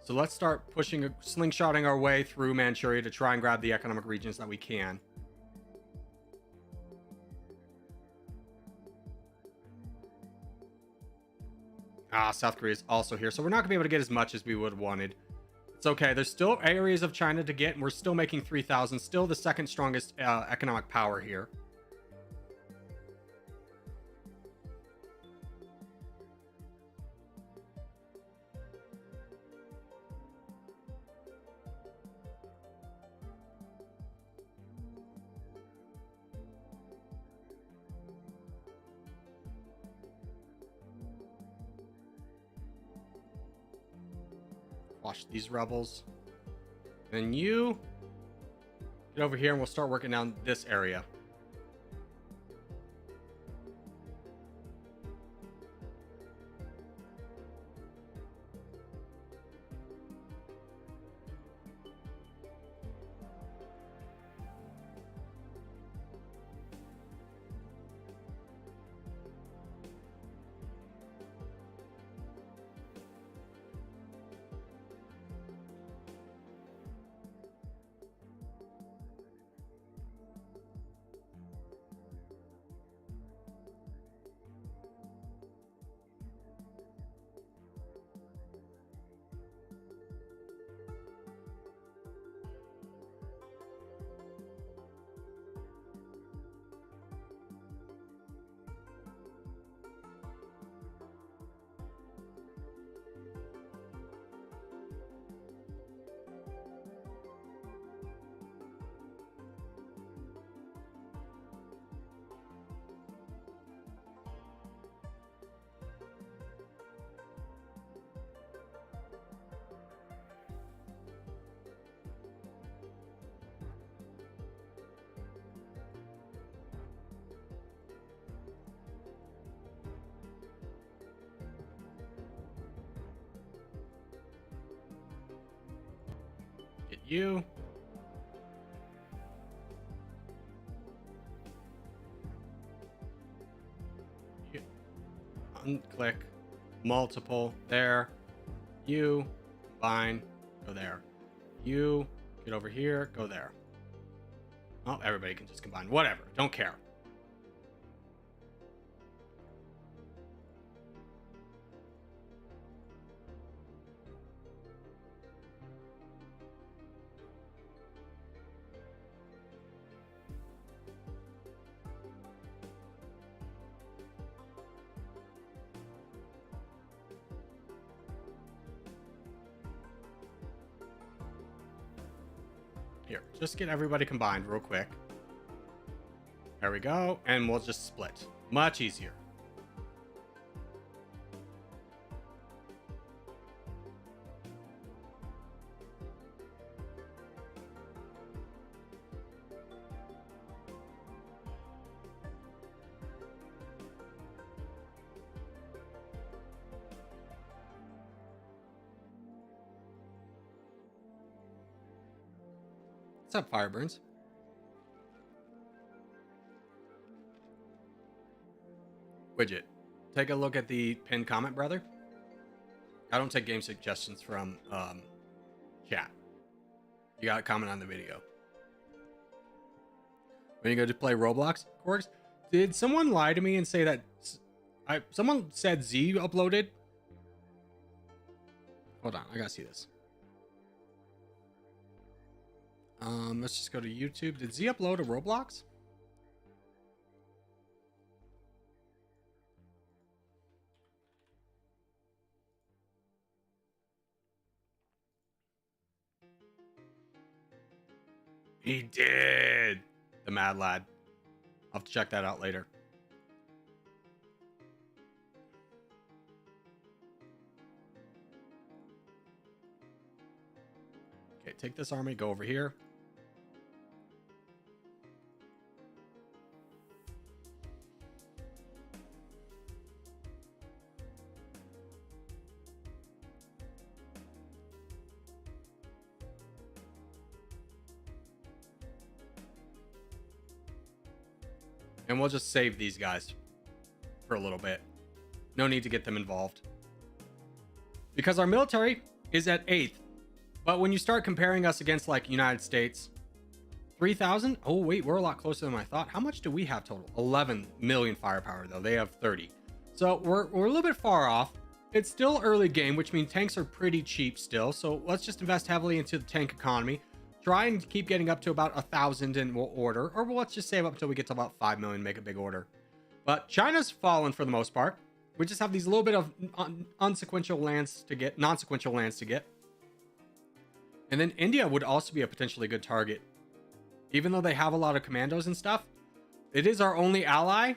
so let's start pushing, slingshotting our way through Manchuria to try and grab the economic regions that we can. South Korea is also here, so we're not going to be able to get as much as we would have wanted. It's okay. There's still areas of China to get, and we're still making 3,000. Still the second strongest economic power here. Watch these rebels. And you get over here and we'll start working down this area. Get you. Unclick. Multiple. There. You combine, go there. You get over here, go there. Oh, everybody can just combine. Whatever, don't care. Here, just get everybody combined real quick. There we go. And we'll just split. Much easier. What's up, Fireburns? Widget, take a look at the pinned comment, brother. I don't take game suggestions from chat. You gotta comment on the video. When you go to play Roblox, Corgs, did someone lie to me and say that someone said Z uploaded? Hold on, I gotta see this. Let's just go to YouTube. Did Z upload a Roblox? He did. The mad lad. I'll have to check that out later. Okay, take this army, go over here. And we'll just save these guys for a little bit. No need to get them involved. Because our military is at 8th. But when you start comparing us against like United States, 3,000? Oh, wait, we're a lot closer than I thought. How much do we have total? 11 million firepower, though. They have 30. So we're a little bit far off. It's still early game, which means tanks are pretty cheap still. So let's just invest heavily into the tank economy. Try and keep getting up to about 1,000 and we'll order. Or let's just save up until we get to about 5 million, make a big order. But China's fallen for the most part. We just have these little bit of non-sequential lands to get. And then India would also be a potentially good target. Even though they have a lot of commandos and stuff. It is our only ally.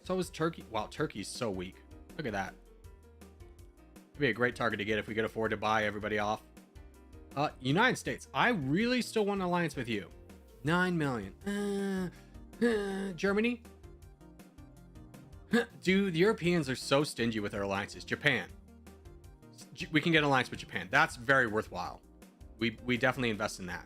So is Turkey. Wow, Turkey's so weak. Look at that. It'd be a great target to get if we could afford to buy everybody off. United States. I really still want an alliance with you. 9 million. Germany. Dude, the Europeans are so stingy with their alliances. Japan. We can get an alliance with Japan. That's very worthwhile. We definitely invest in that.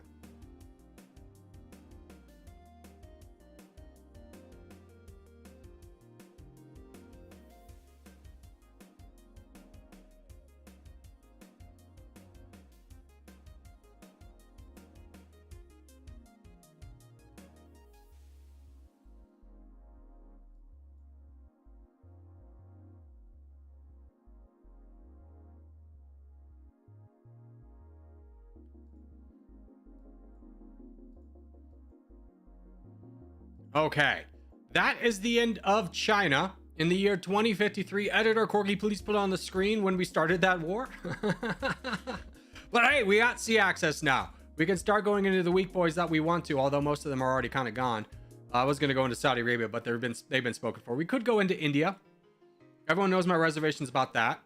Okay, that is the end of China in the year 2053. Editor Corgi, please put on the screen when we started that war. But hey, we got sea access now. We can start going into the weak boys that we want to, although most of them are already kind of gone. I was going to go into Saudi Arabia, but they've been spoken for. We could go into India. Everyone knows my reservations about that.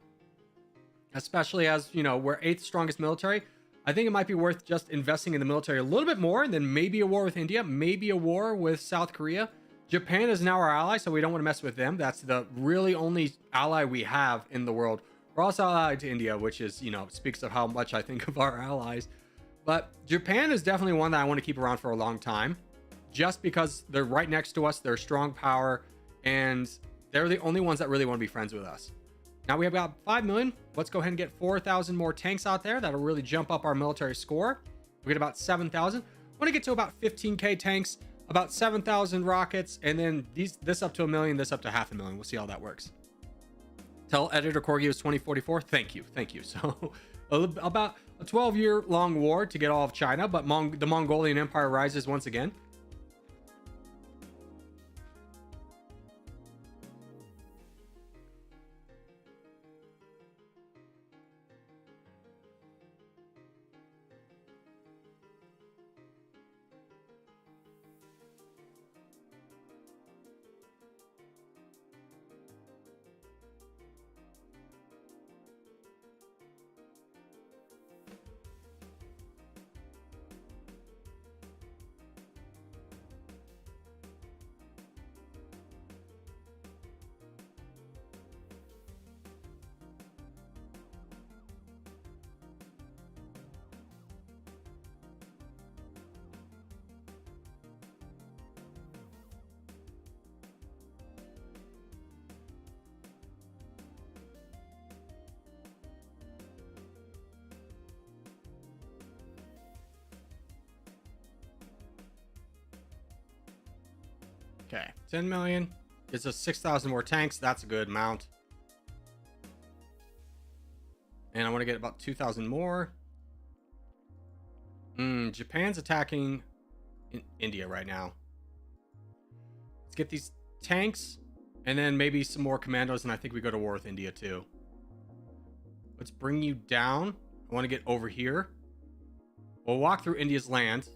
Especially as, you know, we're 8th strongest military. I think it might be worth just investing in the military a little bit more, and then maybe a war with India, maybe a war with South Korea. Japan is now our ally, so we don't want to mess with them. That's the really only ally we have in the world. We're also allied to India, which is, you know, speaks of how much I think of our allies. But Japan is definitely one that I want to keep around for a long time, just because they're right next to us, they're strong power, and they're the only ones that really want to be friends with us. Now we have about 5 million. Let's go ahead and get 4,000 more tanks out there. That'll really jump up our military score. We get about 7,000. Want to get to about 15k tanks, about 7,000 rockets, and then this up to 1 million, this up to 500,000. We'll see how that works. Tell editor Corgi was 2044. Thank you. So about a 12-year long war to get all of China, but the Mongolian Empire rises once again. Okay, 10 million. Gives us 6,000 more tanks. That's a good amount. And I want to get about 2,000 more. Japan's attacking in India right now. Let's get these tanks and then maybe some more commandos, and I think we go to war with India too. Let's bring you down. I want to get over here. We'll walk through India's land.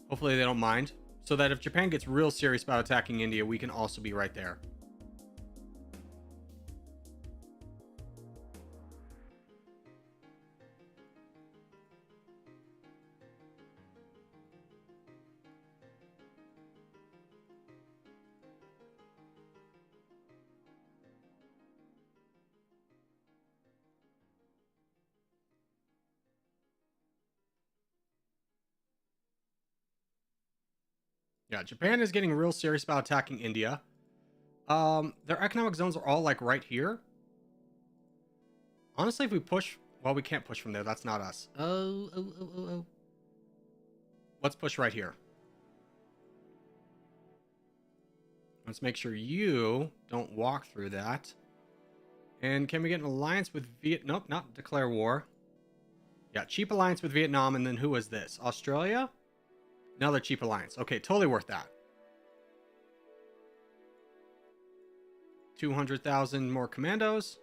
Hopefully they don't mind. So that if Japan gets real serious about attacking India, we can also be right there. Yeah, Japan is getting real serious about attacking India. Their economic zones are all like right here. Honestly, if we push, well, we can't push from there. That's not us. Oh. Let's push right here. Let's make sure you don't walk through that. And can we get an alliance with Vietnam? Nope, not declare war. Yeah, cheap alliance with Vietnam. And then who is this? Australia? Another cheap alliance. Okay, totally worth that. 200,000 more commandos.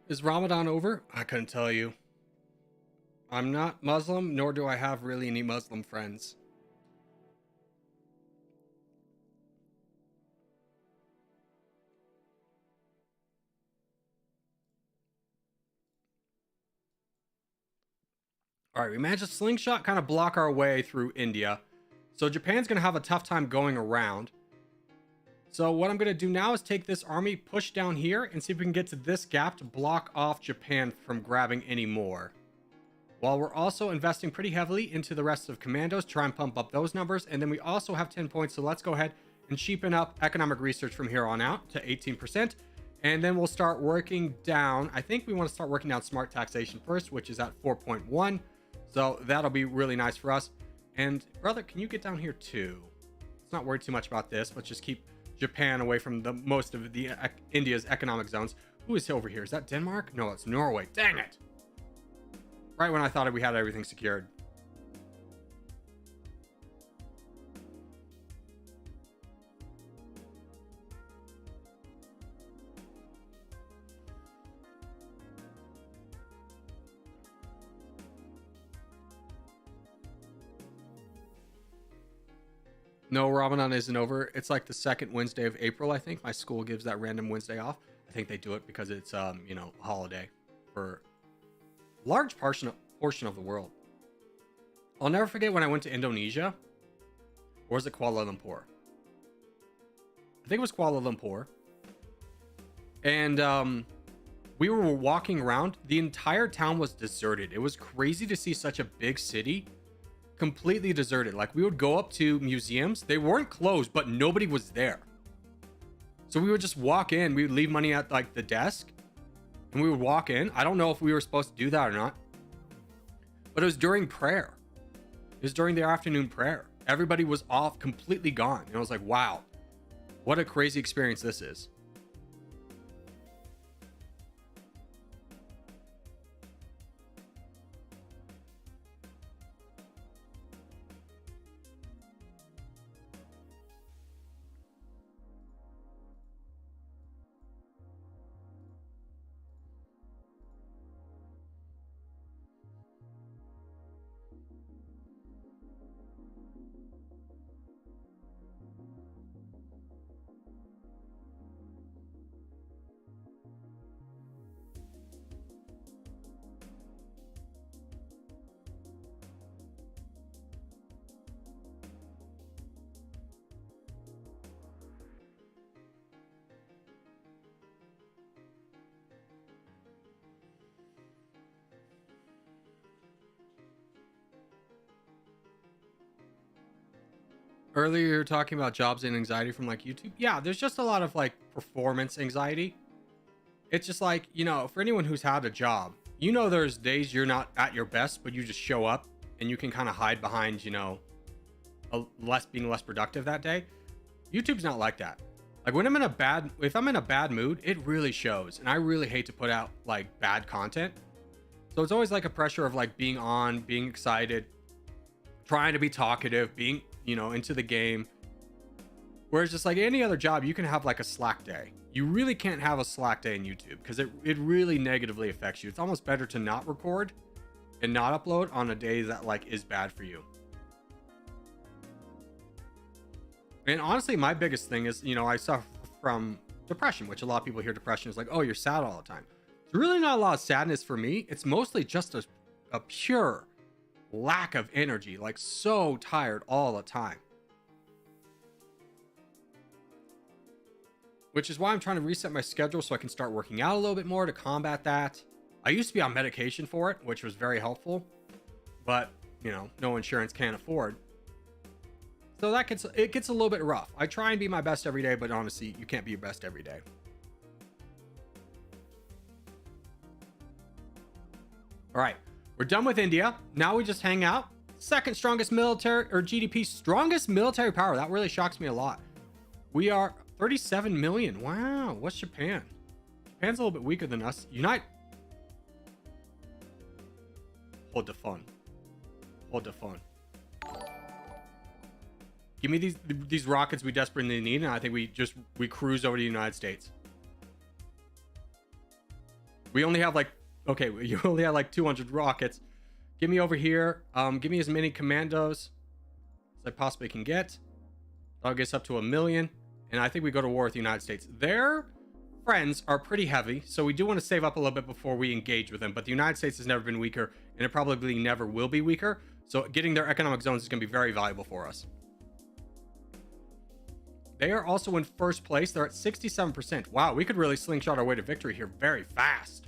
Is Ramadan over? I couldn't tell you. I'm not Muslim, nor do I have really any Muslim friends. All right, we managed to slingshot kind of block our way through India. So Japan's going to have a tough time going around. So what I'm going to do now is take this army, push down here, and see if we can get to this gap to block off Japan from grabbing any more. While we're also investing pretty heavily into the rest of commandos, try and pump up those numbers. And then we also have 10 points, so let's go ahead and cheapen up economic research from here on out to 18%. And then we'll start working down. I think we want to start working down smart taxation first, which is at 4.1. So that'll be really nice for us. And brother, can you get down here too? Let's not worry too much about this. Let's just keep Japan away from the most of the India's economic zones. Who is over here? Is that Denmark? No, it's Norway. Dang it. Right when I thought we had everything secured. No, Ramadan isn't over. It's like the second Wednesday of April, I think. My school gives that random Wednesday off. I think they do it because it's, you know, a holiday for a large portion of the world. I'll never forget when I went to Indonesia. Or was it Kuala Lumpur? I think it was Kuala Lumpur. And we were walking around. The entire town was deserted. It was crazy to see such a big city completely deserted. Like, we would go up to museums. They weren't closed, but nobody was there. So we would just walk in. We would leave money at like the desk and we would walk in. I don't know if we were supposed to do that or not, but it was during prayer. It was during their afternoon prayer. Everybody was off, completely gone. And I was like, wow, what a crazy experience this is. Earlier, you were talking about jobs and anxiety from like YouTube. Yeah, there's just a lot of like performance anxiety. It's just like, you know, for anyone who's had a job, you know, there's days you're not at your best, but you just show up and you can kind of hide behind, you know, being less productive that day. YouTube's not like that. Like when if I'm in a bad mood, it really shows. And I really hate to put out like bad content. So it's always like a pressure of like being on, being excited, trying to be talkative, being, you know, into the game. Whereas just like any other job, you can have like a slack day. You really can't have a slack day in YouTube because it really negatively affects you. It's almost better to not record and not upload on a day that like is bad for you. And honestly, my biggest thing is, you know, I suffer from depression, which a lot of people hear depression is like, oh, you're sad all the time. It's really not a lot of sadness for me. It's mostly just a pure lack of energy, like so tired all the time. Which is why I'm trying to reset my schedule so I can start working out a little bit more to combat that. I used to be on medication for it, which was very helpful, but you know, no insurance can't afford. So it gets a little bit rough. I try and be my best every day, but honestly, you can't be your best every day. All right, we're done with India. Now we just hang out. Second strongest military, or GDP, strongest military power. That really shocks me a lot. We are 37 million. Wow, what's Japan? Japan's a little bit weaker than us. Hold the phone. Hold the phone. Give me these rockets we desperately need, and I think we cruise over to the United States. We only have like, okay, you only have like 200 rockets. Give me over here. Give me as many commandos as I possibly can get. That'll get us up to 1 million. And I think we go to war with the United States. Their friends are pretty heavy, so we do want to save up a little bit before we engage with them. But the United States has never been weaker, and it probably never will be weaker. So getting their economic zones is going to be very valuable for us. They are also in first place. They're at 67%. Wow, we could really slingshot our way to victory here very fast.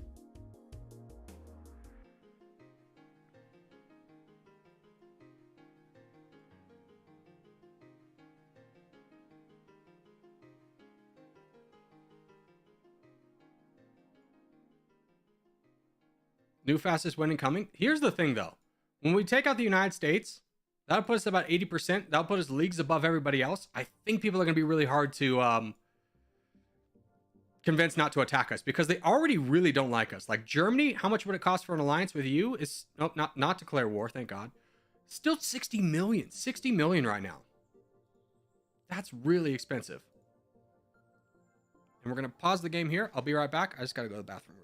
New fastest winning coming. Here's the thing, though. When we take out the United States, that'll put us about 80%. That'll put us leagues above everybody else. I think people are going to be really hard to convince not to attack us because they already really don't like us. Like Germany, how much would it cost for an alliance with you? Is nope, not declare war, thank God. Still 60 million. 60 million right now. That's really expensive. And we're going to pause the game here. I'll be right back. I just got to go to the bathroom real quick.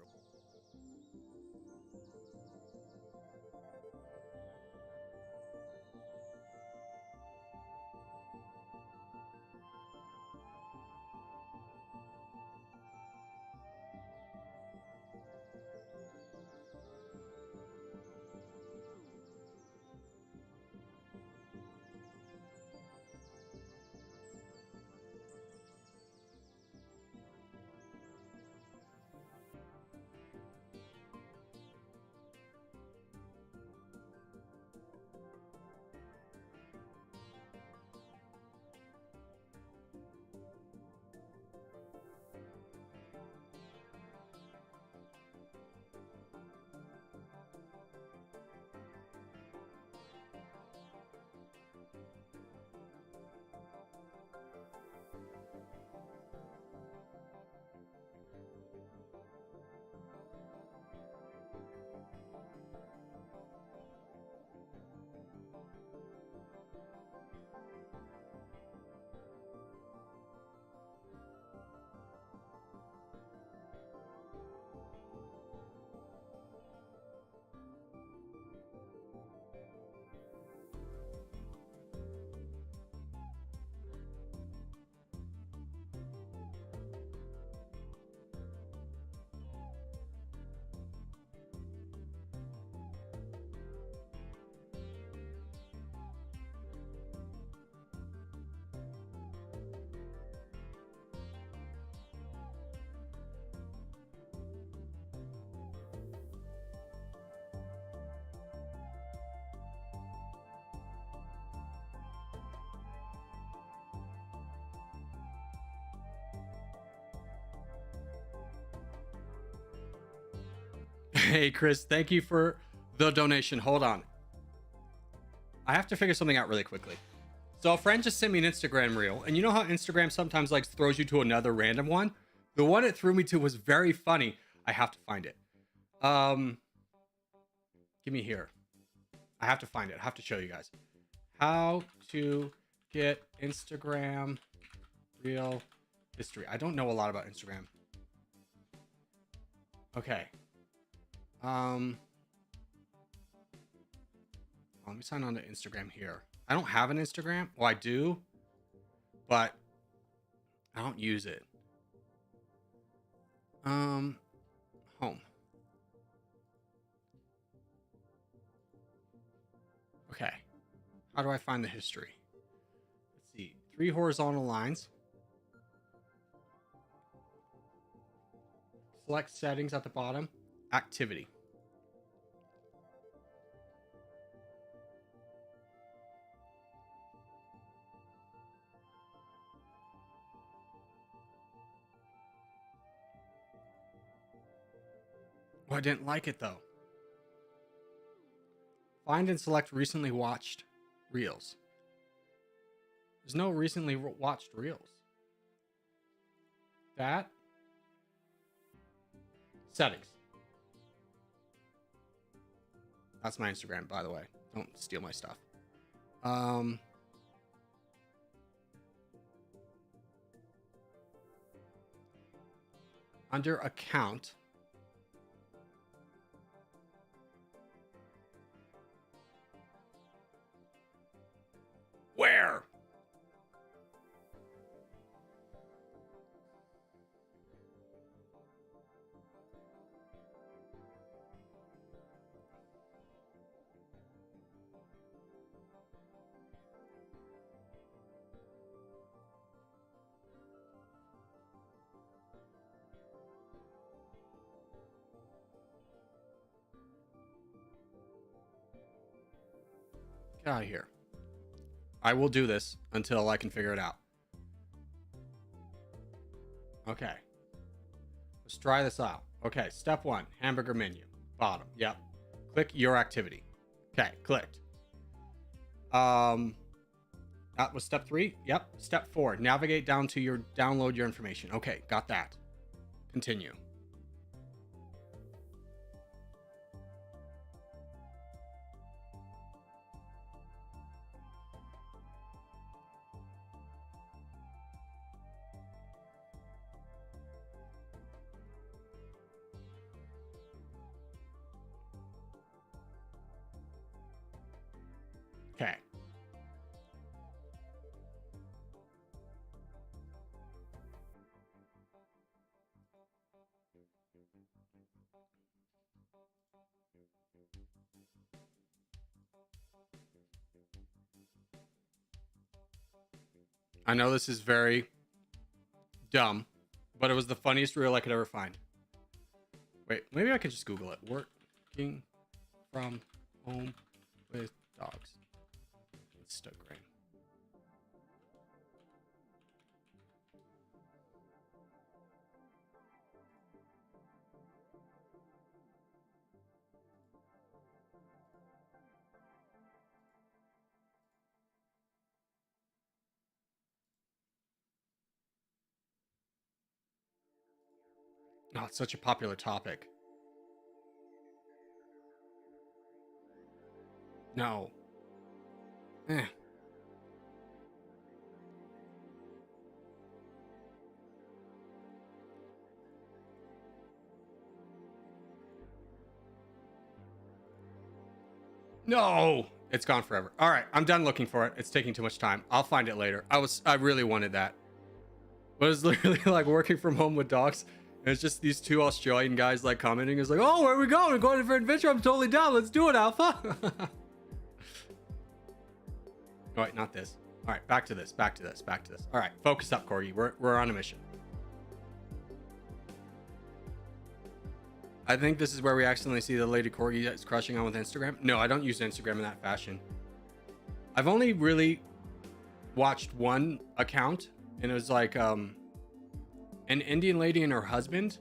Hey, Chris, thank you for the donation. Hold on. I have to figure something out really quickly. So a friend just sent me an Instagram reel, and you know how Instagram sometimes like throws you to another random one? The one it threw me to was very funny. I have to find it. Give me here. I have to find it. I have to show you guys. How to get Instagram reel history. I don't know a lot about Instagram. Okay. Let me sign on to Instagram here. I don't have an Instagram. Well, I do, but I don't use it. Home. Okay. How do I find the history? Let's see. 3 horizontal lines. Select settings at the bottom. Activity. Oh, I didn't like it though. Find and select recently watched reels. There's no recently watched reels. That. Settings. That's my Instagram, by the way. Don't steal my stuff. Under account. Where? Get out of here. I will do this until I can figure it out. Okay. Let's try this out. Okay, step 1, hamburger menu. Bottom. Yep. Click your activity. Okay, clicked. That was step 3. Yep. Step 4. Navigate down to your download your information. Okay, got that. Continue. Okay. I know this is very dumb, but it was the funniest reel I could ever find. Wait, maybe I could just Google it. Working from home with dogs. Instagram. Oh, it's such a popular topic. No. Eh. No, it's gone forever. All right, I'm done looking for it. It's taking too much time. I'll find it later. I really wanted that. But it's literally like working from home with dogs. And it's just these 2 Australian guys like commenting. It's like, oh, where are we going? We're going for an adventure. I'm totally down. Let's do it, Alpha. All right, not this. All right, back to this. Back to this. Back to this. All right, focus up, Corgi. We're on a mission. I think this is where we accidentally see the lady Corgi that's crushing on with Instagram. No, I don't use Instagram in that fashion. I've only really watched one account, and it was like an Indian lady and her husband,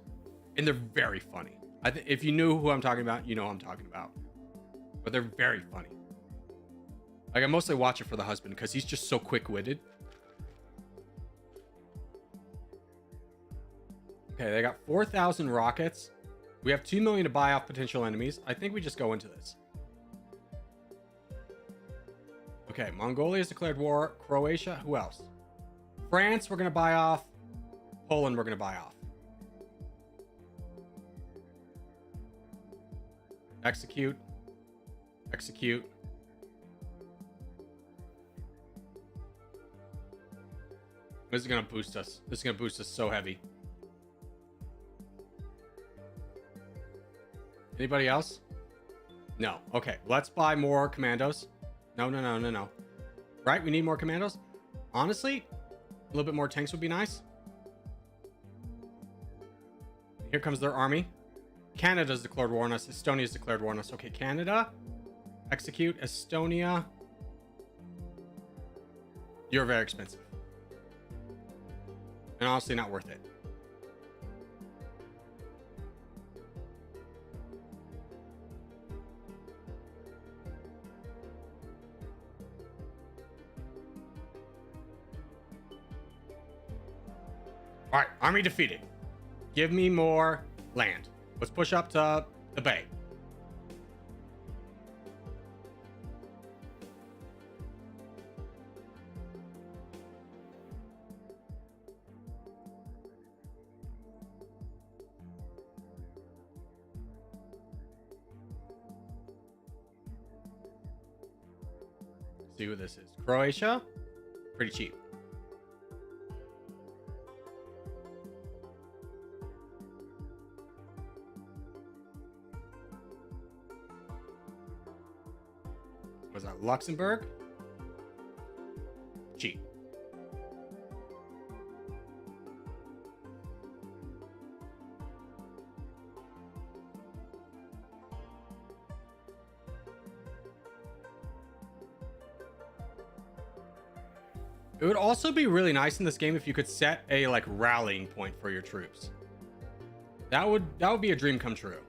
and they're very funny. If you knew who I'm talking about, you know who I'm talking about. But they're very funny. Like, I mostly watch it for the husband because he's just so quick-witted. Okay, they got 4,000 rockets. We have 2 million to buy off potential enemies. I think we just go into this. Okay, Mongolia has declared war. Croatia, who else? France, we're going to buy off. Poland, we're going to buy off. Execute. Execute. This is going to boost us. This is going to boost us so heavy. Anybody else? No. Okay, let's buy more commandos. No. Right, we need more commandos. Honestly, a little bit more tanks would be nice. Here comes their army. Canada's declared war on us. Estonia's declared war on us. Okay, Canada. Execute. Estonia. You're very expensive. And honestly, not worth it. All right, army defeated. Give me more land. Let's push up to the bay. See what this is. Croatia, pretty cheap. Was that Luxembourg? Cheap. It would also be really nice in this game if you could set a like rallying point for your troops. That would be a dream come true.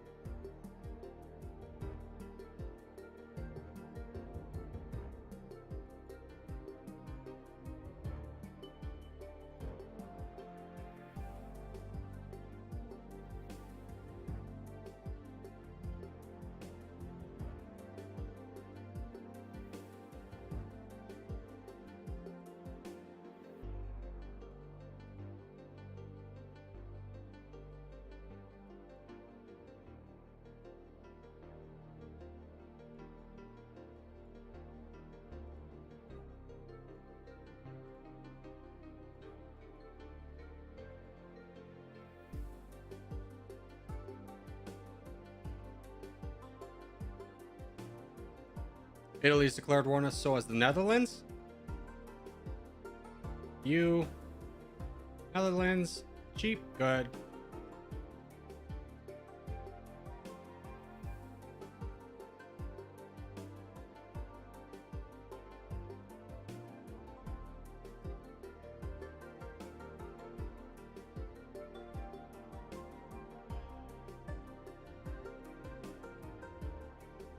Italy's declared war on us, so has the Netherlands. You. Netherlands. Cheap. Good.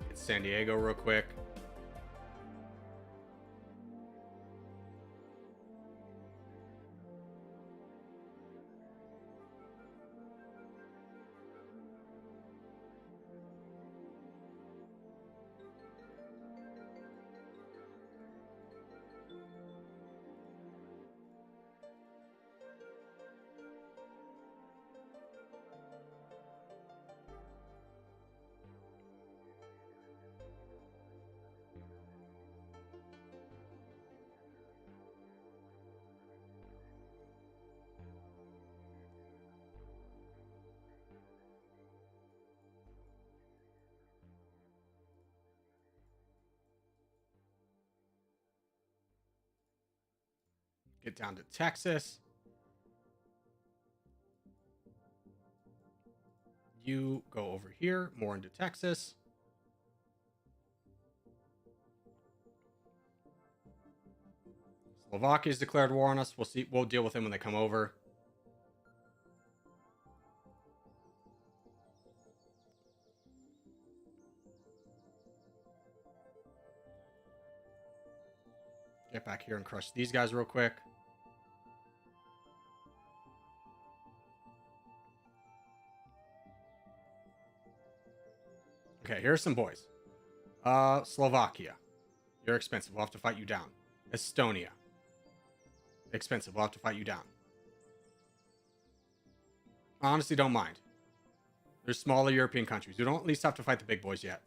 Get San Diego real quick. Get down to Texas. You go over here, more into Texas. Slovakia's declared war on us. We'll see. We'll deal with them when they come over. Get back here and crush these guys real quick. Okay, here's some boys. Slovakia. You're expensive. We'll have to fight you down. Estonia. Expensive. We'll have to fight you down. I honestly don't mind. There's smaller European countries. We don't at least have to fight the big boys yet.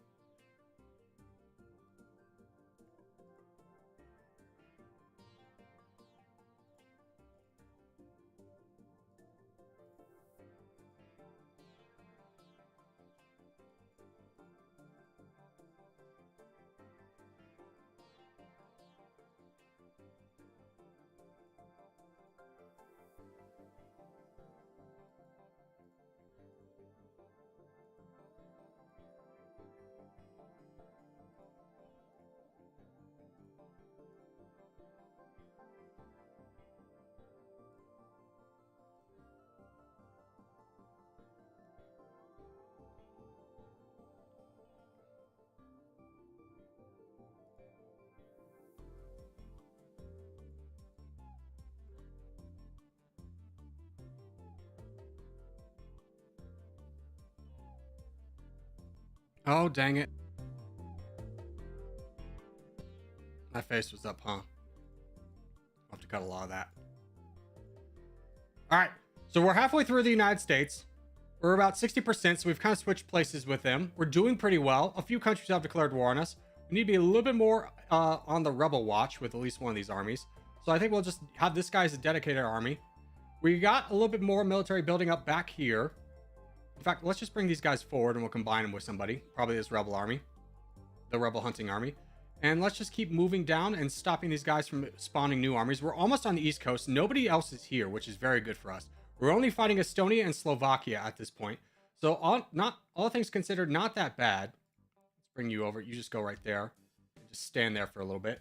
Oh, dang it. My face was up, huh? I'll have to cut a lot of that. All right. So we're halfway through the United States. We're about 60%, so we've kind of switched places with them. We're doing pretty well. A few countries have declared war on us. We need to be a little bit more on the rebel watch with at least one of these armies. So I think we'll just have this guy as a dedicated army. We got a little bit more military building up back here. In fact, let's just bring these guys forward and we'll combine them with somebody. Probably this rebel army. The rebel hunting army. And let's just keep moving down and stopping these guys from spawning new armies. We're almost on the East Coast. Nobody else is here, which is very good for us. We're only fighting Estonia and Slovakia at this point. So all things considered, not that bad. Let's bring you over. You just go right there. Just stand there for a little bit.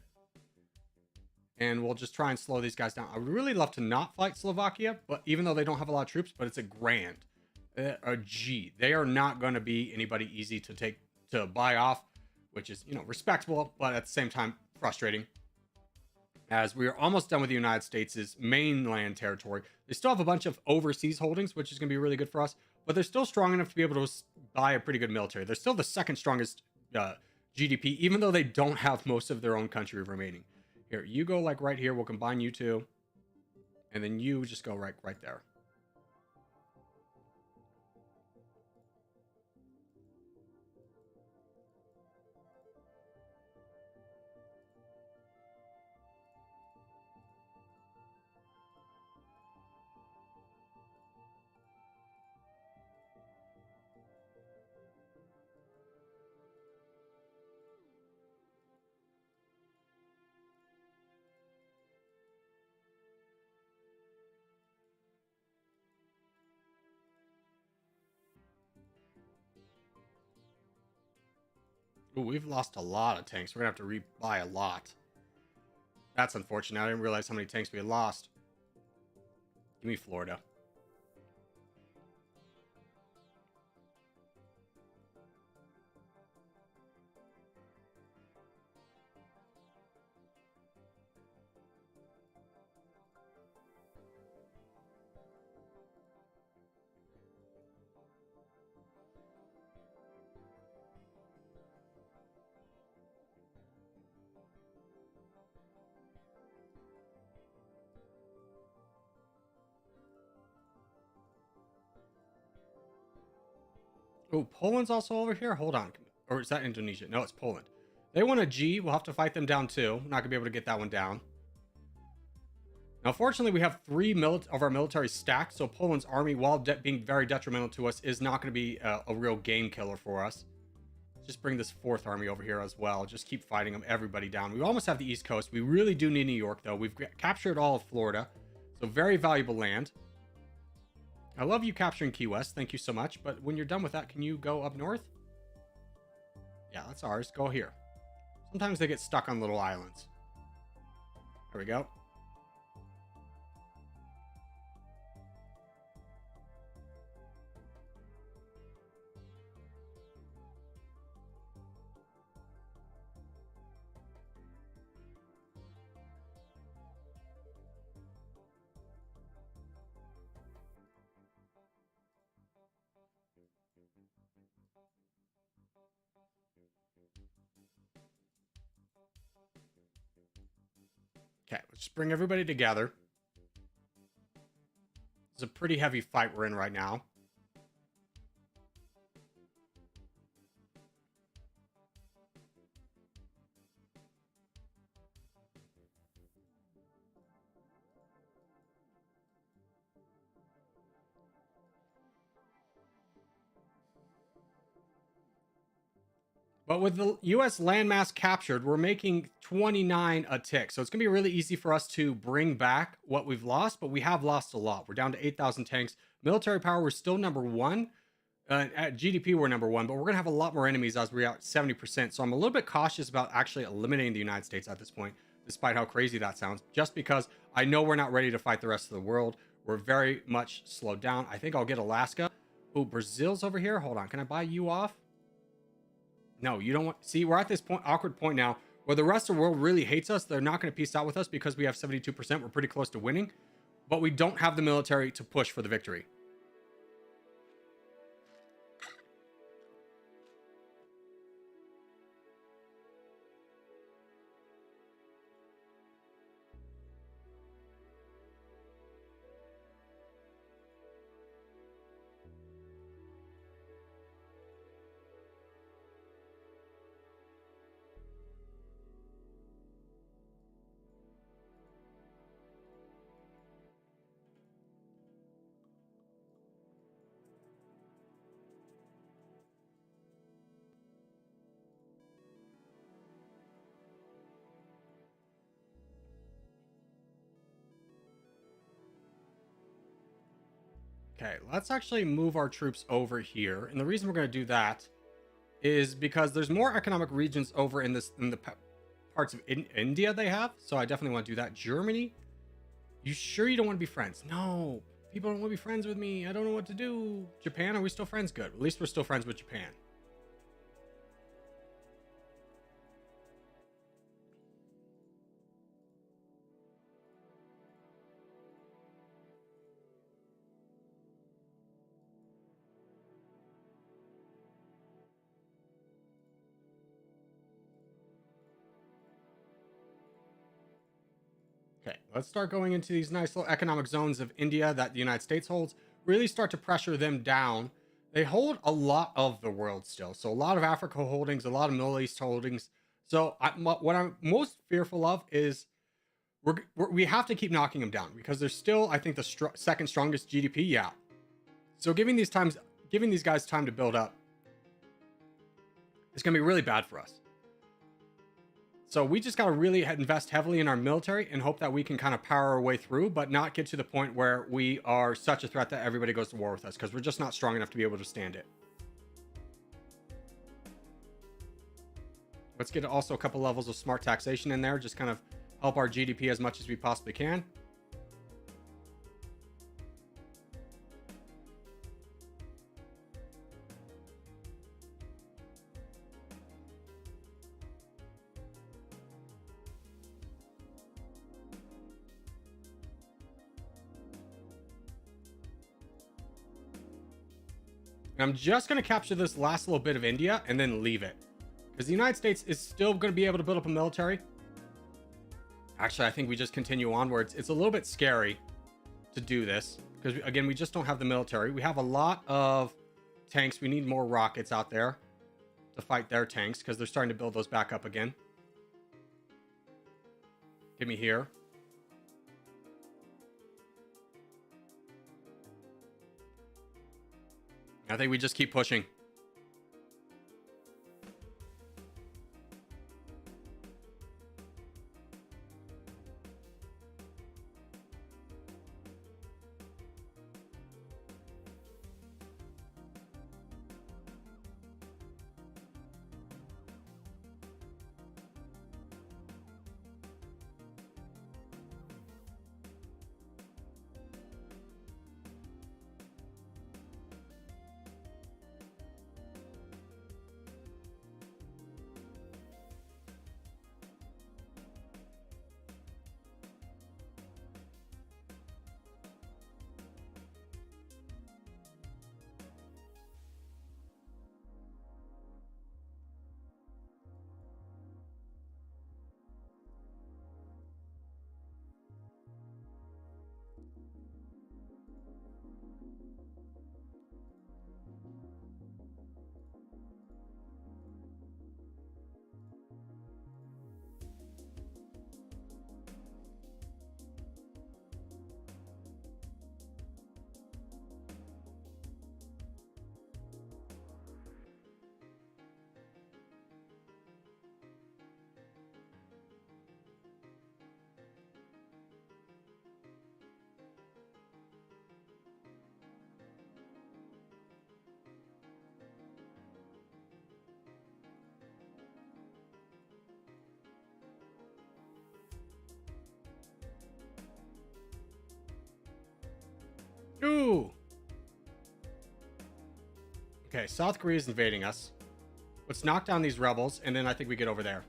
And we'll just try and slow these guys down. I would really love to not fight Slovakia, but even though they don't have a lot of troops, but it's a grand. They are not going to be anybody easy to buy off, which is, respectable, but at the same time frustrating. As we are almost done with the United States' mainland territory. They still have a bunch of overseas holdings, which is going to be really good for us, but they're still strong enough to be able to buy a pretty good military. They're still the second strongest GDP, even though they don't have most of their own country remaining. Here, you go like right here. We'll combine you two. And then you just go right there. Ooh, we've lost a lot of tanks. We're gonna have to rebuy a lot. That's unfortunate. I didn't realize how many tanks we had lost. Give me Florida. Oh, Poland's also over here? Hold on. Or is that Indonesia? No, it's Poland. They want a G. We'll have to fight them down too. Not going to be able to get that one down. Now, fortunately, we have 3 of our military stacked, so Poland's army, while being very detrimental to us, is not going to be a real game killer for us. Just bring this 4th army over here as well. Just keep fighting them, everybody down. We almost have the East Coast. We really do need New York, though. We've captured all of Florida, so very valuable land. I love you capturing Key West. Thank you so much. But when you're done with that, can you go up north? Yeah, that's ours. Go here. Sometimes they get stuck on little islands. There we go. Okay, let's just bring everybody together. It's a pretty heavy fight we're in right now. But with the U.S. landmass captured, we're making 29 a tick. So it's going to be really easy for us to bring back what we've lost, but we have lost a lot. We're down to 8,000 tanks. Military power, we're still number 1. At GDP, we're number 1, but we're going to have a lot more enemies as we're at 70%. So I'm a little bit cautious about actually eliminating the United States at this point, despite how crazy that sounds, just because I know we're not ready to fight the rest of the world. We're very much slowed down. I think I'll get Alaska. Oh, Brazil's over here. Hold on. Can I buy you off? No, you don't want... See, we're at this awkward point now where the rest of the world really hates us. They're not going to peace out with us because we have 72%. We're pretty close to winning. But we don't have the military to push for the victory. Okay, let's actually move our troops over here. And the reason we're going to do that is because there's more economic regions over in the parts of India they have. So I definitely want to do that. Germany, you sure you don't want to be friends? No, people don't want to be friends with me. I don't know what to do. Japan, are we still friends? Good. At least we're still friends with Japan. Okay, let's start going into these nice little economic zones of India that the United States holds. Really start to pressure them down. They hold a lot of the world still. So a lot of Africa holdings, a lot of Middle East holdings. So what I'm most fearful of is we have to keep knocking them down because they're still, I think, the second strongest GDP. Yeah. So giving these guys time to build up is going to be really bad for us. So we just got to really invest heavily in our military and hope that we can kind of power our way through, but not get to the point where we are such a threat that everybody goes to war with us because we're just not strong enough to be able to stand it. Let's get also a couple levels of smart taxation in there. Just kind of help our GDP as much as we possibly can. And I'm just going to capture this last little bit of India and then leave it. Because the United States is still going to be able to build up a military. Actually, I think we just continue onwards. It's a little bit scary to do this. Because, again, we just don't have the military. We have a lot of tanks. We need more rockets out there to fight their tanks. Because they're starting to build those back up again. Give me here. I think we just keep pushing. Ooh. Okay, South Korea is invading us. Let's knock down these rebels, and then I think we get over there.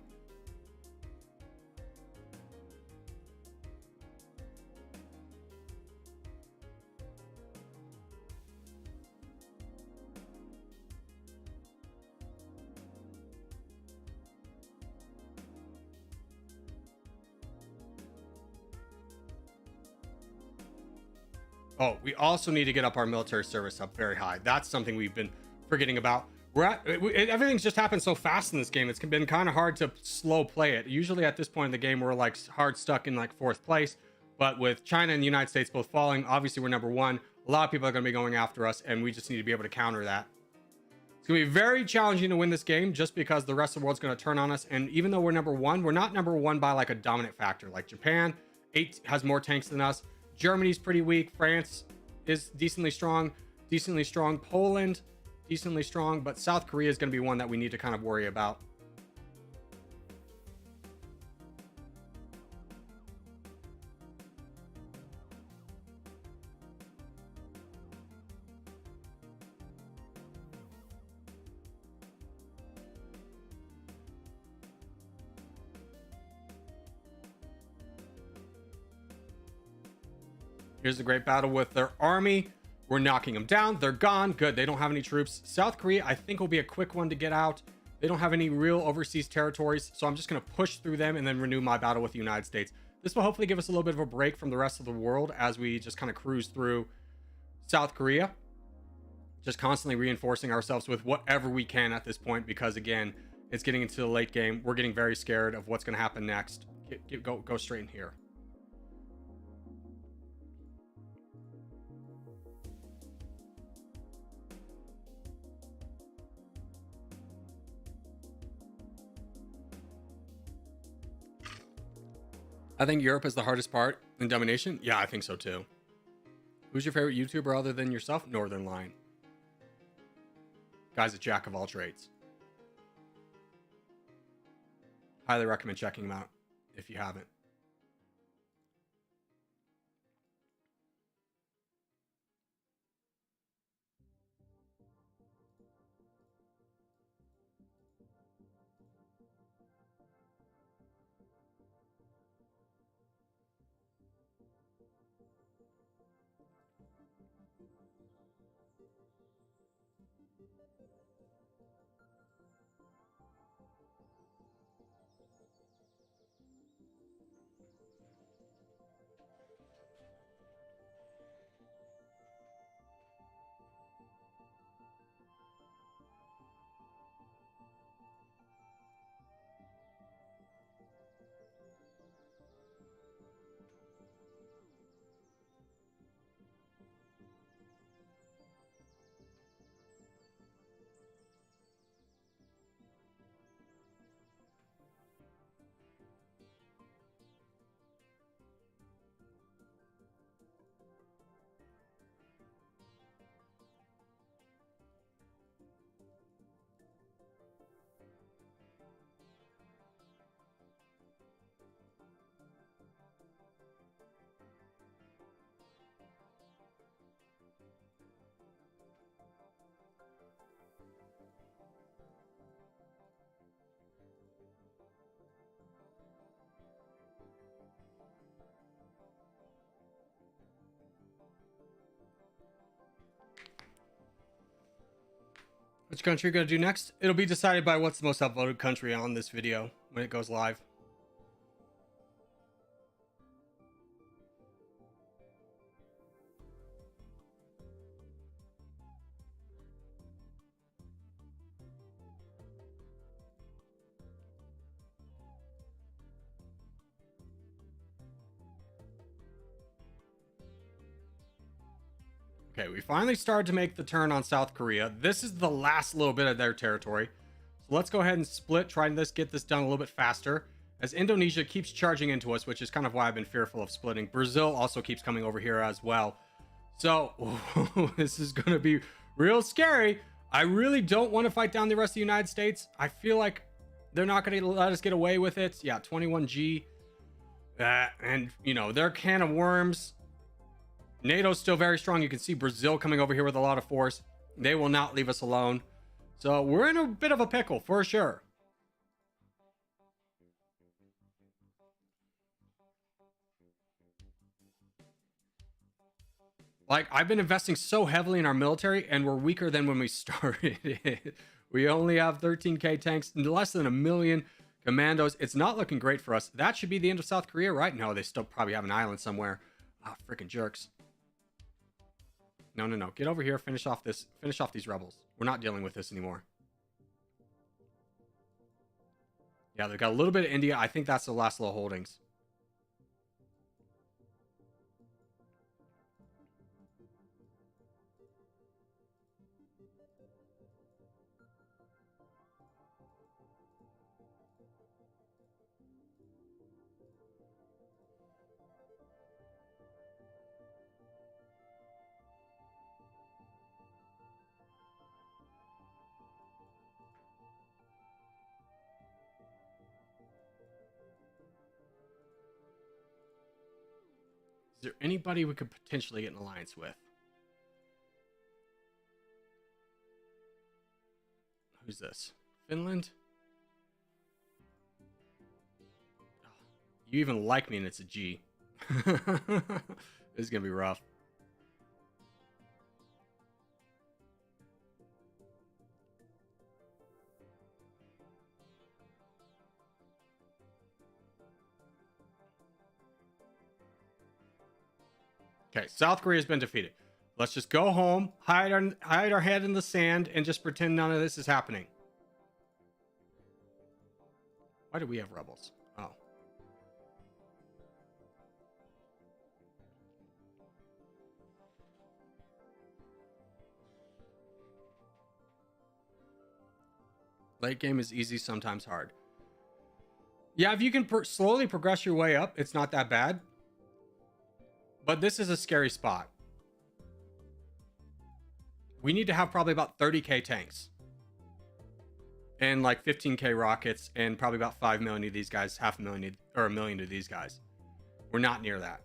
Oh, we also need to get up our military service up very high. That's something we've been forgetting about. Everything's just happened so fast in this game. It's been kind of hard to slow play it. Usually at this point in the game, we're like hard stuck in like 4th place. But with China and the United States both falling, obviously we're number 1. A lot of people are going to be going after us, and we just need to be able to counter that. It's going to be very challenging to win this game just because the rest of the world's going to turn on us. And even though we're number 1, we're not number 1 by like a dominant factor. Like Japan has more tanks than us. Germany's pretty weak. France is decently strong. Poland, decently strong. But South Korea is going to be one that we need to kind of worry about. Here's a great battle with their army. We're knocking them down. They're gone. Good. They don't have any troops. South Korea, I think, will be a quick one to get out. They don't have any real overseas territories, so I'm just going to push through them and then renew my battle with the United States. This will hopefully give us a little bit of a break from the rest of the world as we just kind of cruise through South Korea. Just constantly reinforcing ourselves with whatever we can at this point because, again, it's getting into the late game. We're getting very scared of what's going to happen next. Go straight in here. I think Europe is the hardest part in Dummynation. Yeah, I think so too. Who's your favorite YouTuber other than yourself? Northern Lion. Guy's a jack of all trades. highly recommend checking them out if you haven't. Which country are you going to do next? It'll be decided by what's the most upvoted country on this video when it goes live. Okay, we finally started to make the turn on South Korea. This is the last little bit of their territory. So let's go ahead and split, try to get this done a little bit faster. As Indonesia keeps charging into us, which is kind of why I've been fearful of splitting. Brazil also keeps coming over here as well. So this is going to be real scary. I really don't want to fight down the rest of the United States. I feel like they're not going to let us get away with it. Yeah, 21G. And, you know, their can of worms. NATO's still very strong. You can see Brazil coming over here with a lot of force. They will not leave us alone. So we're in a bit of a pickle for sure. Like, I've been investing so heavily in our military, and we're weaker than when we started it. We only have 13k tanks, less than 1 million commandos. It's not looking great for us. That should be the end of South Korea, right? No, they still probably have an island somewhere. Ah, freaking jerks. No. Get over here. Finish off these rebels. We're not dealing with this anymore. Yeah, they've got a little bit of India. I think that's the last little holdings. Is there anybody we could potentially get an alliance with? Who's this? Finland? Oh, you even like me and it's a G. This is going to be rough. Okay, South Korea has been defeated. Let's just go home, hide our head in the sand, and just pretend none of this is happening. Why do we have rebels? Oh. Late game is easy, sometimes hard. Yeah, if you can slowly progress your way up, it's not that bad. But this is a scary spot. We need to have probably about 30k tanks. and like 15k rockets and probably about 5 million of these guys, half a million or a million of these guys. We're not near that.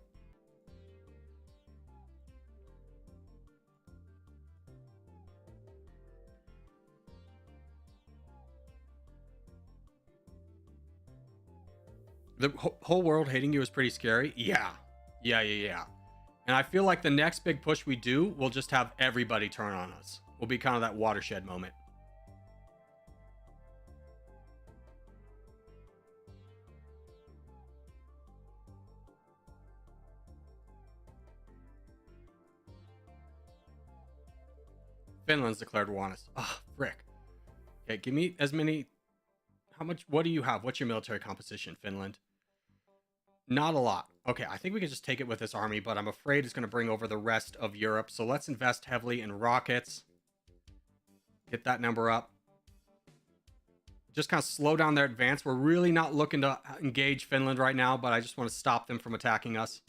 The whole world hating you is pretty scary. Yeah. And I feel like the next big push we do will just have everybody turn on us. Will be kind of that watershed moment. Finland's declared war on us. Ah, frick. Okay, give me as many. How much? What do you have? What's your military composition, Finland? Not a lot. Okay, I think we can just take it with this army, but I'm afraid it's going to bring over the rest of Europe. So let's invest heavily in rockets. Get that number up. Just kind of slow down their advance. We're really not looking to engage Finland right now, but I just want to stop them from attacking us.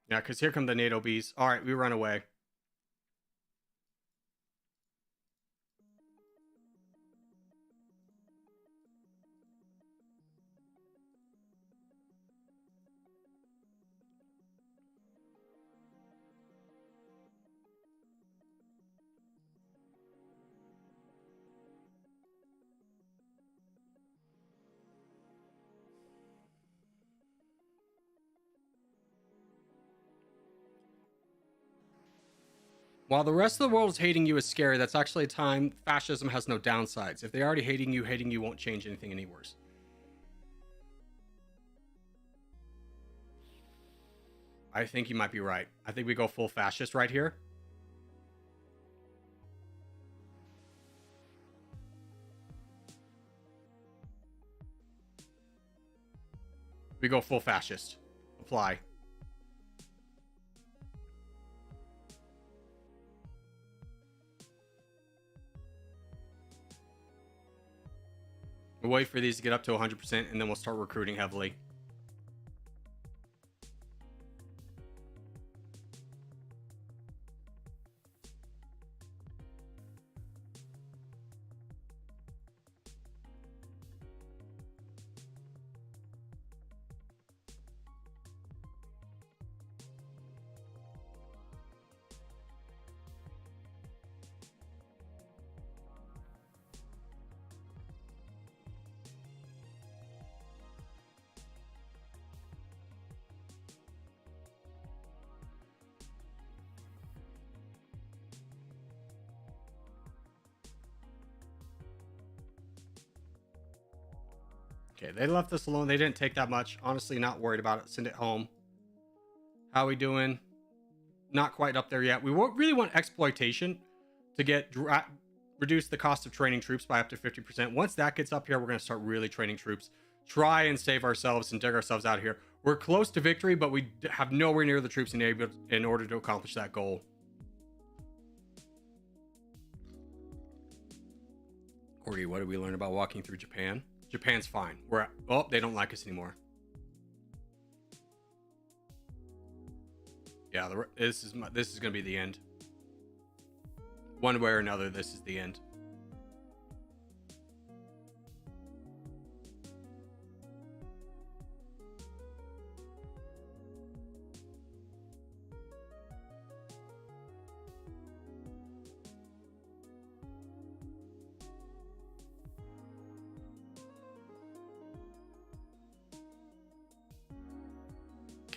Yeah, because here come the NATO bees. All right, we run away. While the rest of the world is hating you is scary, that's actually a time fascism has no downsides. If they're already hating you won't change anything any worse. I think you might be right. I think we go full fascist right here. We go full fascist. Apply. We'll wait for these to get up to 100% and then we'll start recruiting heavily. Okay, they left us alone. They didn't take that much. Honestly, not worried about it. Send it home. How we doing? Not quite up there yet. We really want exploitation to get reduce the cost of training troops by up to 50%. Once that gets up here, we're going to start really training troops. Try and save ourselves and dig ourselves out of here. We're close to victory, but we have nowhere near the troops in order to accomplish that goal. Corgi, what did we learn about walking through Japan? Japan's fine. They don't like us anymore. Yeah, this is going to be the end. One way or another, this is the end.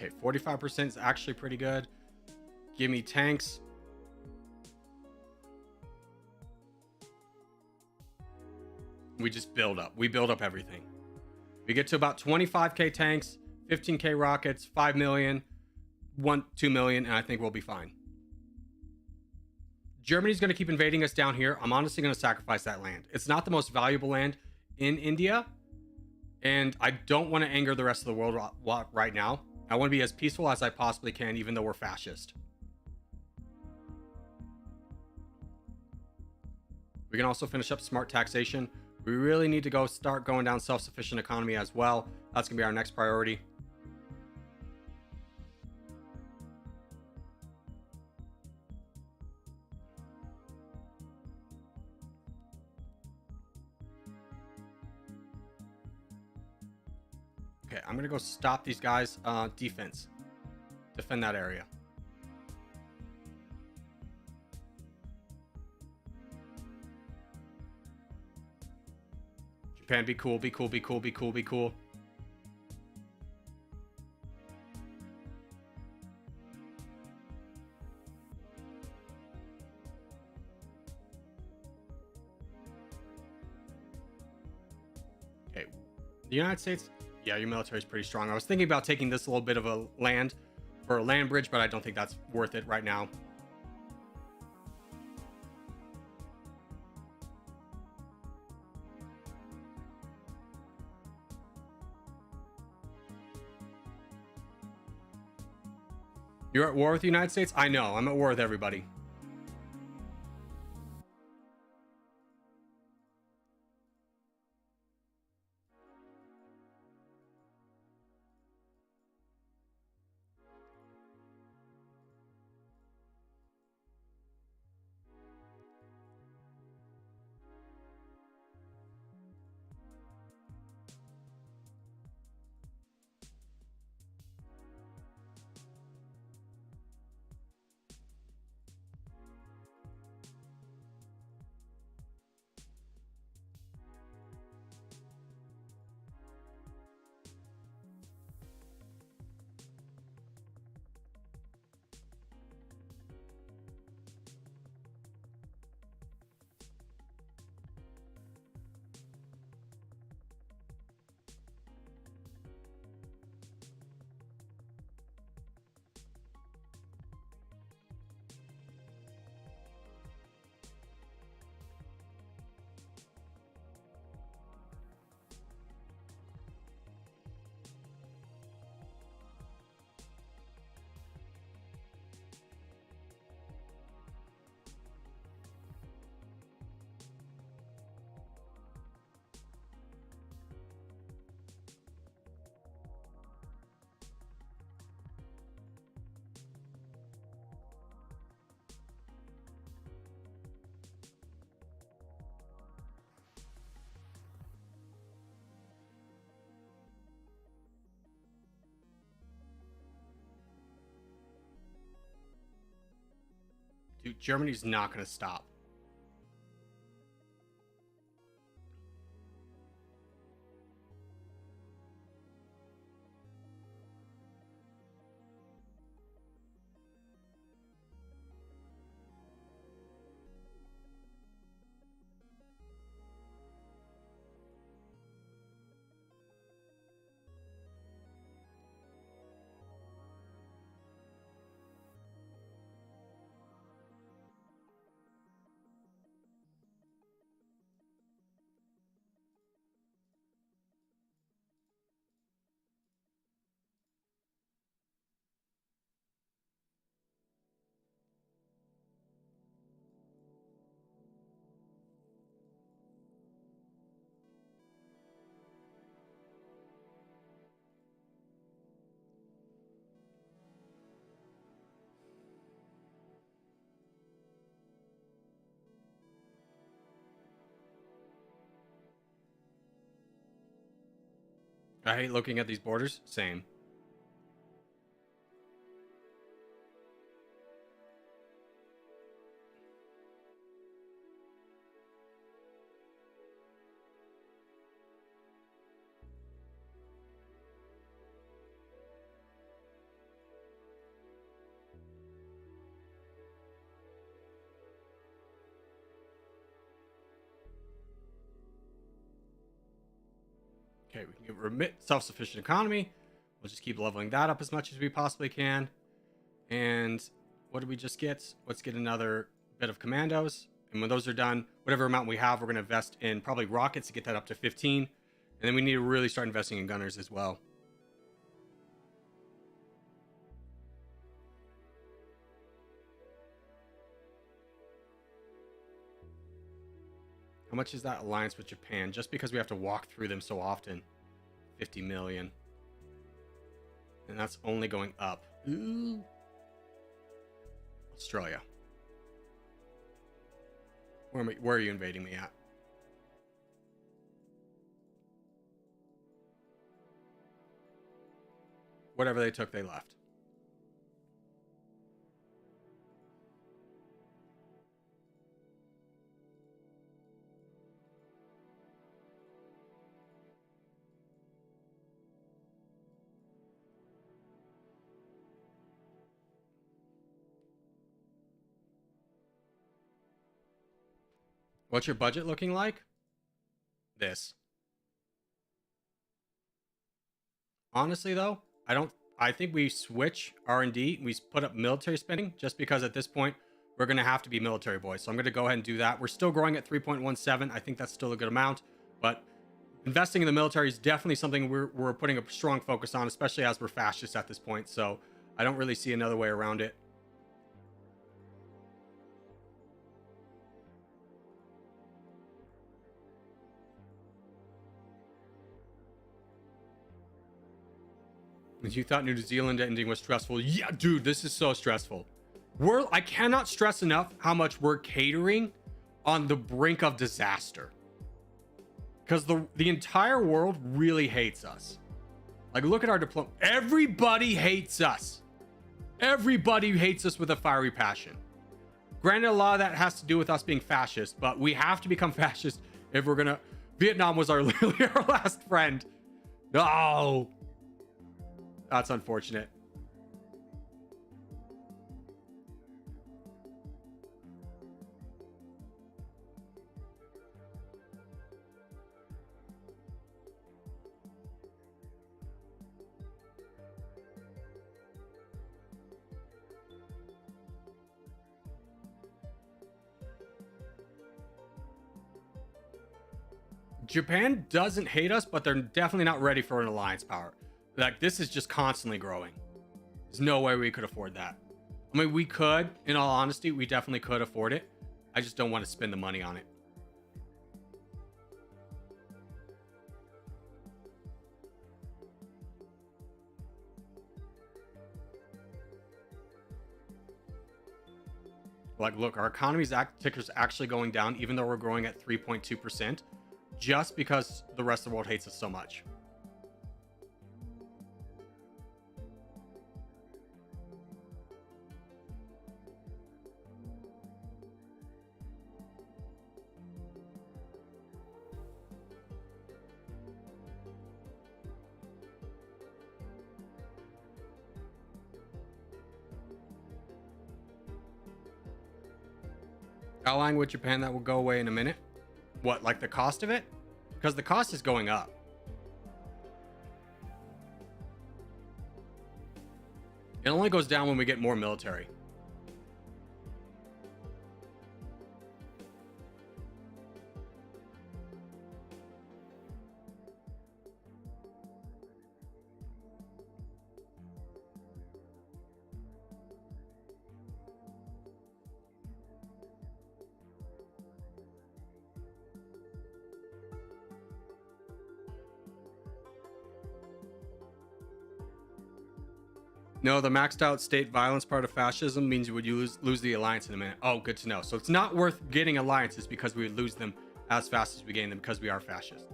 Okay, 45% is actually pretty good. Give me tanks. We just build up. We build up everything. We get to about 25k tanks, 15k rockets, 5 million, 2 million, and I think we'll be fine. Germany's going to keep invading us down here. I'm honestly going to sacrifice that land. It's not the most valuable land in India, and I don't want to anger the rest of the world right now. I want to be as peaceful as I possibly can, even though we're fascist. We can also finish up smart taxation. We really need to start going down self-sufficient economy as well. That's gonna be our next priority. Okay, I'm gonna go stop these guys. Defense. Defend that area. Japan, be cool, be cool, be cool, be cool, be cool. Okay, the United States, yeah, your military is pretty strong. I was thinking about taking this little bit of a land for a land bridge, but I don't think that's worth it right now. You're at war with the United States? I know, I'm at war with everybody. Dude, Germany's not going to stop. I hate looking at these borders. Same. Okay, we can remit self-sufficient economy. We'll just keep leveling that up as much as we possibly can. And what did we just get? Let's get another bit of commandos. And when those are done, whatever amount we have, we're going to invest in probably rockets to get that up to 15. And then we need to really start investing in gunners as well. How much is that alliance with Japan? Just because we have to walk through them so often. 50 million. And that's only going up. Ooh. Australia. Where are you invading me at? Whatever they took, they left. What's your budget looking like? This. Honestly, though, I think we switch R&D. We put up military spending just because at this point we're going to have to be military boys. So I'm going to go ahead and do that. We're still growing at 3.17. I think that's still a good amount, but investing in the military is definitely something we're putting a strong focus on, especially as we're fascists at this point. So I don't really see another way around it. You thought New Zealand ending was stressful. Yeah, dude, this is so stressful. I cannot stress enough how much we're catering on the brink of disaster. Because the entire world really hates us. Like, look at our diplomacy. Everybody hates us. Everybody hates us with a fiery passion. Granted, a lot of that has to do with us being fascist, but we have to become fascist if we're gonna... Vietnam was literally our last friend. No. That's unfortunate. Japan doesn't hate us, but they're definitely not ready for an alliance power. Like, this is just constantly growing. There's no way we could afford that. I mean, we could, in all honesty, we definitely could afford it. I just don't want to spend the money on it. Like, look, our economy's ticker's actually going down, even though we're growing at 3.2%, just because the rest of the world hates us so much. Allying with Japan, that will go away in a minute. What, like the cost of it? Because the cost is going up. It only goes down when we get more military. No, the maxed out state violence part of fascism means you would lose the alliance in a minute. Oh, good to know. So it's not worth getting alliances because we would lose them as fast as we gain them because we are fascist.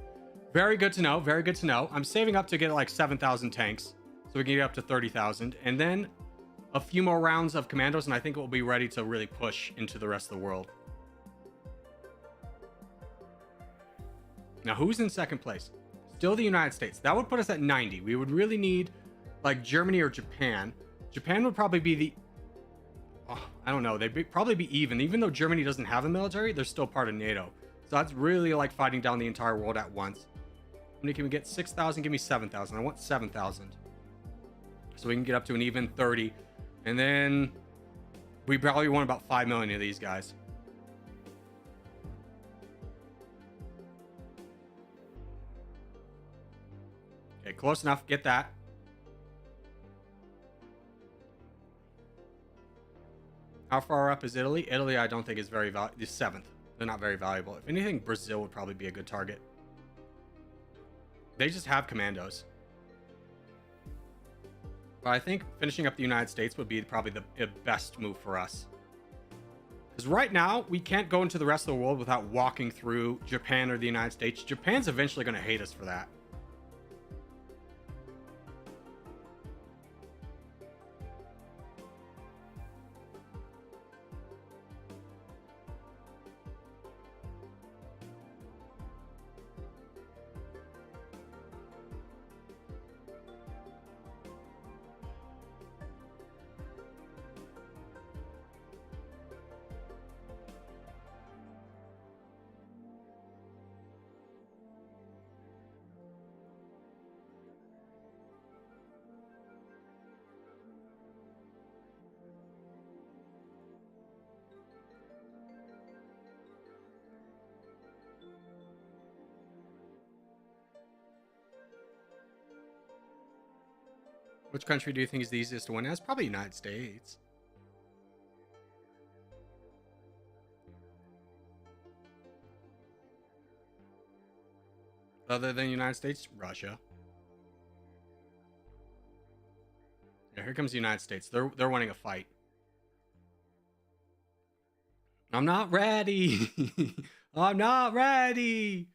Very good to know. Very good to know. I'm saving up to get like 7,000 tanks so we can get up to 30,000. And then a few more rounds of commandos and I think we'll be ready to really push into the rest of the world. Now, who's in second place? Still the United States. That would put us at 90. We would really need like Germany or Japan. Japan would probably be the... Oh, I don't know. They'd probably be even though Germany doesn't have a military, they're still part of NATO. So that's really like fighting down the entire world at once. How many can we get? 6,000? Give me 7,000. I want 7,000. So we can get up to an even 30. And then we probably want about 5 million of these guys. Okay, close enough. Get that. How far up is Italy? Italy, I don't think is very valuable. Is 7th. They're not very valuable. If anything, Brazil would probably be a good target. They just have commandos. But I think finishing up the United States would be probably the best move for us. Because right now, we can't go into the rest of the world without walking through Japan or the United States. Japan's eventually going to hate us for that. Which country do you think is the easiest to win as? Probably United States. Other than United States, Russia. Yeah, here comes the United States. They're winning a fight. I'm not ready. I'm not ready.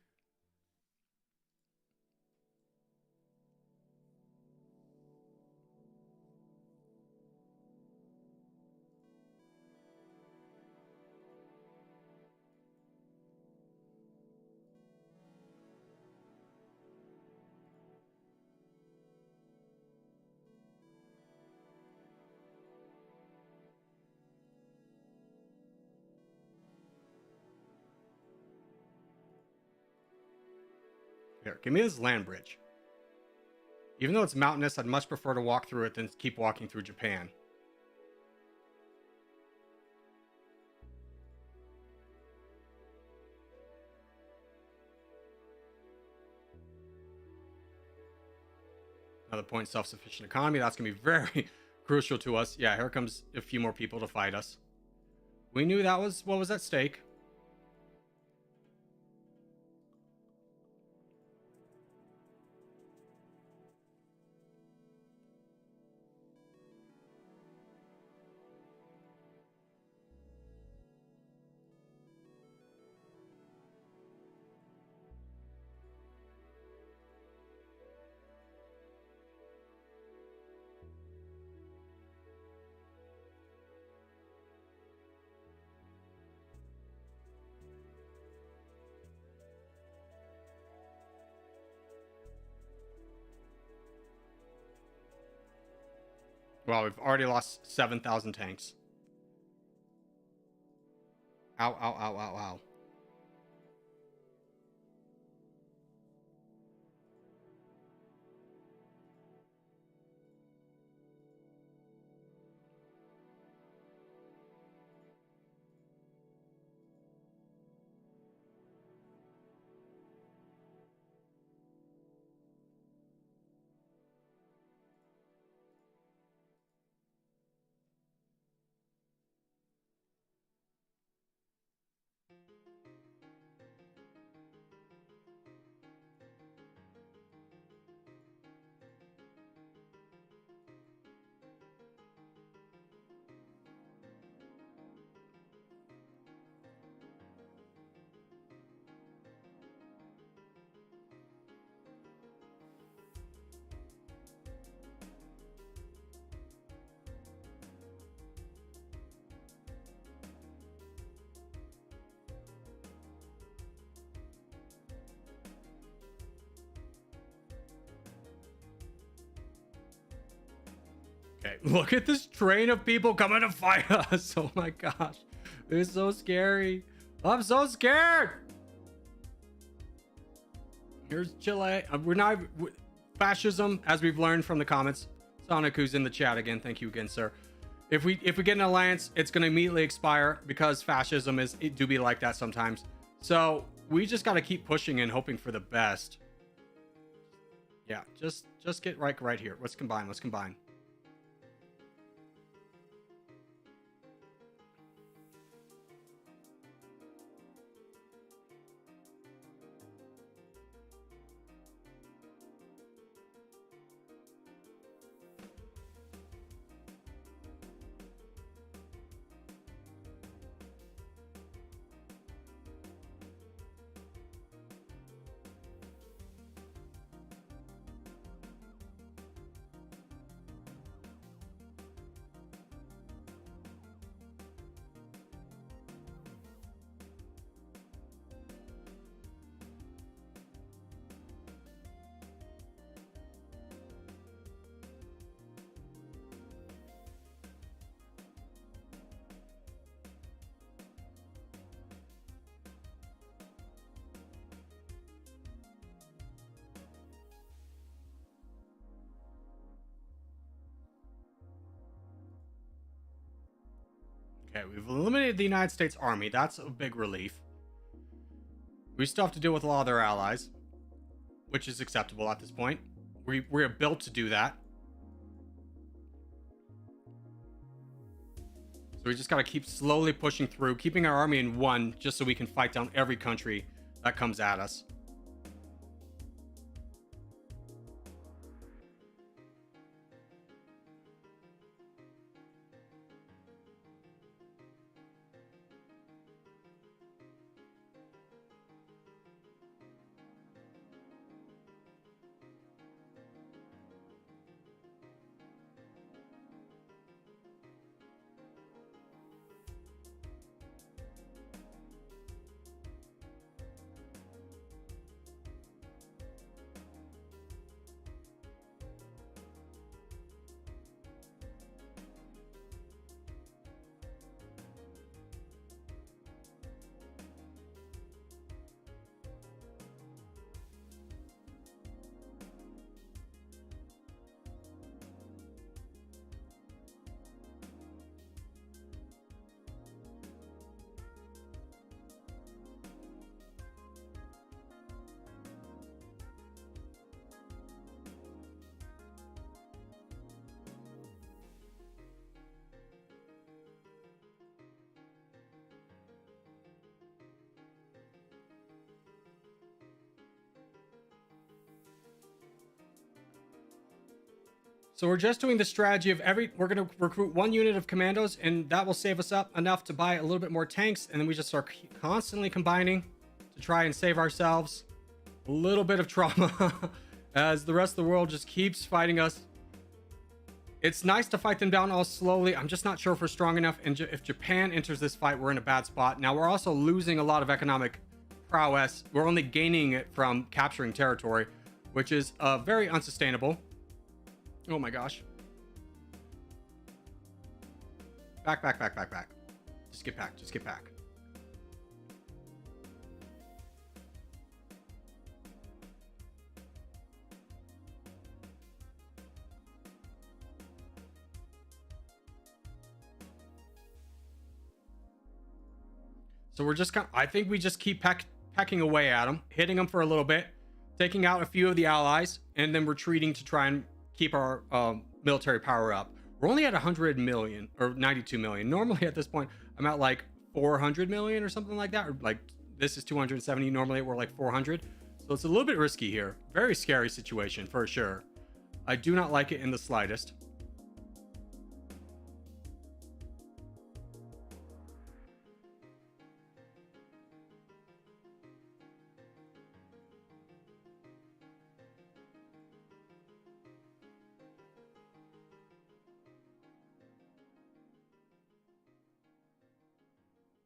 Here, give me this land bridge. Even though it's mountainous, I'd much prefer to walk through it than keep walking through Japan. Another point, self-sufficient economy. That's going to be very crucial to us. Yeah, here comes a few more people to fight us. We knew that was what was at stake. Well, we've already lost 7,000 tanks. Ow, ow, ow, ow, ow. Okay, look at this train of people coming to fight us. Oh my gosh. It's so scary. I'm so scared. Here's Chile. We're not... Fascism, as we've learned from the comments. Sonic, who's in the chat again. Thank you again, sir. If we get an alliance, it's going to immediately expire because fascism it do be like that sometimes. So we just got to keep pushing and hoping for the best. Yeah, just get right here. Let's combine. Let's combine. Okay, we've eliminated the United States Army. That's a big relief. We still have to deal with a lot of their allies, which is acceptable at this point. We're built to do that. So we just got to keep slowly pushing through, keeping our army in one, just so we can fight down every country that comes at us. So we're just doing the strategy of we're going to recruit one unit of commandos, and that will save us up enough to buy a little bit more tanks, and then we just start constantly combining to try and save ourselves a little bit of trauma as the rest of the world just keeps fighting us. It's nice to fight them down all slowly. I'm just not sure if we're strong enough, and if Japan enters this fight, we're in a bad spot. Now, we're also losing a lot of economic prowess. We're only gaining it from capturing territory, which is very unsustainable. Oh my gosh. Back. Just get back. So we're just I think we just keep pecking away at them, hitting them for a little bit, taking out a few of the allies, and then retreating to try and keep our military power up. We're only at 100 million or 92 million. Normally at this point, I'm at like 400 million or something like that. Or like this is 270. Normally we're like 400. So it's a little bit risky here. Very scary situation for sure. I do not like it in the slightest.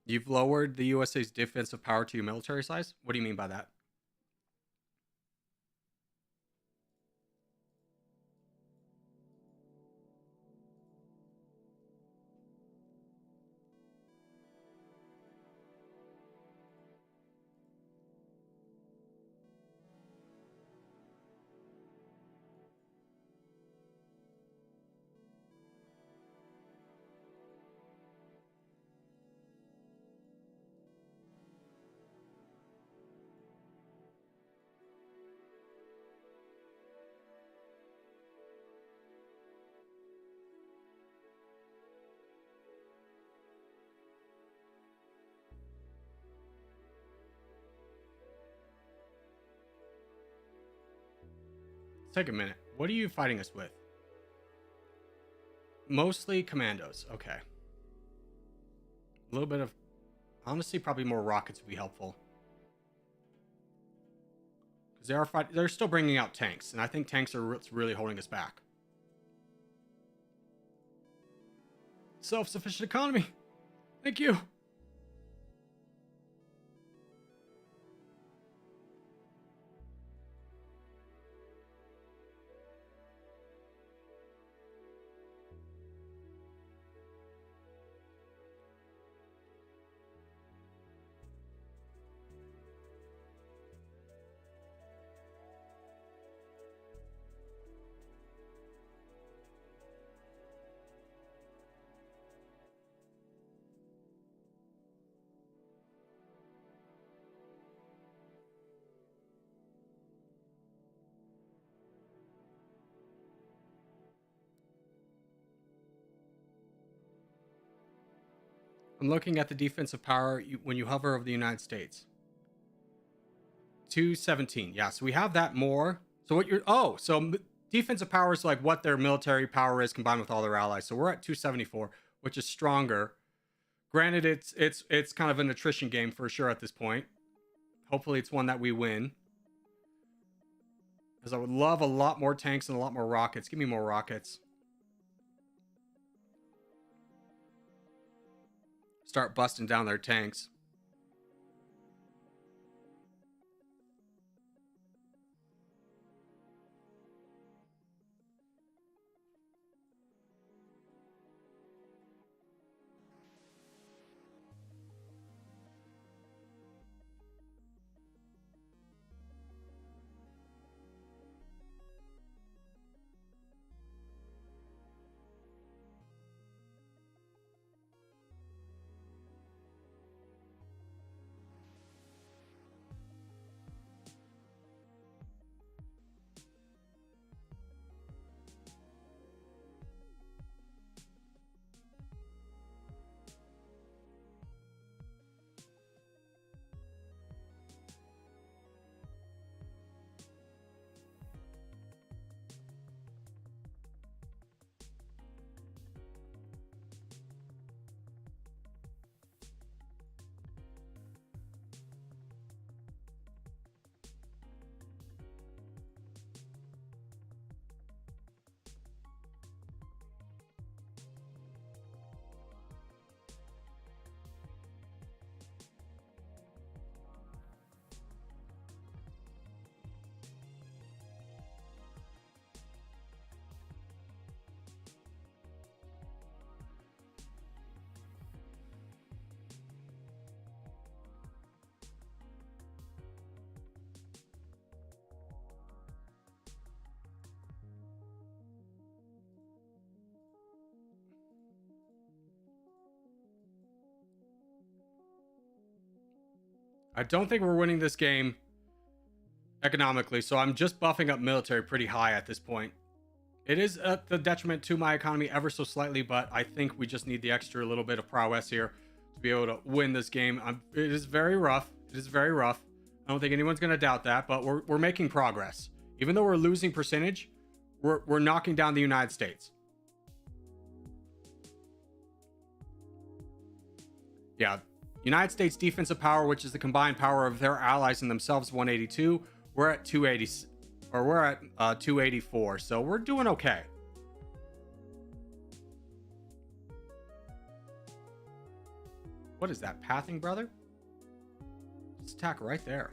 You've lowered the USA's defensive power to your military size? What do you mean by that? Take a minute. What are you fighting us with? Mostly commandos. Okay. A little bit of... Honestly, probably more rockets would be helpful. Because they're still bringing out tanks. And I think tanks are what's really holding us back. Self-sufficient economy. Thank you. I'm looking at the defensive power when you hover over the United States. 217. Yeah, so we have that more. So what you're defensive power is like what their military power is combined with all their allies. So we're at 274, which is stronger. Granted, it's kind of an attrition game for sure at this point. Hopefully it's one that we win. Because I would love a lot more tanks and a lot more rockets. Give me more rockets. Start busting down their tanks. I don't think we're winning this game economically, so I'm just buffing up military pretty high at this point. It is at the detriment to my economy ever so slightly, but I think we just need the extra little bit of prowess here to be able to win this game. It is very rough. It is very rough. I don't think anyone's going to doubt that, but we're making progress. Even though we're losing percentage, we're knocking down the United States. Yeah, United States defensive power, which is the combined power of their allies and themselves, 182. We're at 280, or we're at 284, so we're doing okay. What is that, pathing, brother? Let's attack right there.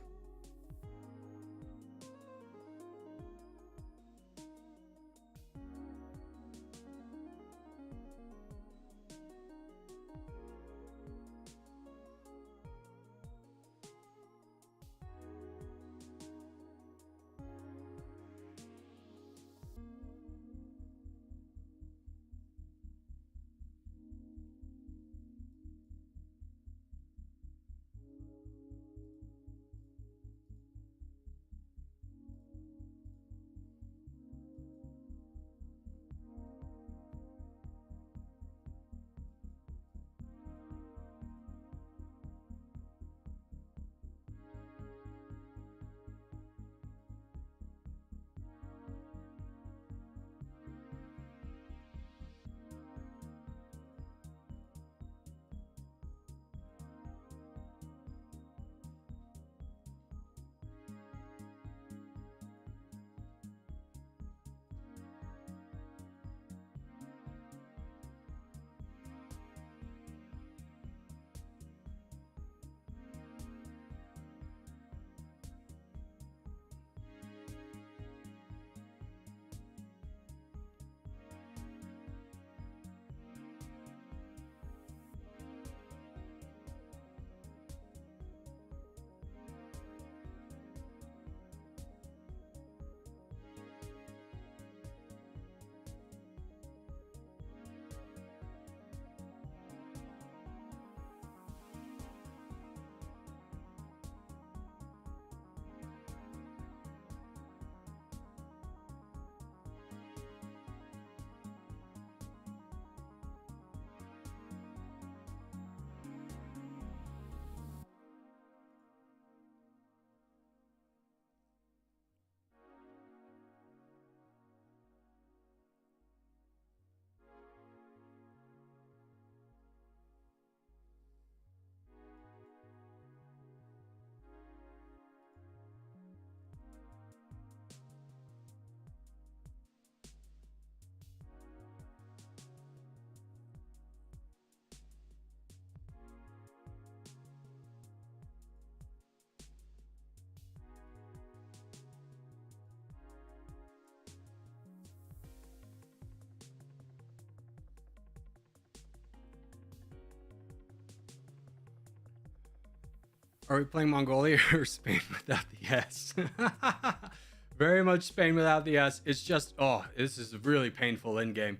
Are we playing Mongolia or Spain without the S? Very much Spain without the S. It's just, oh, this is a really painful end game.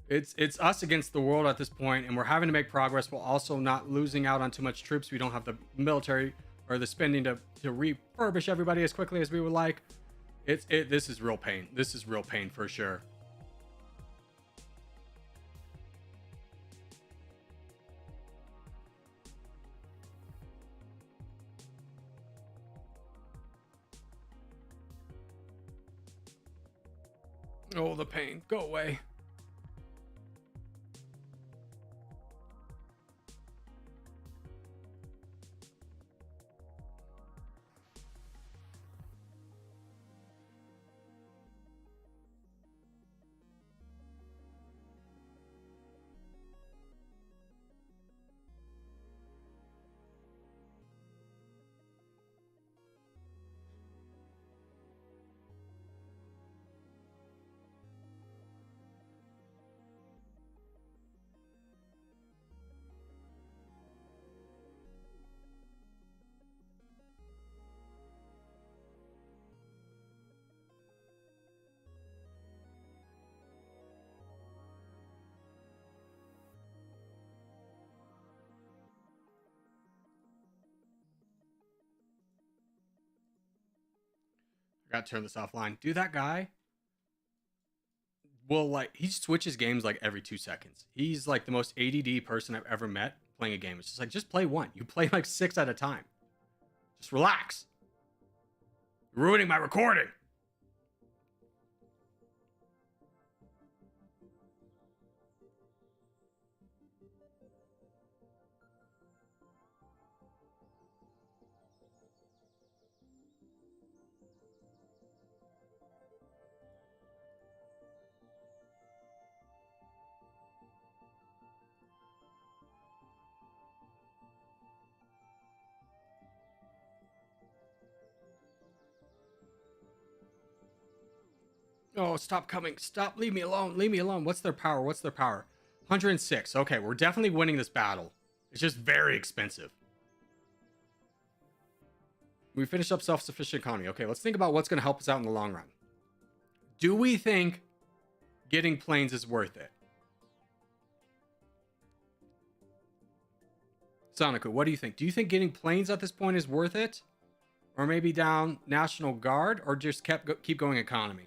It's us against the world at this point, and we're having to make progress while also not losing out on too much troops. We don't have the military or the spending to refurbish everybody as quickly as we would like. This is real pain. This is real pain for sure. Oh, the pain. Go away. I gotta turn this offline. Dude, that guy will, like, he switches games like every 2 seconds. He's like the most ADD person I've ever met playing a game. It's just like, just play one. You play like 6 at a time. Just relax. You're ruining my recording. Oh, stop coming. Stop. Leave me alone. Leave me alone. What's their power? What's their power? 106. Okay, we're definitely winning this battle. It's just very expensive. We finished up self-sufficient economy. Okay, let's think about what's going to help us out in the long run. Do we think getting planes is worth it? Soniku, what do you think? Do you think getting planes at this point is worth it? Or maybe down National Guard? Or just keep going economy?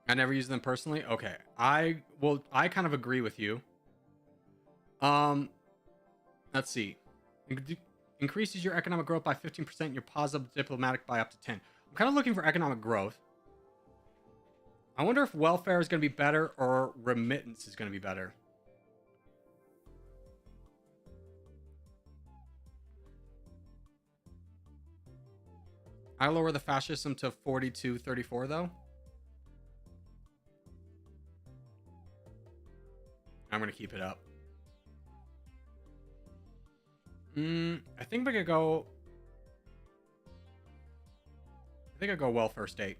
I never use them personally. Okay. I kind of agree with you. Let's see. Increases your economic growth by 15%, your positive diplomatic by up to 10. I'm kind of looking for economic growth. I wonder if welfare is going to be better or remittance is going to be better. I lower the fascism to 42-34 though. I'm going to keep it up. I think we could go... I think I'd go welfare state.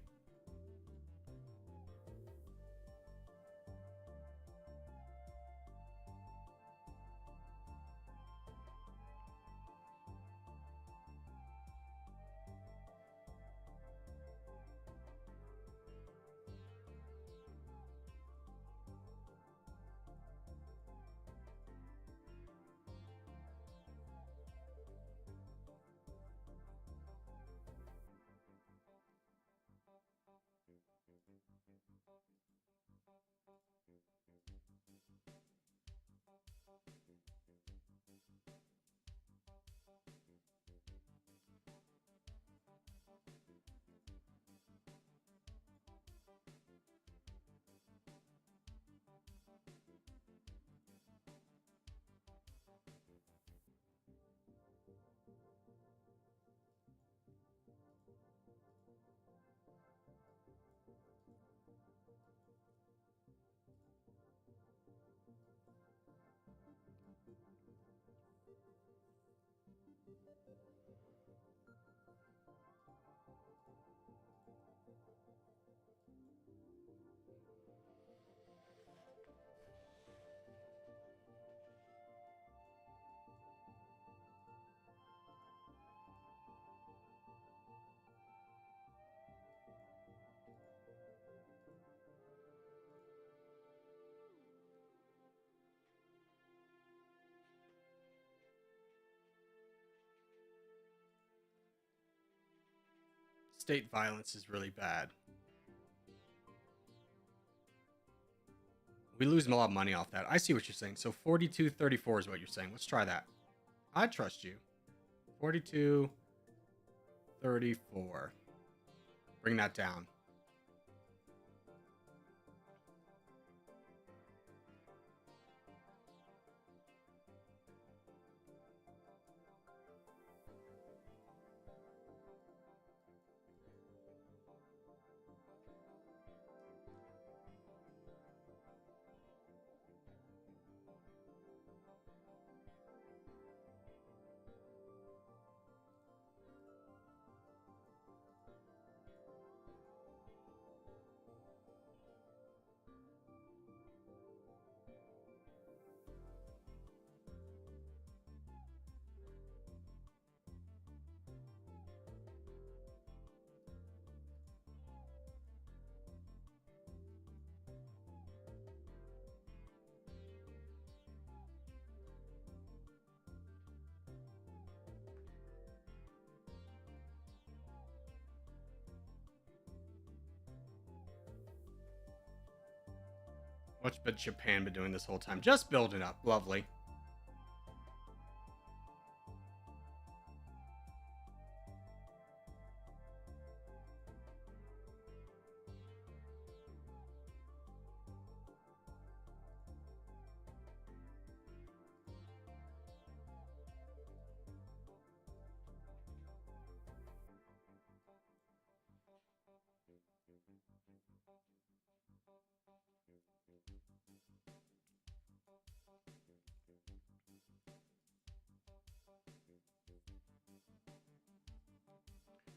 State violence is really bad. We lose a lot of money off that. I see what you're saying. So 42.34 is what you're saying. Let's try that. I trust you. 42.34. Bring that down. What's Japan been doing this whole time? Just building up. Lovely.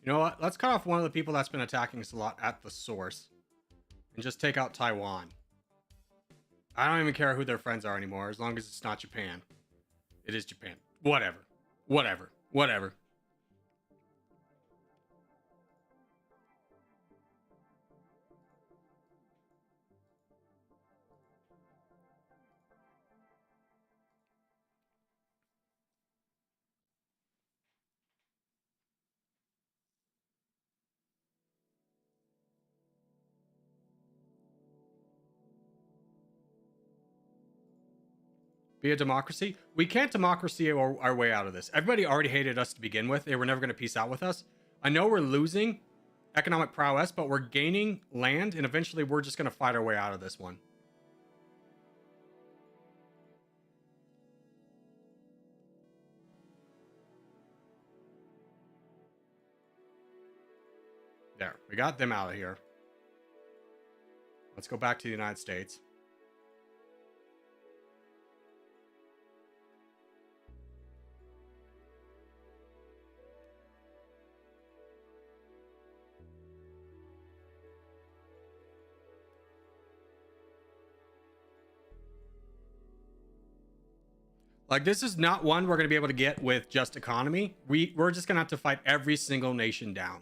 You know what? Let's cut off one of the people that's been attacking us a lot at the source. And just take out Taiwan. I don't even care who their friends are anymore, as long as it's not Japan. It is Japan. Whatever. Whatever. Whatever. Be a democracy? We can't democracy our way out of this. Everybody already hated us to begin with. They were never going to peace out with us. I know we're losing economic prowess, but we're gaining land, and eventually we're just going to fight our way out of this one. There, we got them out of here. Let's go back to the United States. Like, this is not one we're going to be able to get with just economy. We're just going to have to fight every single nation down.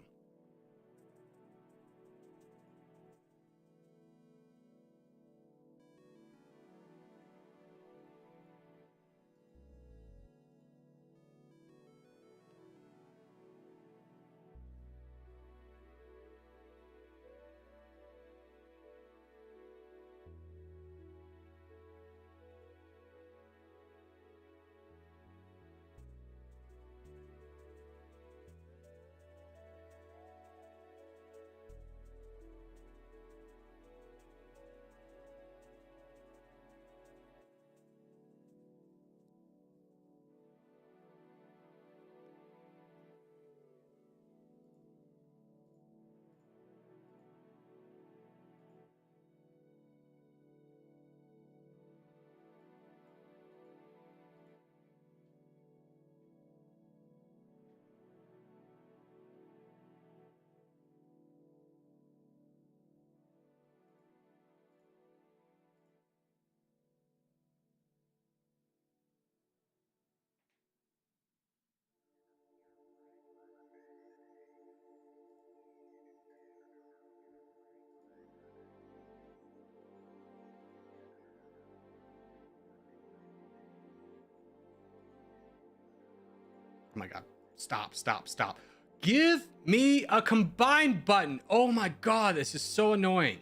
Oh my god. Stop, stop, stop. Give me a combined button. Oh my god, this is so annoying.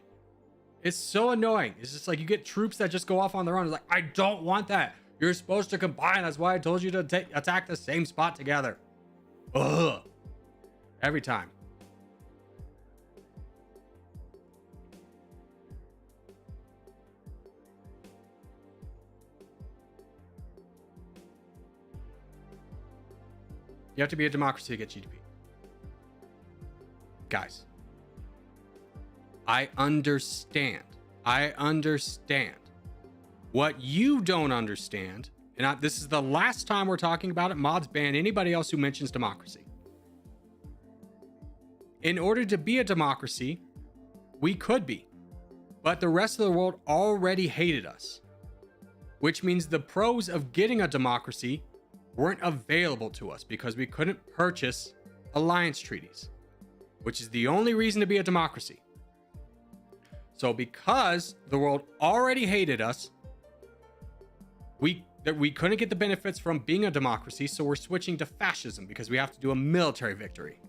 It's so annoying. It's just like you get troops that just go off on their own. It's like, I don't want that. You're supposed to combine. That's why I told you to attack the same spot together. Ugh. Every time. You have to be a democracy to get GDP. Guys, I understand. I understand. What you don't understand, and this is the last time we're talking about it, mods ban anybody else who mentions democracy. In order to be a democracy, we could be, but the rest of the world already hated us, which means the pros of getting a democracy weren't available to us because we couldn't purchase alliance treaties, which is the only reason to be a democracy. So because the world already hated us, we couldn't get the benefits from being a democracy, so we're switching to fascism because we have to do a military victory.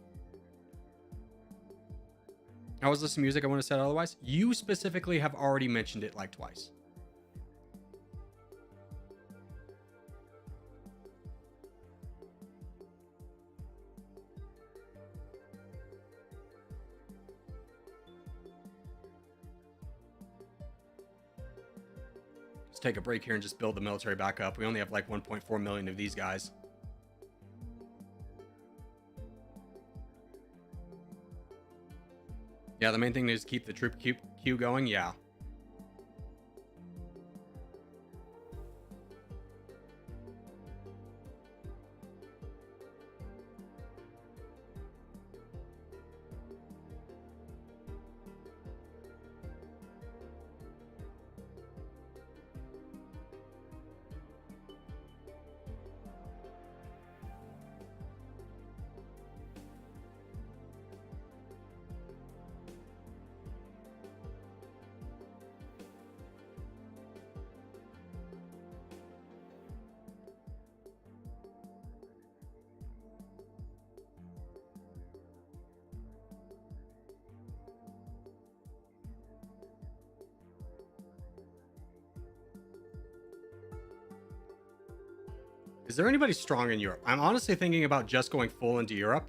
I was listening to music, I wouldn't have said otherwise. You specifically have already mentioned it like twice. Let's take a break here and just build the military back up. We only have like 1.4 million of these guys. Yeah, the main thing is keep the troop queue going. Yeah. Is there anybody strong in Europe? I'm honestly thinking about just going full into Europe.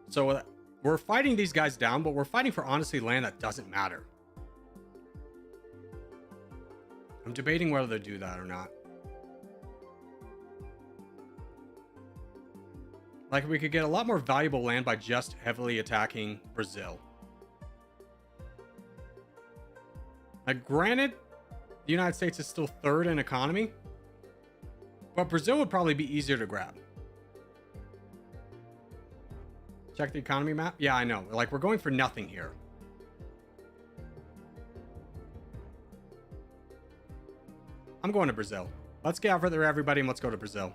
So we're fighting these guys down, but we're fighting for honestly land that doesn't matter. I'm debating whether to do that or not. Like, we could get a lot more valuable land by just heavily attacking Brazil. Like, granted, the United States is still third in economy, but Brazil would probably be easier to grab. Check the economy map. Yeah, I know. Like, we're going for nothing here. I'm going to Brazil. Let's gather everybody and let's go to Brazil.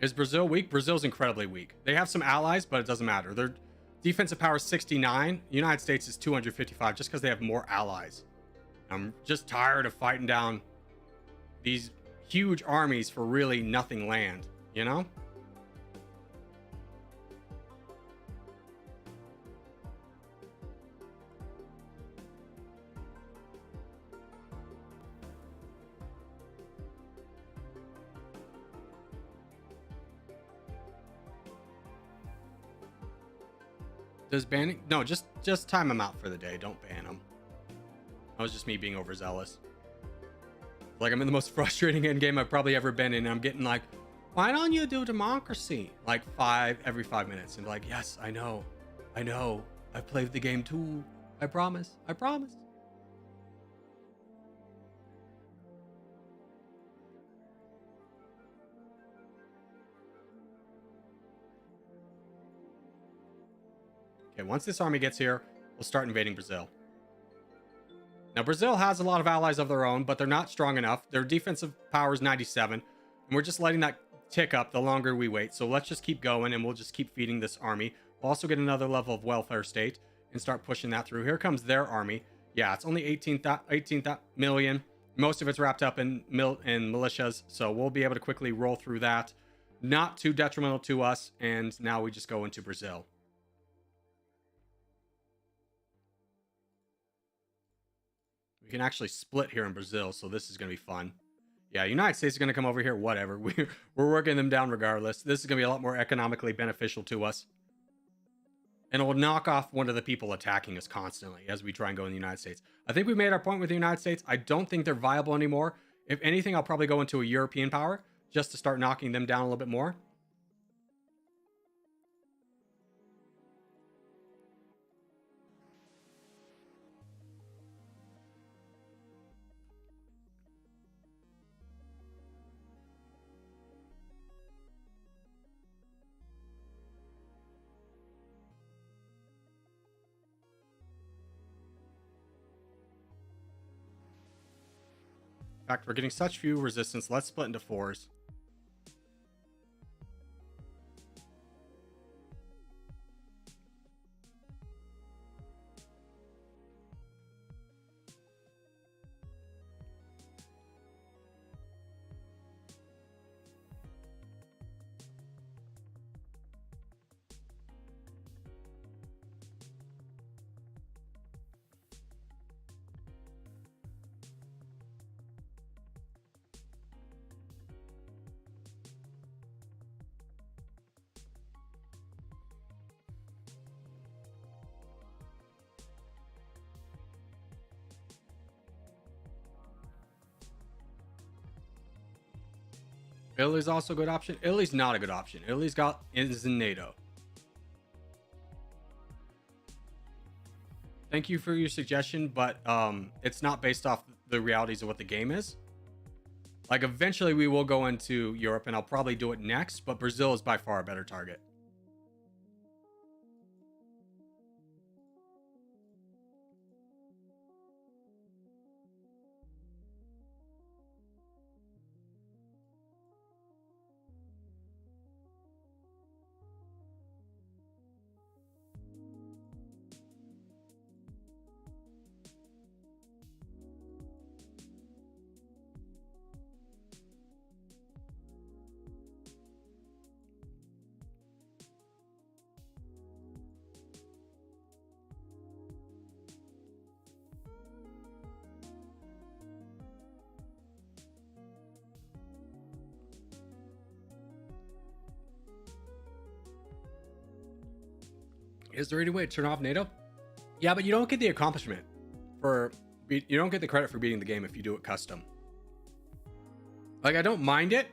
Is Brazil weak? Brazil's incredibly weak. They have some allies, but it doesn't matter. Their defensive power is 69. The United States is 255 just because they have more allies. I'm just tired of fighting down these huge armies for really nothing land, you know? Does banning? No, just time them out for the day. Don't ban them. That was just me being overzealous. Like, I'm in the most frustrating end game I've probably ever been in. And I'm getting like, why don't you do democracy? Like every 5 minutes. And like, yes, I know. I've played the game too. I promise. Okay, once this army gets here, we'll start invading Brazil. Now, Brazil has a lot of allies of their own, but they're not strong enough. Their defensive power is 97. And we're just letting that tick up the longer we wait. So let's just keep going, and we'll just keep feeding this army. We'll also get another level of welfare state and start pushing that through. Here comes their army. Yeah, it's only 18 million. Most of it's wrapped up in militias, so we'll be able to quickly roll through that. Not too detrimental to us, and now we just go into Brazil. We can actually split here in Brazil, so this is going to be fun. Yeah, United States is going to come over here, whatever. We're working them down regardless. This is going to be a lot more economically beneficial to us. And it will knock off one of the people attacking us constantly as we try and go in the United States. I think we made our point with the United States. I don't think they're viable anymore. If anything, I'll probably go into a European power just to start knocking them down a little bit more. In fact, we're getting such few resistance. Let's split into fours. Italy's also a good option. Italy's not a good option. Italy's is in NATO. Thank you for your suggestion, but it's not based off the realities of what the game is. Like, eventually we will go into Europe, and I'll probably do it next, but Brazil is by far a better target. Is there any way to turn off NATO? Yeah, but you don't get the accomplishment you don't get the credit for beating the game if you do it custom. Like, I don't mind it.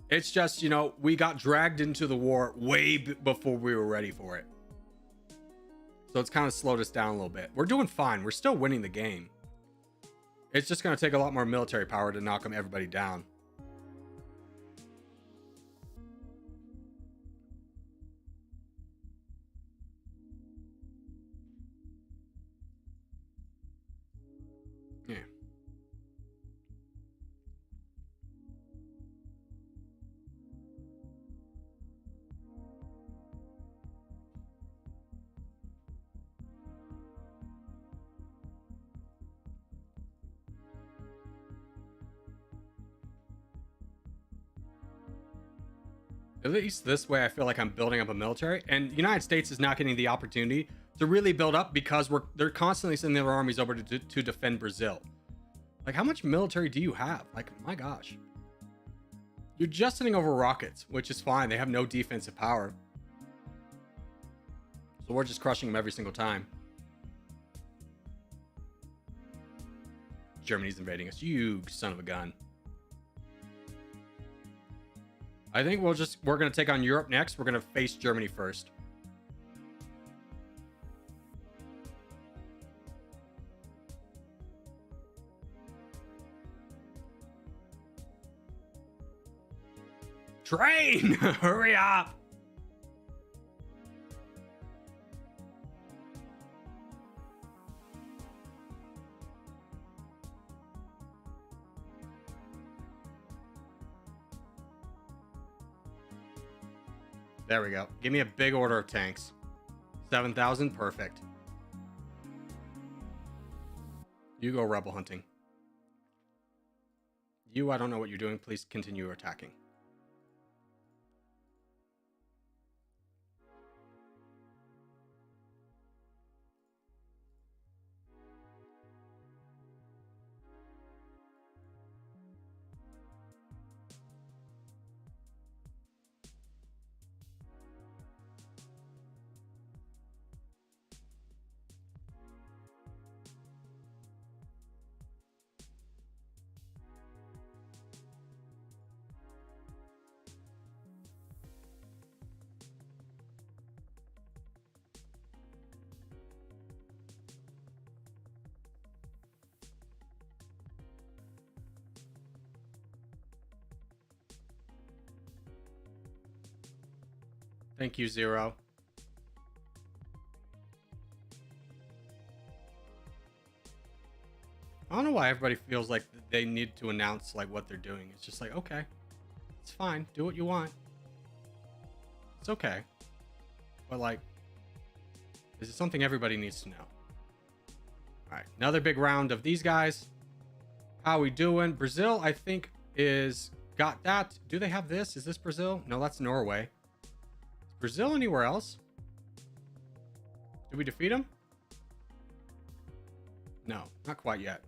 It's just, we got dragged into the war way before we were ready for it. So it's kind of slowed us down a little bit. We're doing fine. We're still winning the game. It's just going to take a lot more military power to knock everybody down. Yeah. At least this way, I feel like I'm building up a military, and the United States is not getting the opportunity to really build up because they're constantly sending their armies over to defend Brazil. Like, how much military do you have? Like, my gosh. You're just sending over rockets, which is fine. They have no defensive power. So we're just crushing them every single time. Germany's invading us. You son of a gun. I think we're going to take on Europe next. We're going to face Germany first. Train! Hurry up! There we go. Give me a big order of tanks. 7,000. Perfect. You go rebel hunting. You, I don't know what you're doing. Please continue attacking. Thank you, Zero. I don't know why everybody feels like they need to announce like what they're doing. It's just like, okay, it's fine. Do what you want. It's okay. But like, this is something everybody needs to know. All right, another big round of these guys. How we doing? Brazil, I think, is got that. Do they have this? Is this Brazil? No, that's Norway. Brazil anywhere else? Did we defeat him? No, not quite yet.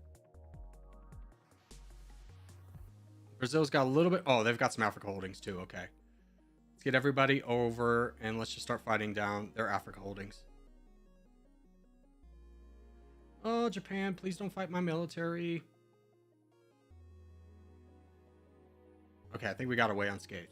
Brazil's got a little bit. Oh, they've got some Africa holdings too. Okay. Let's get everybody over and let's just start fighting down their Africa holdings. Oh, Japan, please don't fight my military. Okay, I think we got away unscathed.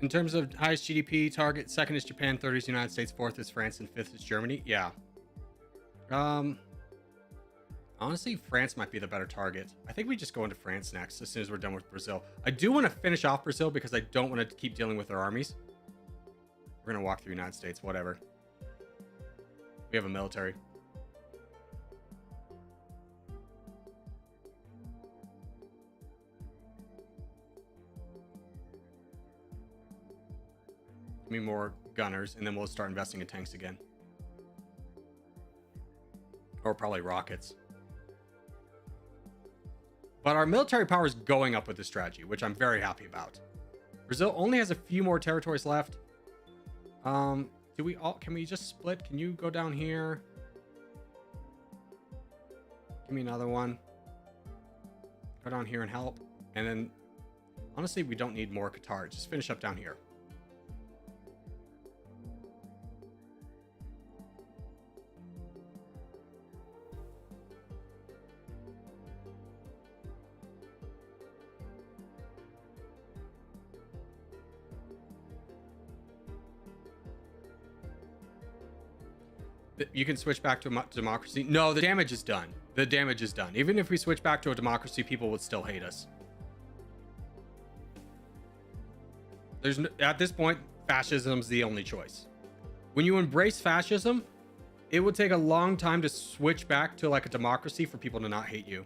In terms of highest GDP target, second is Japan, third is United States, fourth is France, and fifth is Germany. Yeah. Honestly, France might be the better target. I think we just go into France next as soon as we're done with Brazil. I do want to finish off Brazil because I don't want to keep dealing with their armies. We're going to walk through United States, whatever. We have a military. Give me more gunners, and then we'll start investing in tanks again. Or probably rockets. But our military power is going up with this strategy, which I'm very happy about. Brazil only has a few more territories left. Do we all... Can we just split? Can you go down here? Give me another one. Go down here and help. And then... Honestly, we don't need more Qatar. Just finish up down here. You can switch back to democracy. No, the damage is done. the damage is done. Even if we switch back to a democracy, people would still hate us. At this point, fascism's the only choice. When you embrace fascism, it would take a long time to switch back to like a democracy for people to not hate you.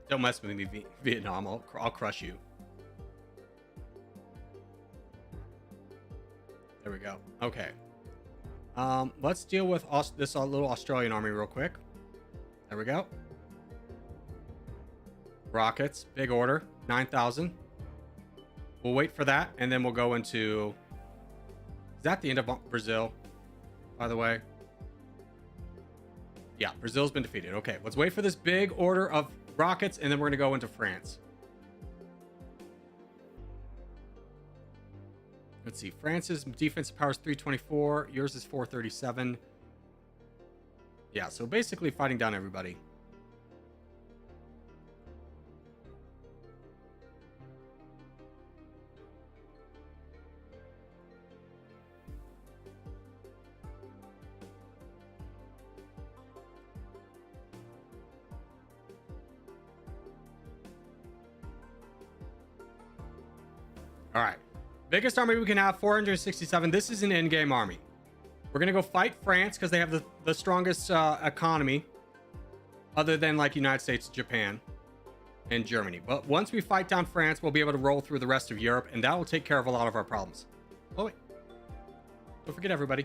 Don't mess with me, Vietnam. I'll crush you. There we go. Okay. Let's deal with this little Australian army real quick. There we go. Rockets, big order, 9,000. We'll wait for that, and then we'll go into... Is that the end of Brazil, by the way? Yeah, Brazil's been defeated. Okay, let's wait for this big order of rockets, and then we're going to go into France. Let's see. France's defensive power is 324. Yours is 437. Yeah, so basically fighting down everybody. All right. Biggest army we can have, 467. This is an in-game army. We're going to go fight France because they have the strongest economy other than like United States, Japan, and Germany. But once we fight down France, we'll be able to roll through the rest of Europe, and that will take care of a lot of our problems. Oh, wait. Don't forget everybody.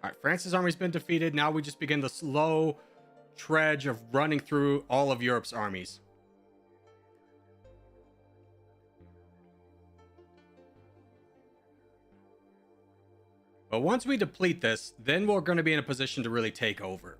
All right, France's army's been defeated. Now we just begin the slow trudge of running through all of Europe's armies. But once we deplete this, then we're going to be in a position to really take over.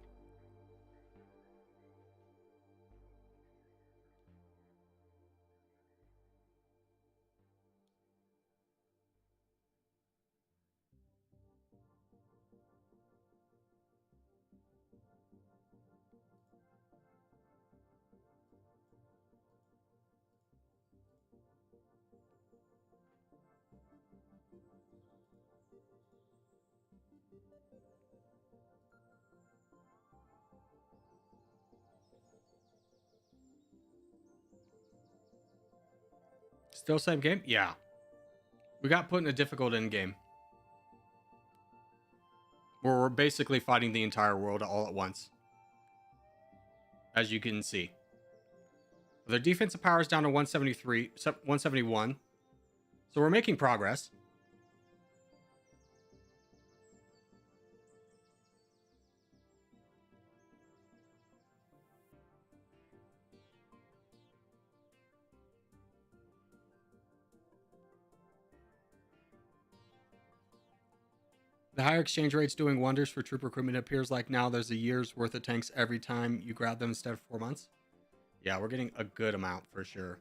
Still same game? Yeah. We got put in a difficult end game. Where we're basically fighting the entire world all at once. As you can see. Their defensive power is down to 171. So we're making progress. The higher exchange rate's doing wonders for troop recruitment. It appears like now there's a year's worth of tanks every time you grab them instead of 4 months. Yeah, we're getting a good amount for sure.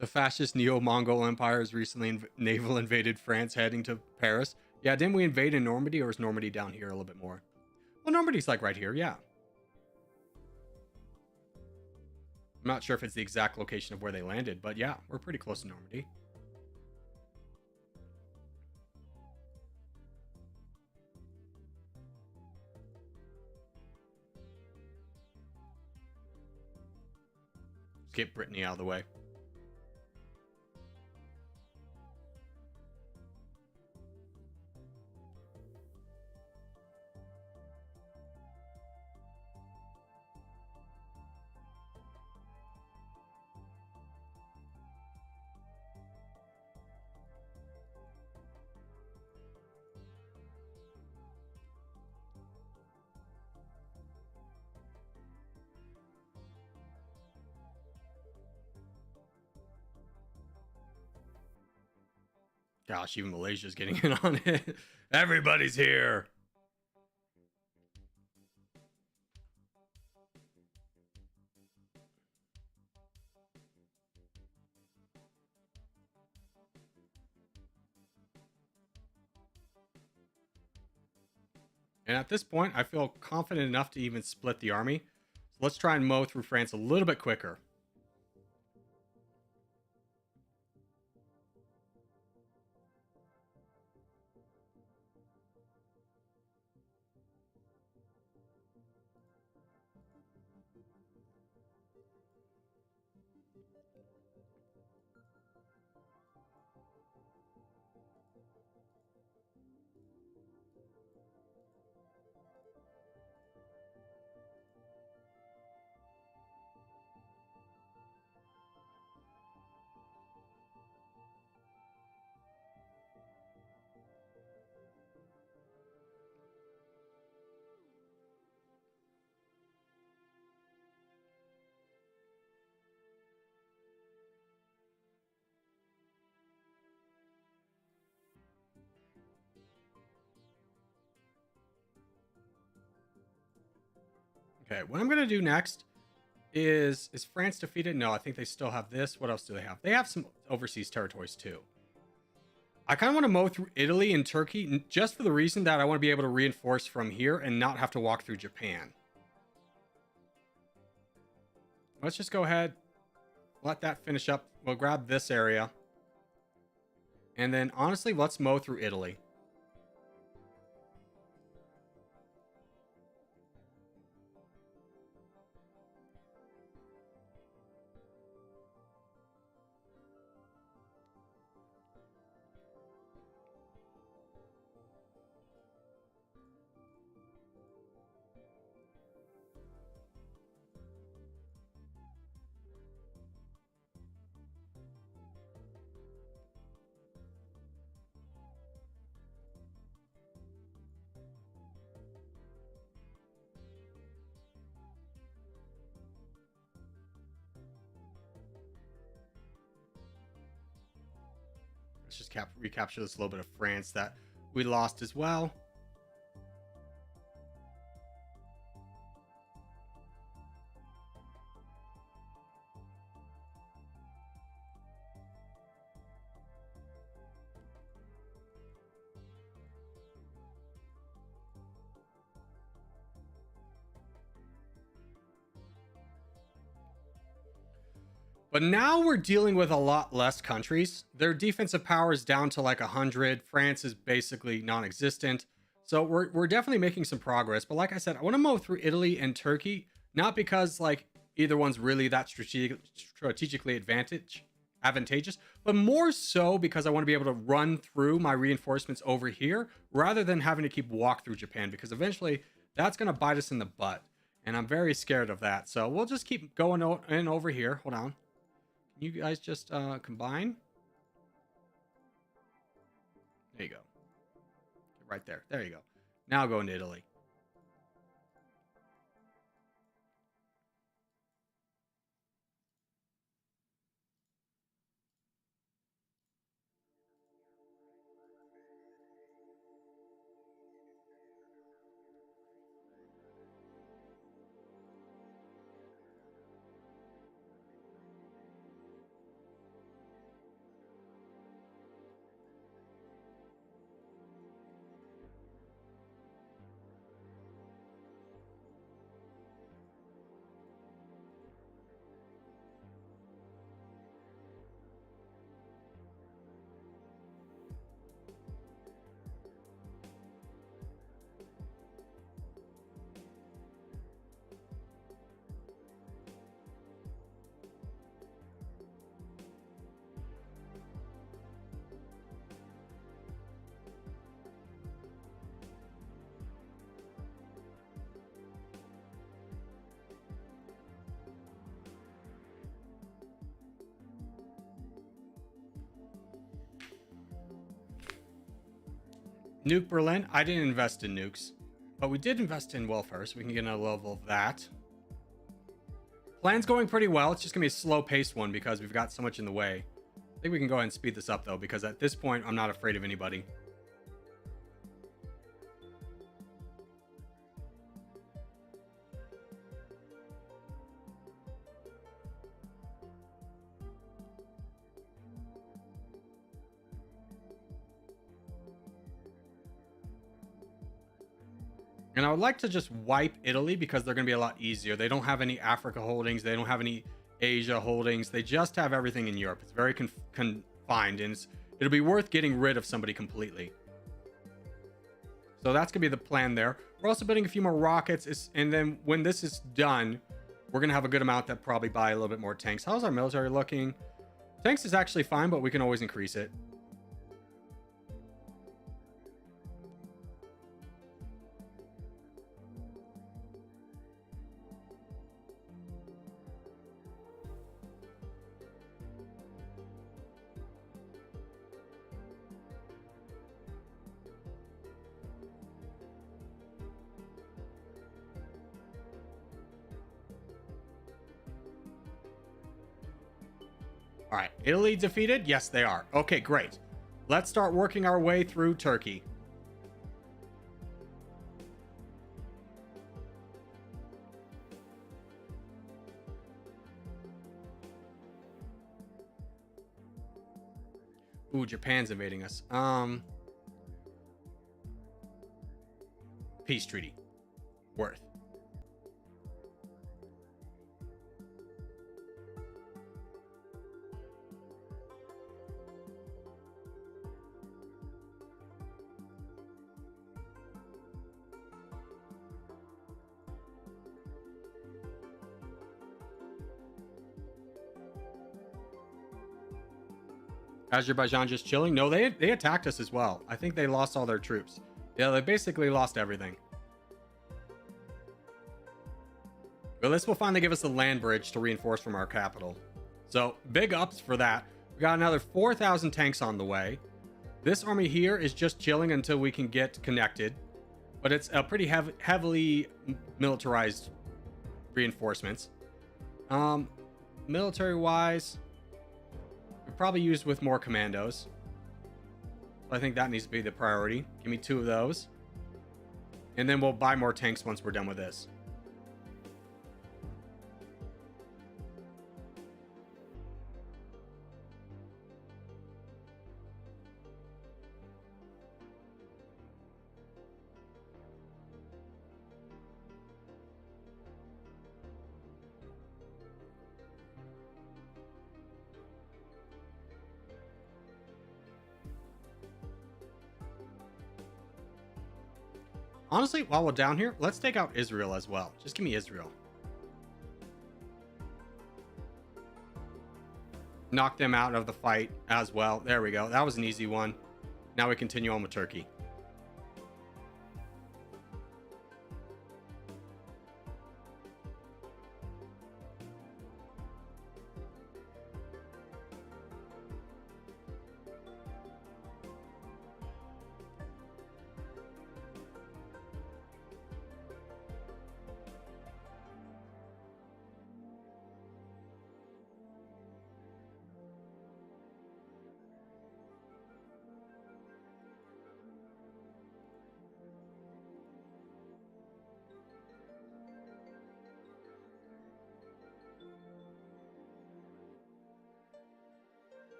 The fascist Neo-Mongol Empire has recently naval invaded France, heading to Paris. Yeah, didn't we invade in Normandy, or is Normandy down here a little bit more? Well, Normandy's like right here, yeah. I'm not sure if it's the exact location of where they landed, but yeah, we're pretty close to Normandy. Let's get Brittany out of the way. Gosh, even Malaysia's getting in on it. Everybody's here. And at this point, I feel confident enough to even split the army. So let's try and mow through France a little bit quicker. Okay, what I'm going to do next is France defeated? No, I think they still have this. What else do they have? They have some overseas territories too. I kind of want to mow through Italy and Turkey just for the reason that I want to be able to reinforce from here and not have to walk through Japan. Let's just go ahead, let that finish up. We'll grab this area. And then honestly, let's mow through Italy. Let's just recapture this little bit of France that we lost as well. But now we're dealing with a lot less countries. Their defensive power is down to like 100. France is basically non-existent. So we're definitely making some progress. But like I said, I want to mow through Italy and Turkey, not because like either one's really that strategically advantageous, but more so because I want to be able to run through my reinforcements over here rather than having to keep walk through Japan, because eventually that's going to bite us in the butt. And I'm very scared of that. So we'll just keep going in over here. Hold on. You guys just combine. There you go. Right there. There you go. Now go into Italy. Nuke Berlin. I didn't invest in nukes, but we did invest in welfare, so we can get another level of that. Plan's going pretty well. It's just gonna be a slow-paced one because we've got so much in the way. I think we can go ahead and speed this up though, because at this point, I'm not afraid of anybody. And I would like to just wipe Italy because they're going to be a lot easier. They don't have any Africa holdings. They don't have any Asia holdings. They just have everything in Europe. It's very confined, and it'll be worth getting rid of somebody completely. So that's going to be the plan there. We're also building a few more rockets. And then when this is done, we're going to have a good amount that probably buy a little bit more tanks. How's our military looking? Tanks is actually fine, but we can always increase it. All right, Italy defeated? Yes, they are. Okay, great. Let's start working our way through Turkey. Ooh, Japan's invading us. Peace treaty. Worth. Azerbaijan just chilling? No, they attacked us as well. I think they lost all their troops. Yeah, they basically lost everything. But this will finally give us a land bridge to reinforce from our capital. So big ups for that. We got another 4,000 tanks on the way. This army here is just chilling until we can get connected. But it's a pretty heavily militarized reinforcements. Military-wise, we probably used with more commandos. So I think that needs to be the priority. Give me 2 of those. And then we'll buy more tanks once we're done with this. Honestly, while we're down here, let's take out Israel as well. Just give me Israel. Knock them out of the fight as well. There we go. That was an easy one. Now we continue on with Turkey.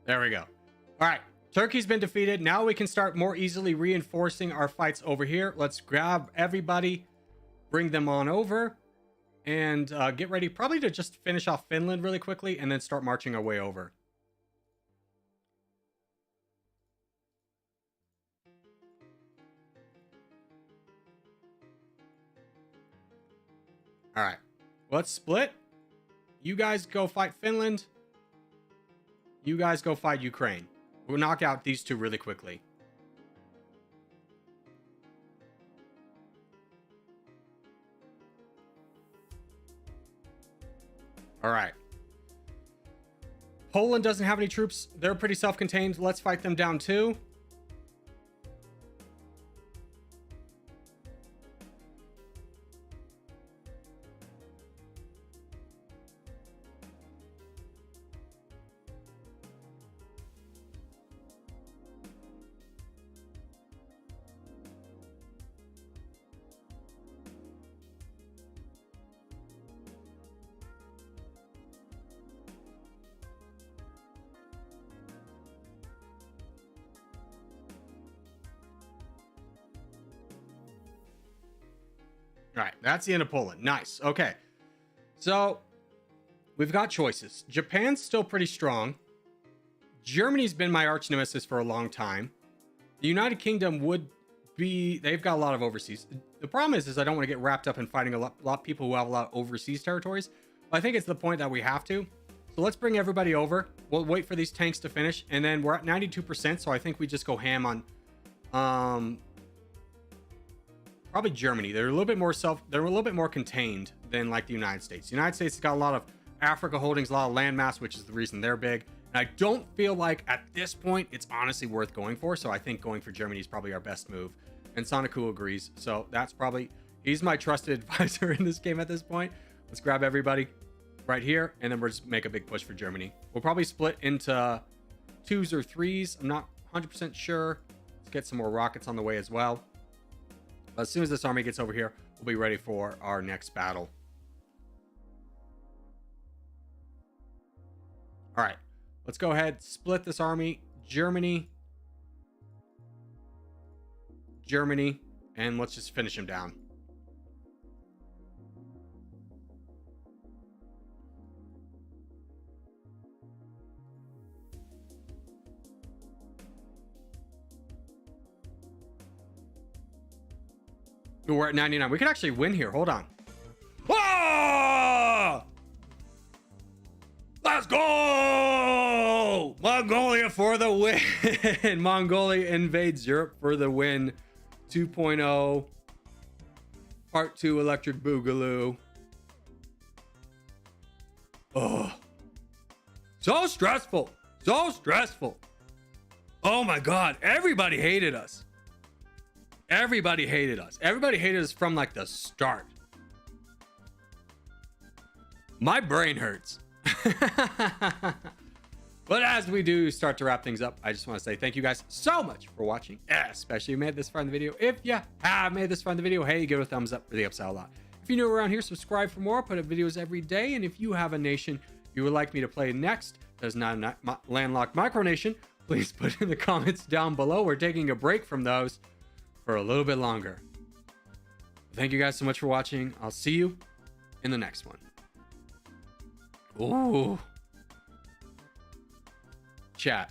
There we go. All right. Turkey's been defeated. Now we can start more easily reinforcing our fights over here. Let's grab everybody, bring them on over, and get ready probably to just finish off Finland really quickly and then start marching our way over. All right. Let's split. You guys go fight Finland. You guys go fight Ukraine. We'll knock out these 2 really quickly. All right. Poland doesn't have any troops. They're pretty self-contained. Let's fight them down too. All right, that's the end of Poland. Nice. Okay. So we've got choices. Japan's still pretty strong. Germany's been my arch nemesis for a long time. The United Kingdom would be, they've got a lot of overseas. The problem is I don't want to get wrapped up in fighting a lot of people who have a lot of overseas territories. But I think it's the point that we have to. So let's bring everybody over. We'll wait for these tanks to finish. And then we're at 92%. So I think we just go ham on, probably Germany. They're a little bit more contained than like the United States. The United States has got a lot of Africa holdings, a lot of landmass, which is the reason they're big. And I don't feel like at this point it's honestly worth going for. So I think going for Germany is probably our best move. And Soniku agrees. So that's probably, he's my trusted advisor in this game at this point. Let's grab everybody right here. And then we'll just make a big push for Germany. We'll probably split into 2s or 3s. I'm not 100% sure. Let's get some more rockets on the way as well. As soon as this army gets over here, we'll be ready for our next battle. All right, let's go ahead, split this army. Germany, and let's just finish him down. We're at 99. We could actually win here. Hold on. Oh! Let's go! Mongolia for the win. Mongolia invades Europe for the win. 2.0. Part 2 Electric Boogaloo. Oh. So stressful. So stressful. Oh my God. Everybody hated us. Everybody hated us. Everybody hated us from like the start. My brain hurts. But as we do start to wrap things up, I just want to say thank you guys so much for watching, especially if you made this far in the video. If you have made this far in the video, hey, give it a thumbs up. Really helps out a lot. If you're new around here, subscribe for more. I put up videos every day. And if you have a nation you would like me to play next that is not a landlocked micronation, please put in the comments down below. We're taking a break from those for a little bit longer. Thank you guys so much for watching. I'll see you in the next one. Ooh. Chat.